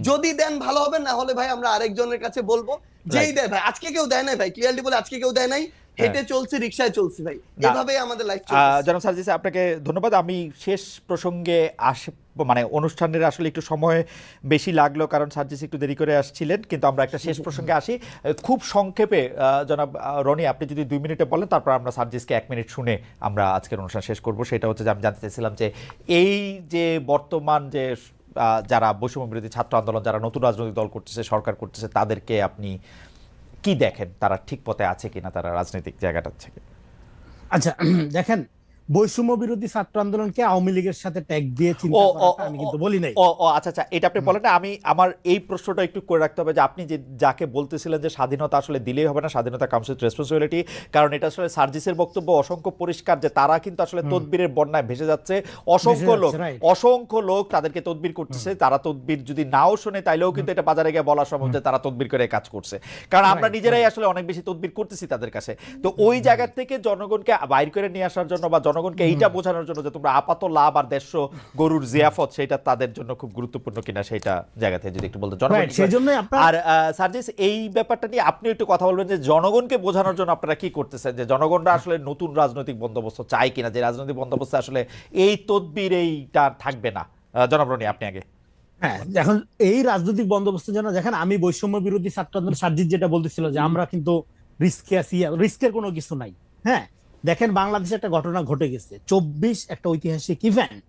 যদি দেন ভালো হবে, না হলে ভাই আমরা আরেকজনের কাছে বলবো, যেই দেয় ভাই। আজকে কেউ দেয় নাই ভাই, ক্লিয়ারলি বলে আজকে কেউ দেয় নাই, হেঁটে চলছে, রিকশায় চলছে ভাই, এভাবেই আমাদের লাইফ চলছে। জনাব সার্জিস আপনাকে ধন্যবাদ। আমি শেষ প্রসঙ্গে মানে অনুষ্ঠানের আসলে একটু সময় বেশি লাগলো কারণ সার্জিস একটু দেরি করে আসছিলেন, কিন্তু আমরা একটা শেষ প্রসঙ্গে আসি খুব সংক্ষেপে। জনাব রনি আপনি যদি 2 মিনিটে বলেন, তারপর আমরা সার্জিসকে 1 মিনিট শুনে আমরা আজকের অনুষ্ঠান শেষ করব। সেটা হচ্ছে যে আমি জানতে চাইছিলাম যে এই যে বর্তমান যে যারা বৈষম্য বিরোধী ছাত্র আন্দোলন, যারা নতুন রাজনৈতিক দল করতেছে, সরকার করতেছে, তাদেরকে আপনি কি দেখেন, তারা ঠিক পথে আছে কিনা, তারা রাজনৈতিক জায়গাটা থেকে? আচ্ছা দেখেন, বৈষম্য বিরোধী ছাত্র আন্দোলনকে আওয়ামী লীগের সাথে ট্যাগ দিয়ে চিন্তা করাটা আমি কিন্তু বলি নাই। আচ্ছা এটা আপনি বলেন না, আমি আমার এই প্রশ্নটা একটু করে রাখতে হবে যে আপনি যে যাকে বলতেছিলেন যে স্বাধীনতা আসলে দিলেই হবে না, স্বাধীনতা কামস উইথ রেসপন্সিবিলিটি, কারণ এটা আসলে সার্জিসের বক্তব্য অসংখ্য পরিষ্কার যে তারা কিন্তু আসলে তদবিরের বন্যায় ভেসে যাচ্ছে। অসংখ্য লোক তাদেরকে তদবির করতেছে, তারা তদবির যদি নাও শোনে তাইলেও কিন্তু এটা বাজারে গিয়ে বলা সম্ভব যে তারা তদবির করে কাজ করছে, কারণ আমরা নিজেরাই আসলে অনেক বেশি তদবির করতেছি তাদের কাছে। তো ওই জায়গা থেকে জনগণকে বাইর করে নিয়ে আসার জন্য বা জনগণকে এইটা বোঝানোর জন্য যে তোমরা আপাত লাভ আর দেশ গরুর জিয়াফত, সেটা তাদের জন্য খুব গুরুত্বপূর্ণ কিনা সেটা জায়গা থেকে যদি একটু বলতে। আর সার্জিস এই ব্যাপারটা নিয়ে আপনি একটু কথা বলবেন যে জনগণকে বোঝানোর জন্য আপনারা কি করতেছেন, যে জনগণরা আসলে নতুন রাজনৈতিক বন্দোবস্ত চায় কিনা, যে রাজনৈতিক বন্দোবস্ত আসলে এই তদবির এইটা থাকবে না। জনাব রনি আপনি আগে। হ্যাঁ, এখন এই রাজনৈতিক বন্দোবস্তের জন্য দেখেন, আমি বৈষম্য বিরোধী ছাত্র আন্দোলন সার্জিস যেটা বলতেছিল যে আমরা কিন্তু রিস্কে আছি, রিস্কের কোনো কিছু নাই। হ্যাঁ দেখেন, বাংলাদেশে একটা ঘটনা ঘটে গেছে, 24 একটা ঐতিহাসিক ইভেন্ট,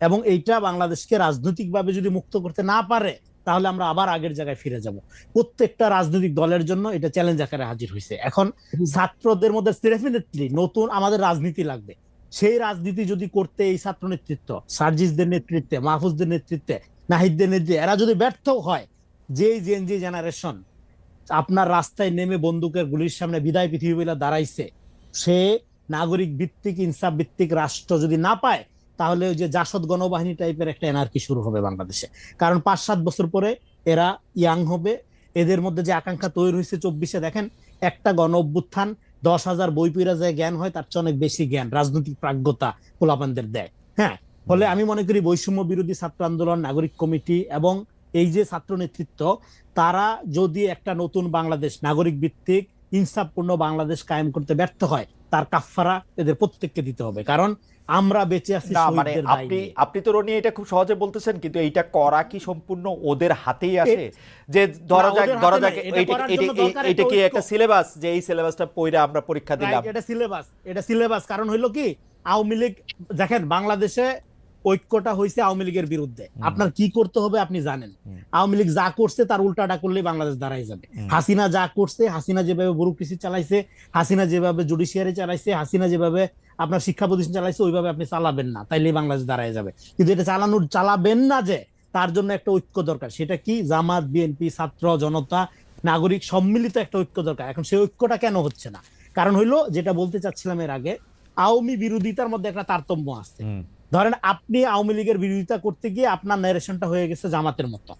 এবং এইটা বাংলাদেশকে রাজনৈতিকভাবে যদি মুক্ত করতে না পারে তাহলে আমরা আবার আগের জায়গায় ফিরে যাব। প্রত্যেকটা রাজনৈতিক দলের জন্য এটা চ্যালেঞ্জ আকারে হাজির হয়েছে। এখন ছাত্রদের মধ্যে ডেফিনেটলি নতুন আমাদের রাজনীতি লাগবে। সেই রাজনীতি যদি করতে এই ছাত্র নেতৃত্ব, সার্জিসদের নেতৃত্বে, মাহফুজদের নেতৃত্বে, নাহিদদের নেতৃত্বে এরা যদি ব্যর্থ হয়, যে জেনজি জেনারেশন আপনার রাস্তায় নেমে বন্দুকের গুলির সামনে বিদায় পৃথিবী বলে দাঁড়াইছে, সে নাগরিক ভিত্তিক ইনসাফ ভিত্তিক রাষ্ট্র যদি না পায়, তাহলে ওই যে জাসদ গণবাহিনী টাইপের একটা এনার্কি শুরু হবে বাংলাদেশে। কারণ 5-7 বছর পরে এরা ইয়াং হবে, এদের মধ্যে যে আকাঙ্ক্ষা তৈরি হয়েছে 24-এ, দেখেন একটা গণ অভ্যুত্থান 10,000 বই পড়া যায় জ্ঞান হয়, তার চেয়ে অনেক বেশি জ্ঞান রাজনৈতিক প্রাজ্ঞতা পোলাপানদের দেয়। হ্যাঁ, ফলে আমি মনে করি বৈষম্য বিরোধী ছাত্র আন্দোলন, নাগরিক কমিটি এবং এই যে ছাত্র নেতৃত্ব, তারা যদি একটা নতুন বাংলাদেশ, নাগরিক ভিত্তিক ইনসাফপূর্ণ বাংলাদেশ কায়েম করতে ব্যর্থ হয়, তার কাফফারা এদের প্রত্যেককে দিতে হবে। কারণ আমরা বেঁচে আছি মানে আপনি তো রনি এটা খুব সহজে বলতেছেন, কিন্তু এইটা করা কি সম্পূর্ণ ওদের হাতেই আসে? যে ধরা যাক এটা কি একটা সিলেবাস, যে এই সিলেবাসটা পড়ে আমরা পরীক্ষা দিলাম, এটা সিলেবাস। কারণ হইলো কি, আওয়ামী লীগ দেখেন বাংলাদেশে ঐক্যটা হয়েছে আওয়ামী লীগের বিরুদ্ধে। আপনার কি করতে হবে আপনি জানেন। আওয়ামী লীগ যা করছে তার উল্টাটা করলে বাংলাদেশ দাঁড়াই যাবে। হাসিনা যা করছে, হাসিনা যেভাবে ব্যুরোক্রেসি চালাইছে, হাসিনা যেভাবে জুডিশিয়ারি চালাইছে, হাসিনা যেভাবে আপনার শিক্ষা প্রতিষ্ঠান চালাইছে, ওইভাবে আপনি চালাবেন না, তাইলে বাংলাদেশ দাঁড়ায় যাবে। কিন্তু এটা চালাবেন না, যে তার জন্য একটা ঐক্য দরকার। সেটা কি? জামাত, বিএনপি, ছাত্র জনতা, নাগরিক সম্মিলিত একটা ঐক্য দরকার। এখন সেই ঐক্যটা কেন হচ্ছে না? কারণ হইলো, যেটা বলতে চাচ্ছিলাম এর আগে, আওয়ামী বিরোধিতার মধ্যে একটা তারতম্য আছে। ধরেন আপনি আওয়ামী লীগের বিরোধিতা করতে গিয়ে আপনার ন্যারেশনটা হয়ে গেছে জামাতের মতো,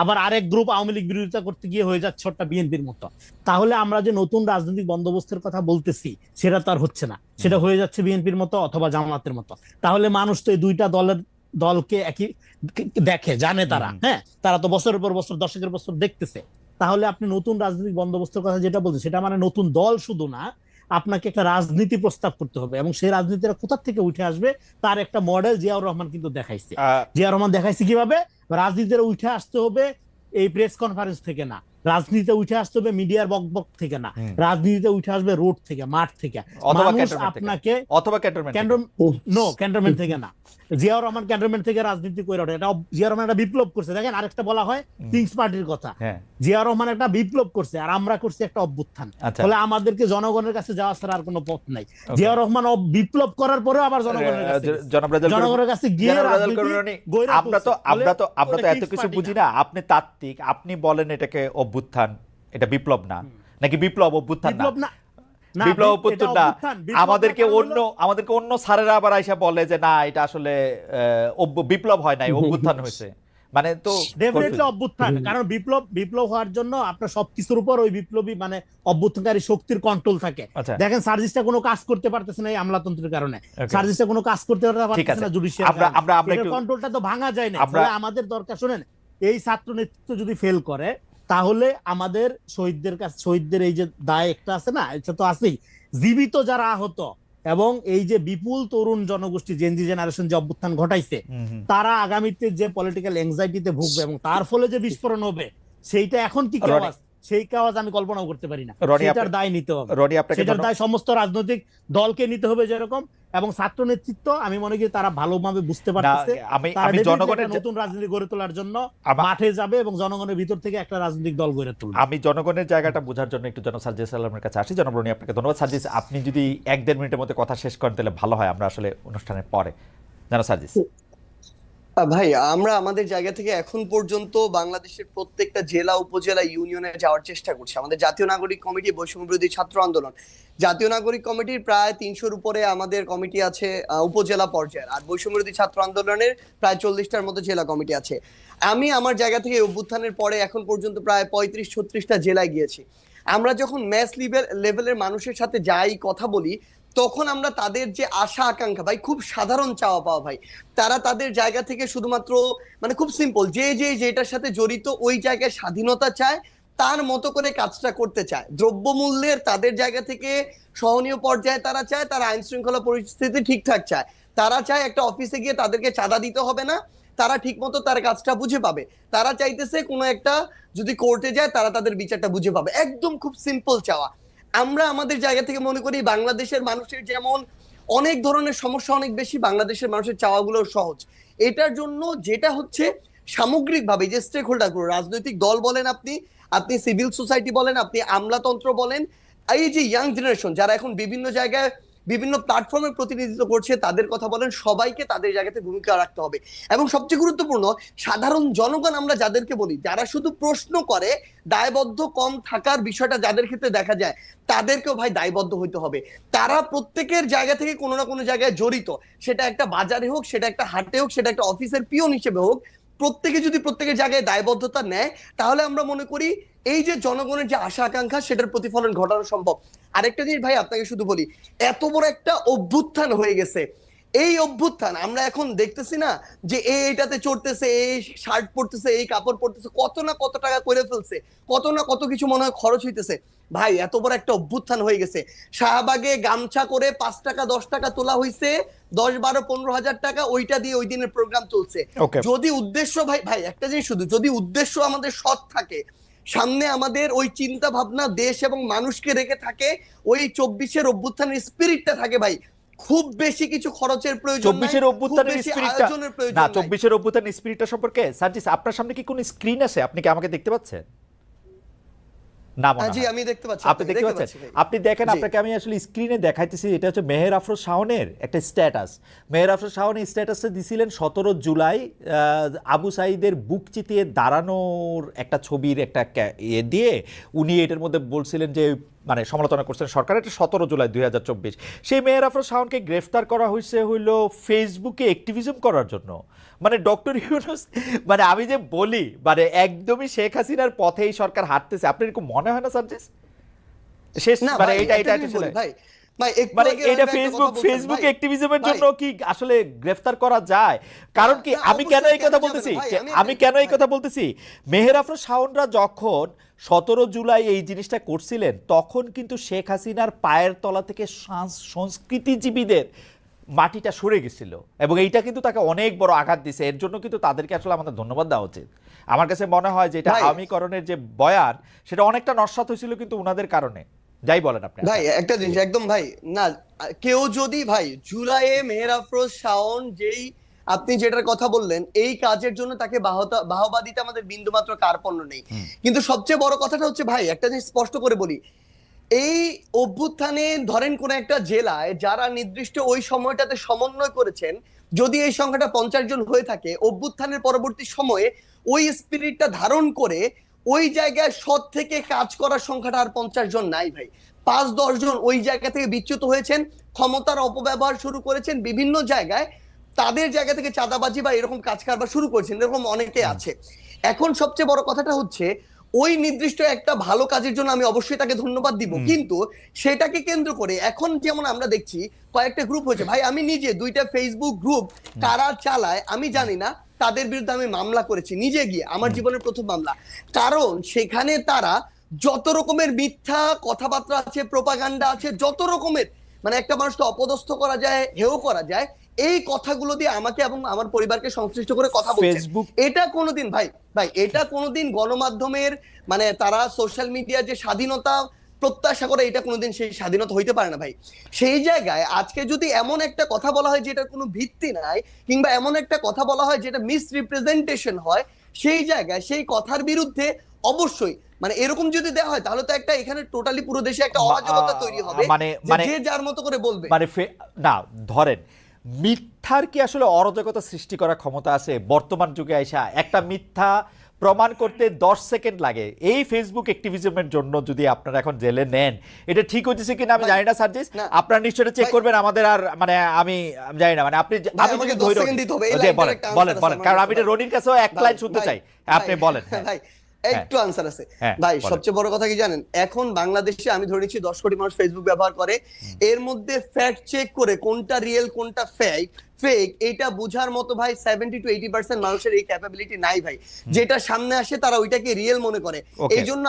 আবার আরেক গ্রুপ আওয়ামী লীগ বিরোধিতা করতে গিয়ে হয়ে যাচ্ছে ছোট্ট বিএনপির মতো। তাহলে আমরা যে নতুন রাজনৈতিক বন্দোবস্তের কথা বলতেছি, সেটা তো আর হচ্ছে না, সেটা হয়ে যাচ্ছে বিএনপির মতো অথবা জামাতের মতো। তাহলে মানুষ তো এই দুইটা দলকে একই দেখে, জানে তারা। হ্যাঁ, তারা তো বছরের পর বছর, দশকের বছর দেখতেছে। তাহলে আপনি নতুন রাজনৈতিক বন্দোবস্তের কথা যেটা বলছেন, সেটা মানে নতুন দল শুধু না, আপনাকে একটা রাজনীতি প্রস্তাব করতে হবে, এবং সেই রাজনীতিটা কোথা থেকে উঠে আসবে তার একটা মডেল জিয়াউর রহমান কিন্তু দেখাইছে। জিয়াউর রহমান দেখাইছে কিভাবে রাজনীতিটা উঠে আসতে হবে, এই প্রেস কনফারেন্স থেকে না, রাজনীতিতে উঠে আসতে হবে মিডিয়ার বকবক থেকে না, রাজনীতিতে উঠে আসবে রোড থেকে, মাঠ থেকে। অথবা মানুষ ক্যান্টনমেন্ট থেকে, আপনাকে অথবা ক্যান্টনমেন্ট থেকে। ক্যান্টনমেন্ট থেকে না, জিয়াউর রহমান ক্যান্টনমেন্ট থেকে রাজনীতি করে ওঠে। এটা জিয়াউর রহমান একটা বিপ্লব করছে। দেখেন আরেকটা বলা হয় কিংস পার্টির কথা, হ্যাঁ জিয়াউর রহমান একটা বিপ্লব করছে আর আমরা করছি একটা অভ্যুত্থান। আচ্ছা। ফলে আমাদেরকে জনগণের কাছে যাওয়া ছাড়া আর কোনো পথ নাই। জিয়াউর রহমান বিপ্লব করার পরে আবার জনগণের কাছে গেছে। জনাব রাজাল জনগণের কাছে গিয়ে জনাব রাজাল রাজনীতি করুণানী, গইরা আমরা তো তুলছে। আমরা তো আমরা তো ওটা এত কিংস কিছু পার্টি বুঝি না। না। আপনি তাত্ত্বিক, আপনি বলেন এটাকে অভ্যুত্থান, এটা বিপ্লব না, নাকি বিপ্লব অভ্যুত্থান না? বিপ্লব না, না, বিপ্লব এটা অভ্যুত্থান না। অভ্যুত্থান। বিপ্লব না, আমাদেরকে কারণ অন্য হলো- আমাদেরকে অন্য স্যারেরা আবার আইসা বলে যে না এটা আসলে বিপ্লব হয় নাই, অভ্যুত্থান হয়েছে। মানে তো ডেফিনেটলি অভ্যুত্থান। কারণ বিপ্লব হওয়ার জন্য আপনার সবকিছুর উপর ওই বিপ্লবী মানে অভ্যুত্থানকারী শক্তির কন্ট্রোল থাকে। আচ্ছা। দেখেন সার্জিসটা কোনো কাজ করতে পারতেছে না এই আমলাতন্ত্রের কারণে, Okay. সার্জিসটা কোনো কাজ করতে ঠিক পারতেছে আছে। না জুডিশিয়াল আমরা একটু কন্ট্রোলটা তো ভাঙা যায় না। আমরা- ফলে আমাদের দরকার, শুনেন, এই ছাত্র নেতৃত্ব যদি ফেল করে তাহলে আমাদের শহীদদের এই যে দায় একটা আছে না, এটা তো আছেই, জীবিত যারা আহত এবং এই যে বিপুল তরুণ জনগোষ্ঠী জেনজি জেনারেশন যে অভ্যুত্থান ঘটাইছে, তারা আগামীতে যে পলিটিক্যাল এংজাইটিতে ভুগবে এবং তার ফলে যে বিস্ফোরণ হবে, সেইটা এখন কি রনি- আওয়াজ, সেই আওয়াজ আমি কল্পনাও করতে পারি না। রনি, সেটার আপনি- দায় নিতে হবে, রনি আপনাকে সেটার দায় সমস্ত রাজনৈতিক দলকে নিতে হবে যেরকম, এবং ছাত্র নেতৃত্ব আমি মনে করি তারা ভালোভাবে বুঝতে পারতেছে। আমি তারা আমি definitely জনগণের একটা নতুন রাজনীতি গড়ে তোলার জন্য আমা- মাঠে যাবে এবং জনগণের ভিতর থেকে একটা রাজনৈতিক দল গড়ে তুলবে। আমি জনগণের জায়গাটা বোঝার জন্য একটু জনাব সার্জিস আলমের কাছে আসি। জনাব রনি, আপনাকে ধন্যবাদ। সার্জিস, আপনি যদি 1-1.5 মিনিটের মধ্যে কথা শেষ করেন তাহলে ভালো হয়, আমরা আসলে অনুষ্ঠানের পরে। জনাব সার্জিস। ভাই, আমরা আমাদের জায়গা থেকে এখন পর্যন্ত বাংলাদেশের প্রত্যেকটা জেলা, উপজেলা, ইউনিয়নে যাওয়ার চেষ্টা করছি। আমাদের জাতীয় নাগরিক কমিটি, বৈষম্য বিরোধী ছাত্র আন্দোলন, জাতীয় নাগরিক কমিটির প্রায় 300-র উপরে আমাদের কমিটি আছে উপজেলা পর্যায়ে, আর বৈষম্য বিরোধী ছাত্র আন্দোলনের প্রায় 40টার মতো জেলা কমিটি আছে। আমি আমার জায়গা থেকে অভ্যুত্থানের পরে এখন পর্যন্ত প্রায় 35-36টা জেলায় গিয়েছি। আমরা যখন ম্যাস লেভেলের মানুষের সাথে যাই, কথা বলি, তখন আমরা তাদের যে আশা আকাঙ্ক্ষা, ভাই খুব সাধারণ চাওয়া পাওয়া, ভাই তারা তাদের জায়গা থেকে শুধুমাত্র মানে খুব সিম্পল, যেটার সাথে জড়িত ওই জায়গায় স্বাধীনতা চায়, তার মতো করে কাজটা করতে চায়। দ্রব্যমূল্যের তাদের জায়গা থেকে সহনীয় পর্যায়ে তারা চায়, তারা আইন শৃঙ্খলা পরিস্থিতি ঠিকঠাক চায়, তারা চায় একটা অফিসে গিয়ে তাদেরকে চাঁদা দিতে হবে না, তারা ঠিক মতো তার কাজটা বুঝে পাবে। তারা চাইতেছে কোনো একটা যদি কোর্টে যায় তারা তাদের বিচারটা বুঝে পাবে। একদম খুব সিম্পল চাওয়া। আমরা আমাদের জায়গা থেকে মনে করি বাংলাদেশের মানুষের যেমন অনেক ধরনের সমস্যা অনেক বেশি, বাংলাদেশের মানুষের চাওয়াগুলো সহজ। এটার জন্য যেটা হচ্ছে সামগ্রিকভাবে যে স্টেক হোল্ডারগুলো, রাজনৈতিক দল বলেন, আপনি সিভিল সোসাইটি বলেন, আপনি আমলাতন্ত্র বলেন, এই যে ইয়াং জেনারেশন যারা এখন বিভিন্ন জায়গায় বিভিন্ন প্ল্যাটফর্মে প্রতিনিধিত্ব করছে, তাদের কথা বলেন, সবাইকে তাদের জায়গাতে ভূমিকা রাখতে হবে। এবং সবচেয়ে গুরুত্বপূর্ণ, সাধারণ জনগণ আমরা যাদেরকে বলি, যারা শুধু প্রশ্ন করে, দায়বদ্ধ কম থাকার বিষয়টা যাদের ক্ষেত্রে দেখা যায়, তাদেরকেও ভাই দায়বদ্ধ হইতে হবে। তারা প্রত্যেকের জায়গা থেকে কোনো না কোনো জায়গায় জড়িত, সেটা একটা বাজারে হোক, সেটা একটা হাটে হোক, সেটা একটা অফিসের পিয়ন হিসেবে হোক, প্রত্যেকে যদি প্রত্যেকের জায়গায় দায়বদ্ধতা নেয়, তাহলে আমরা মনে করি এই যে জনগণের যে আশা আকাঙ্ক্ষা, সেটার প্রতিফলন ঘটানো সম্ভব। আরেকটা জিনিস ভাই আপনাকে শুধু বলি, এত বড় একটা অভ্যুত্থান হয়ে গেছে, এই অভ্যুত্থান আমরা এখন দেখতেছি না যে এইটাতে চড়তেছে, এই শার্ট পরতেছে, এই কাপড় পরতেছে, কত না কত টাকা করে ফেলছে, কত না কত কিছু মনে হয় খরচ হইতেছে। ভাই এত বড় একটা অভ্যুত্থান হয়ে গেছে, শাহবাগে গামছা করে 5 টাকা 10 টাকা তোলা হয়েছে, 10, 12, 15 হাজার টাকা, ওইটা দিয়ে ওই দিনের প্রোগ্রাম চলছে। যদি উদ্দেশ্য ভাই একটা জিনিস শুধু, যদি উদ্দেশ্য আমাদের সৎ থাকে, সামনে আমাদের ওই চিন্তা ভাবনা দেশ এবং মানুষকে রেখে থাকে, ওই 24-এর অভ্যুত্থানের স্পিরিটটা থাকে, ভাই খুব বেশি কিছু খরচের প্রয়োজন নাই, 24-এর অভ্যুত্থানের স্পিরিটটা না, 24-এর অভ্যুত্থানের স্পিরিটটা সম্পর্কে সার্জিস আপনার সামনে কি কোনো স্ক্রিন আছে? আপনি কি আমাকে দেখতে পাচ্ছেন? না মনে হয়। জি, আমি দেখতে পাচ্ছি। আপনি দেখতে পাচ্ছেন? আপনি দেখেন, আপনাকে আমি আসলে স্ক্রিনে দেখাইতেছি। এটা হচ্ছে মেহের আফরোজ শাওনের একটা স্ট্যাটাস। মেহের আফরোজ শাওন এই স্ট্যাটাসে দিছিলেন 17 জুলাই আবু সাঈদের বুক চিতিয়ে দাঁড়ানোর একটা ছবির একটা দিয়ে উনি এটার মধ্যে বলছিলেন যে মানে সমালোচনা করছেন সরকার। এটা 17 জুলাই 2024। সেই মেহের আফরোজ শাওনকে গ্রেফতার করা হয়েছে হইলো ফেসবুকে অ্যাক্টিভিজম করার জন্য। মানে ডক্টর ইউনূস, মানে আমি যে বলি, মানে একদমই শেখ হাসিনার পথেই সরকার হাঁটতেছে। আপনার এরকম মনে হয় না সার্জিস? শেষ মানে এটা ভাই মানে এটা ফেসবুক অ্যাক্টিভিজমের জন্য কি আসলে গ্রেফতার করা যায়? কারণ কি আমি কেন এই কথা বলতেছি, মেহের আফরোজ শাওনরা যখন 17 জুলাই এই জিনিসটা করছিলেন, তখন কিন্তু শেখ হাসিনার পায়ের তলা থেকে সংস্কৃতিজীবীদের মাটিটা সরে গেছিল এবং এইটা কিন্তু তাকে অনেক বড় আঘাত দিছে। এর জন্য কিন্তু তাদেরকে আসলে আমাদের ধন্যবাদ দেওয়া উচিত। আমার কাছে মনে হয় যে এটা ভাই, আওয়ামীকরণের যে বয়ান সেটা অনেকটা নস্যাৎ হয়েছিল কিন্তু উনাদের কারণে। যাই বলেন আপনি। ভাই একটা জিনিস একদম ভাই, না কেউ যদি ভাই জুলাইয়ে মেহের আফরোজ শাওন যেই আপনি যেটার কথা বললেন এই কাজের জন্য তাকে বাহবা দিতে আমাদের বিন্দুমাত্র কার্পণ্য নেই, কিন্তু সবচেয়ে বড় কথাটা হচ্ছে ভাই একটা জিনিস স্পষ্ট করে বলি, এই অভ্যুত্থানে ধরেন কোন একটা জেলায় যারা নির্দিষ্ট ওই সময়টাতে সমন্বয় করেছেন, যদি এই সংখ্যাটা 50 জন হয়ে থাকে, অভ্যুত্থানের পরবর্তী সময়ে ওই স্পিরিটটা ধারণ করে ওই জায়গায় সৎ থেকে কাজ করার সংখ্যাটা আর 50 জন নাই ভাই। 5-10 জন ওই জায়গা থেকে বিচ্যুত হয়েছেন, ক্ষমতার অপব্যবহার শুরু করেছেন বিভিন্ন জায়গায়, তাদের জায়গা থেকে চাঁদাবাজি বা এরকম কাজ কারবার শুরু করেছেন, এরকম অনেকে আছে। এখন সবচেয়ে বড় কথাটা হচ্ছে ওই নির্দিষ্ট একটা ভালো কাজের জন্য আমি অবশ্যই তাকে ধন্যবাদ দিব, কিন্তু সেটাকে কেন্দ্র করে এখন যেমন আমরা দেখছি কয়েকটা গ্রুপ হয়েছে ভাই, আমি নিজে 2টা ফেসবুক গ্রুপ কারা চালায় আমি জানি না, তাদের বিরুদ্ধে আমি মামলা করেছি নিজে গিয়ে, আমার জীবনের প্রথম মামলা। কারণ সেখানে তারা যত রকমের মিথ্যা কথাবার্তা আছে, প্রোপাগান্ডা আছে, যত রকমের মানে একটা মানুষকে অপদস্থ করা যায়, হেয় করা যায়, এই কথাগুলো দিয়ে আমাকে এবং আমার পরিবারকে সংশ্লিষ্ট করে কথা বলছে। ফেসবুক এটা কোনোদিন ভাই ভাই এটা কোনোদিন গণমাধ্যমের মানে তারা সোশ্যাল মিডিয়ার যে স্বাধীনতা প্রত্যাশা করে, এটা কোনোদিন সেই স্বাধীনতা হইতে পারে না ভাই। সেই জায়গায় আজকে যদি এমন একটা কথা বলা হয় যেটার কোনো ভিত্তি নাই, কিংবা এমন একটা কথা বলা হয় যেটা মিসরিপ্রেজেন্টেশন হয়, সেই জায়গায় সেই কথার বিরুদ্ধে অবশ্যই মানে এরকম যদি দেওয়া হয় তাহলে তো একটা এখানে টোটালি পুরো দেশে একটা অরাজকতা তৈরি হবে, যে যার মতো করে বলবে। মানে না ধরেন মিথ্যার কি আসলে অরাজকতা সৃষ্টি করার ক্ষমতা আছে? বর্তমান যুগে আইসা একটা মিথ্যা প্রমাণ করতে 10 সেকেন্ড লাগে। এই ফেসবুক অ্যাক্টিভিজমের জন্য যদি আপনারা এখন জেলে নেন, এটা ঠিক হচ্ছে কিনা আমি জানি না সার্জিস, আপনারা নিশ্চয়ই চেক করবেন। আমাদের আর মানে আমি জানি না, মানে আপনি আমি যদি ধৈর্য বলেন বলেন বলেন, কারণ আমি এটা রনির কাছেও এক লাইন শুনতে চাই, আপনি বলেন। ভাই একটু আনসার আছে ভাই। সবচেয়ে বড় কথা কি জানেন, এখন বাংলাদেশে আমি ধরে নিচ্ছি 10 কোটি মানুষ ফেসবুক ব্যবহার করে, এর মধ্যে ফ্যাক্ট চেক করে কোনটা রিয়েল কোনটা ফেক এটা বোঝার মতো ভাই 70-80% মানুষের এই ক্যাপাবিলিটি নাই ভাই। যেটা সামনে আসে তারা ওইটাকে রিয়েল মনে করে। এই জন্য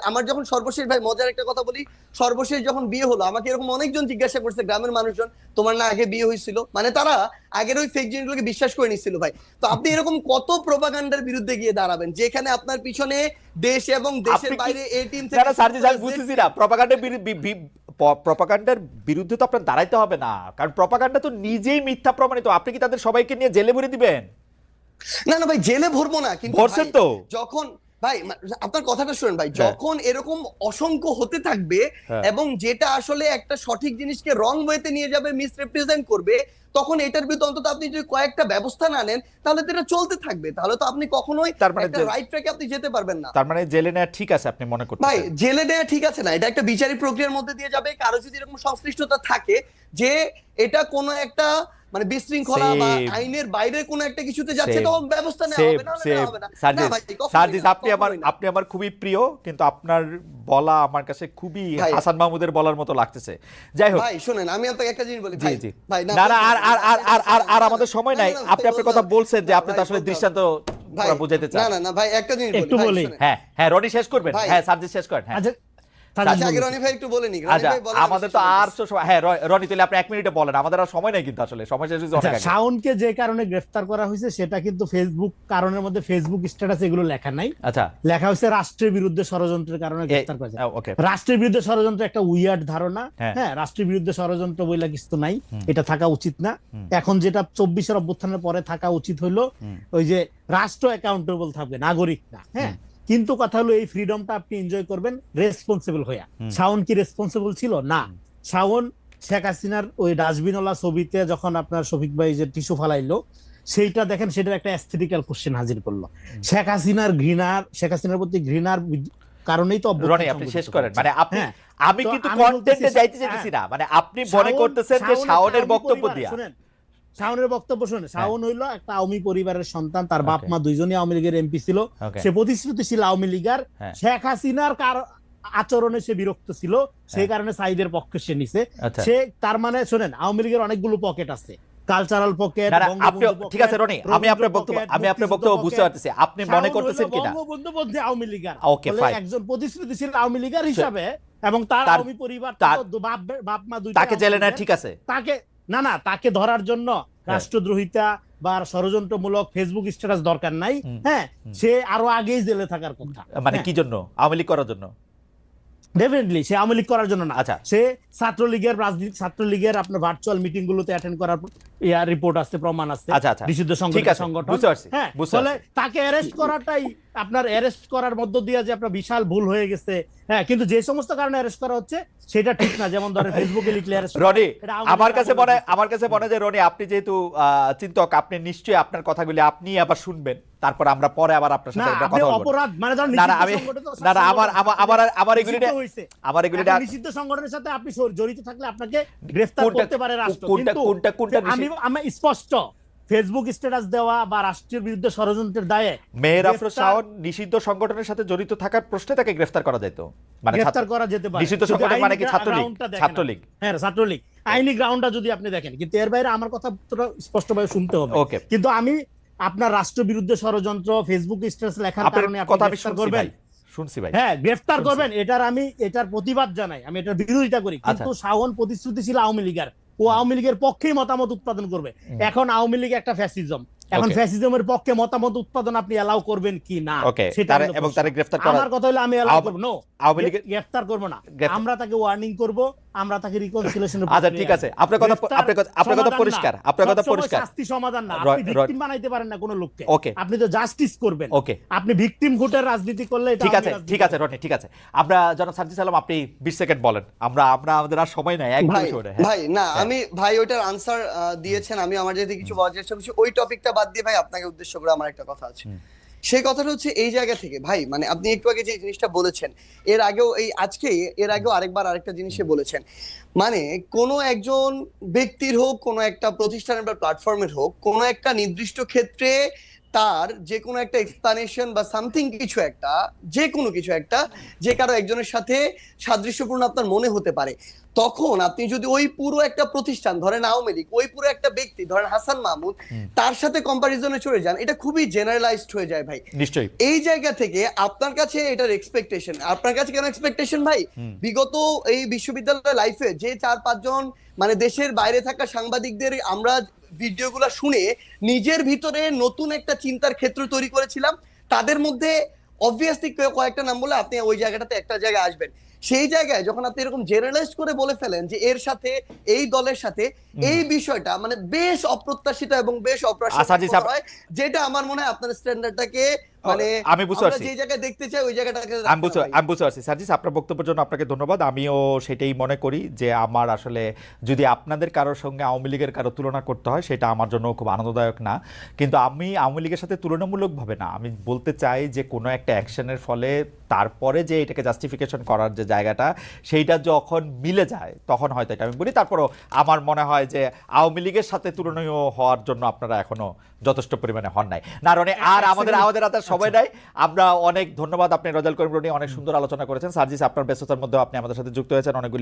আমার যখন সর্বশেষ ভাই মজার একটা কথা বলি, সর্বশেষ যখন বিয়ে হলো আমাকে এরকম অনেকজন জিজ্ঞাসা করছে গ্রামের মানুষজন, তোমার না আগে বিয়ে হয়েছিল? মানে তারা আগের ওই ফেক জিনিসগুলোকে বিশ্বাস করে নিচ্ছিল ভাই। তো আপনি এরকম কত প্রোপাগান্ডার বিরুদ্ধে গিয়ে দাঁড়াবেন যেখানে আপনার পিছনে দেশ এবং দেশের বাইরে এই টিম থেকে সার্জিস আমি বুঝতেছি না, প্রপাগান্ডার বিরুদ্ধে তো আপনার দাঁড়াইতে হবে না, কারণ প্রপাগান্ডা তো নিজেই মিথ্যা প্রমাণিত। আপনি কি তাদের সবাইকে নিয়ে জেলে ভরে দিবেন? না না ভাই জেলে ভরবো না, কিন্তু ভরছেন তো যখন ভাই আপনার কথাটা শুনেন ভাই, যখন এরকম অসংখ্য হতে থাকবে এবং যেটা আসলে একটা সঠিক জিনিসকে রং ওয়েতে নিয়ে যাবে, মিসরিপ্রেজেন্ট করবে, তখন এটার বিরুদ্ধে অন্তত আপনি যদি কয়েকটা ব্যবস্থা না নেন তাহলে তো এটা চলতে থাকবে, তাহলে তো আপনি কখনোই একটা রাইট ট্র্যাকে আপনি যেতে পারবেন না। তার মানে জেলে নেওয়া ঠিক আছে আপনি মনে করছেন? ভাই জেলে নেওয়া ঠিক আছে না, এটা একটা বিচারিক প্রক্রিয়ার মধ্যে দিয়ে যাবে। কারো যদি এরকম সংশ্লিষ্টতা থাকে যে এটা কোনো একটা মানে বিশৃঙ্খলা বা আইনের বাইরে কোনো একটা কিছুতে যাচ্ছে, তখন ব্যবস্থা নেওয়া হবে, না হবে না। সার্জিস আপনি আমার খুবই প্রিয়, কিন্তু আপনার বলা আমার কাছে খুবই হাসান মাহমুদের বলার মতো লাগতেছে। যাই হোক ভাই শুনেন আমি আপনাকে একটা জিনিস বলি ভাই, ভাই না না আর আমাদের সময় নাই। আপনি আপনার কথা বলছেন যে আপনি তো আসলে দৃষ্টান্ত বুঝাইতে চান। না না না ভাই একটা জিনিস একটু বলি। হ্যাঁ হ্যাঁ রনি শেষ করবেন, হ্যাঁ সার্জিস শেষ করেন। হ্যাঁ আমাদের তো আর হ্যাঁ রনি তাহলে আপনি 1 মিনিটে বলেন, আমাদের আর সময় নাই কিন্তু আসলে সময় শেষ হয়েছে অনেক আগে। শাওনকে যে কারণে গ্রেফতার করা হয়েছে সেটা কিন্তু ফেসবুক কারণের মধ্যে ফেসবুক স্ট্যাটাস এগুলো লেখা নাই। আচ্ছা লেখা হয়েছে রাষ্ট্রের বিরুদ্ধে ষড়যন্ত্রের কারণে গ্রেফতার করেছে। রাষ্ট্রের বিরুদ্ধে ষড়যন্ত্র একটা উইয়ার্ড ধারণা, হ্যাঁ রাষ্ট্রের বিরুদ্ধে ষড়যন্ত্র বইলা কিছু নাই, এটা থাকা উচিত না। এখন যেটা 24-এর অভ্যুত্থানের পরে থাকা উচিত হইলো ওই যে রাষ্ট্র অ্যাকাউন্টেবল থাকবে, নাগরিক না। হ্যাঁ কিন্তু কথা হলো এই ফ্রিডমটা আপনি এনজয় করবেন রেসপন্সিবল হইয়া। শাওন কি রেসপন্সিবল ছিল না? শাওন শেখ হাসিনার ওই ডাস্টবিনওয়ালা ছবিতে যখন আপনার শফিক ভাই যে টিস্যু ফালাইলো সেইটা দেখেন, সেটার একটা অ্যাস্থেটিক্যাল কোশ্চেন হাজির করলো। শেখ হাসিনার প্রতি ঘৃণার কারণেই তো রনি আপনি শেষ করেন। মানে আপনি আমি কিন্তু কন্টেন্টে যাইতে চাইতেছি না, মানে আপনি মনে করতেছেন যে শাওনের বক্তব্য দিয়া। শাওনের বক্তব্য শুনে, শাওন হইলো একটা আওয়ামী পরিবারের সন্তান, তার বাপ মা দুইজনই আওয়ামী লীগের এমপি ছিল, সে প্রতিশ্রুতিশীল আওয়ামী লীগার। শেখ হাসিনার আচরণে সে বিরক্ত ছিল, সেই কারণে সাইদের পক্ষে সে নিছে। সে তার মানে শোনেন আওয়ামী লীগের অনেকগুলো পকেট আছে, কালচারাল পকেট। ঠিক আছে রনি, আমি আপনার বক্তব্য বুঝতে পারতেছি। আপনি মনে করতেছেন কিনা বঙ্গবন্ধু বন্ধে আওয়ামী লীগার একজন প্রতিশ্রুতিশীল আওয়ামী লীগার হিসাবে, এবং তার আওয়ামী পরিবার বাপ মা দুইটা তাকে জেলে নেয়, ঠিক আছে না না, তাকে ধরার জন্য রাষ্ট্রদ্রোহিতা বা ষড়যন্ত্রমূলক ফেসবুক স্ট্যাটাস দরকার নাই। হ্যাঁ, সে আরো আগেই জেলে থাকার কথা। মানে কি জন্য? আওয়ামী লীগ করার জন্য? ডেফিনেটলি সে আওয়ামী লীগ করার জন্য না, আচ্ছা। সে ছাত্রলীগের রাজনীতি, ছাত্রলীগের আপনার ভার্চুয়াল মিটিং গুলোতে অ্যাটেন্ড করার রিপোর্ট আছে, প্রমাণ আছে, আচ্ছা আচ্ছা, নিষিদ্ধ ঠিক আছে, সংগঠন। বুঝতে পারছি, হ্যাঁ, বুঝতে ফলে পারছি। তাকে অ্যারেস্ট করাটাই আপনার অ্যারেস্ট করার মধ্য দিয়ে যে আপনার বিশাল ভুল হয়ে গেছে। হ্যাঁ, কিন্তু যে সমস্ত কারণে অ্যারেস্ট করা হচ্ছে সেটা ঠিক না, যেমন ধরেন ফেসবুকে লিখলে অ্যারেস্ট। রনি, আমার কাছে মনে হয় যে রনি, আপনি যেহেতু চিন্তক, আপনি নিশ্চয়ই আপনার কথাগুলি আপনি আবার শুনবেন, তারপর আমরা পরে আবার আপনার না, সাথে এটা আপনি কথা বলবো। অপরাধ মানে ধরেন না না, নিষিদ্ধ আমি সংগঠিত না না, আমার এগুলি নিষিদ্ধ হয়েছে। আমার এগুলি এখন নিষিদ্ধ সংগঠনের সাথে আপনি জড়িত থাকলে আপনাকে গ্রেফতার কোনটা- করতে পারে রাষ্ট্র। কোনটা- কিন্তু কোনটা- কোনটা আমি স্পষ্ট ফেসবুক স্ট্যাটাস দেওয়া বা রাষ্ট্রের বিরুদ্ধে ষড়যন্ত্রের দায়ে মেহের আফরোজ গ্রেফতার- শাওন নিষিদ্ধ সংগঠনের সাথে জড়িত থাকার প্রশ্নে তাকে গ্রেফতার করা যেত, মানে গ্রেফতার করা যেতে পারে। নিষিদ্ধ যদি সংগঠন মানে আইনি কি? ছাত্রলীগ? গ্রাউন্ডটা দেখেন ছাত্রলীগ। আপনি। হ্যাঁ, ছাত্রলীগ আইনি গ্রাউন্ডটা যদি আপনি দেখেন, কিন্তু এর বাইরে আমার কথা স্পষ্টভাবে শুনতে হবে। ওকে। কিন্তু আমি আপনার রাষ্ট্র বিরুদ্ধে ষড়যন্ত্র ফেসবুক স্ট্যাটাস লেখার আপনার কারণে আপনি কথা আমি গ্রেফতার শুনছি করবেন। ভাই, শুনছি ভাই। হ্যাঁ, গ্রেফতার শুনছি। করবেন, এটার প্রতিবাদ জানাই, আমি এটার বিরোধিতা করি। কিন্তু শাওন প্রতিশ্রুতি ছিল আওয়ামী লীগের, ও আওয়ামী লীগের পক্ষেই মতামত উৎপাদন করবে। এখন আওয়ামী লীগ একটা ফ্যাসিজম, এখন Okay. ফ্যাসিজমের পক্ষে মতামত উৎপাদন আপনি এলাও করবেন কি না, Okay, সেটা হলো এবং প্রশ্ন। তারে গ্রেফতার করা- আমার কথা হলো আমি এলাও করব না, আওয়ামী লীগের- গ্রেফতার করব না, গ্রেফতার- আমরা তাকে ওয়ার্নিং করব, আমরা তাকে রিকনসিলিয়েশনের আচ্ছা, ঠিক আছে, আপনার কথা পরিষ্কার, আপনার কথা পরিষ্কার। শাস্তি সমাধান না, র- আপনি ভিকটিম বানাইতে পারেন না কোনো লোককে। Okay. আপনি তো জাস্টিস করবেন। Okay. আপনি ভিকটিম ভোটের রাজনীতি করলে এটা ঠিক আমি আছে, রাজনীতি ঠিক আছে রনি, ঠিক আছে। আমরা জনাব সার্জিস আলম, আপনি 20 সেকেন্ড বলেন, আমরা আমাদের আর সময় নাই, একদম ভাই সময় নাই। ভাই না, আমি ভাই ওইটার আনসার দিয়েছেন। আমি আমার যদি কিছু বলার চেষ্টা করছি ওই টপিকটা বাদ দিয়ে, ভাই আপনাকে উদ্দেশ্য করে আমার একটা কথা আছে। সেই কথাটা হচ্ছে এই জায়গা থেকে ভাই, মানে আপনি একটু আগে যে জিনিসটা বলেছেন, এর আগেও আরেকবার আরেকটা জিনিসে বলেছেন, মানে কোনো একজন ব্যক্তির হোক, কোনো একটা প্রতিষ্ঠানের বা প্ল্যাটফর্মের হোক, কোনো একটা নির্দিষ্ট ক্ষেত্রে তার যে কোনো একটা এক্সপ্লানেশন বা সামথিং কিছু একটা, যে কোনো কিছু একটা, যে কারো একজনের সাথে সাদৃশ্যপূর্ণ আপনার মনে হতে পারে, তখন আপনি যদি ওই পুরো একটা প্রতিষ্ঠান ধরেন আওয়ামী লীগ, ওই পুরো একটা ব্যক্তি ধরেন হাসান মাহমুদ, তার সাথে কম্পারিজনে চলে যান, এটা খুবই জেনারেলাইজড হয়ে যায় ভাই। নিশ্চয়ই। এই জায়গা থেকে আপনার কাছে এটার এক্সপেকটেশন, আপনার কাছে কেন এক্সপেকটেশন ভাই? বিগত এই বিশ্ববিদ্যালয় লাইফে যে 4-5 জন মানে দেশের বাইরে থাকা সাংবাদিকদের আমরা ভিডিওগুলো শুনে নিজের ভিতরে নতুন একটা চিন্তার ক্ষেত্র তৈরি করেছিলাম, তাদের মধ্যে অবভিয়াসলি কয়েকটা নাম বলে আপনি ওই জায়গাটাতে একটা জায়গায় আসবেন। সেই জায়গায় যখন আপনি এরকম জেনারেলাইজ করে বলে ফেলেন যে এর সাথে, এই দলের সাথে, এই বিষয়টা মানে বেশ অপ্রত্যাশিত এবং বেশ অপ্রাসঙ্গিক হয়, যেটা আমার মনে হয় আপনার স্ট্যান্ডার্ডটাকে মানে আমি বুঝতে পারছি, যে জায়গায় দেখতে চাই ওই জায়গাটাকে আমি বুঝতে পারছি। সার্জিস, আপনার বক্তব্যের জন্য আপনাকে ধন্যবাদ। আমিও সেটাই মনে করি যে আমার আসলে যদি আপনাদের কারোর সঙ্গে আওয়ামী লীগের কারো তুলনা করতে হয়, সেটা আমার জন্য খুব আনন্দদায়ক না। কিন্তু আমি আওয়ামী লীগের সাথে তুলনামূলকভাবে না, আমি বলতে চাই যে কোনো একটা অ্যাকশনের ফলে তারপরে যে এটাকে জাস্টিফিকেশন করার যে জায়গাটা, সেইটা যখন মিলে যায় তখন হয়তো এটা আমি বলি। তারপরও আমার মনে হয় যে আওয়ামী লীগের সাথে তুলনীয় হওয়ার জন্য আপনারা এখনো যথেষ্ট পরিমাণে হন নাই। না রনি, আর আমাদের হাতে সময় নাই। আমরা অনেক ধন্যবাদ, আপনি রেজাউল করিম রনি অনেক সুন্দর আলোচনা করেছেন। সার্জিস, আপনার ব্যস্ততার মধ্যে আপনি আমাদের সাথে যুক্ত হয়েছেন, অনেকগুলি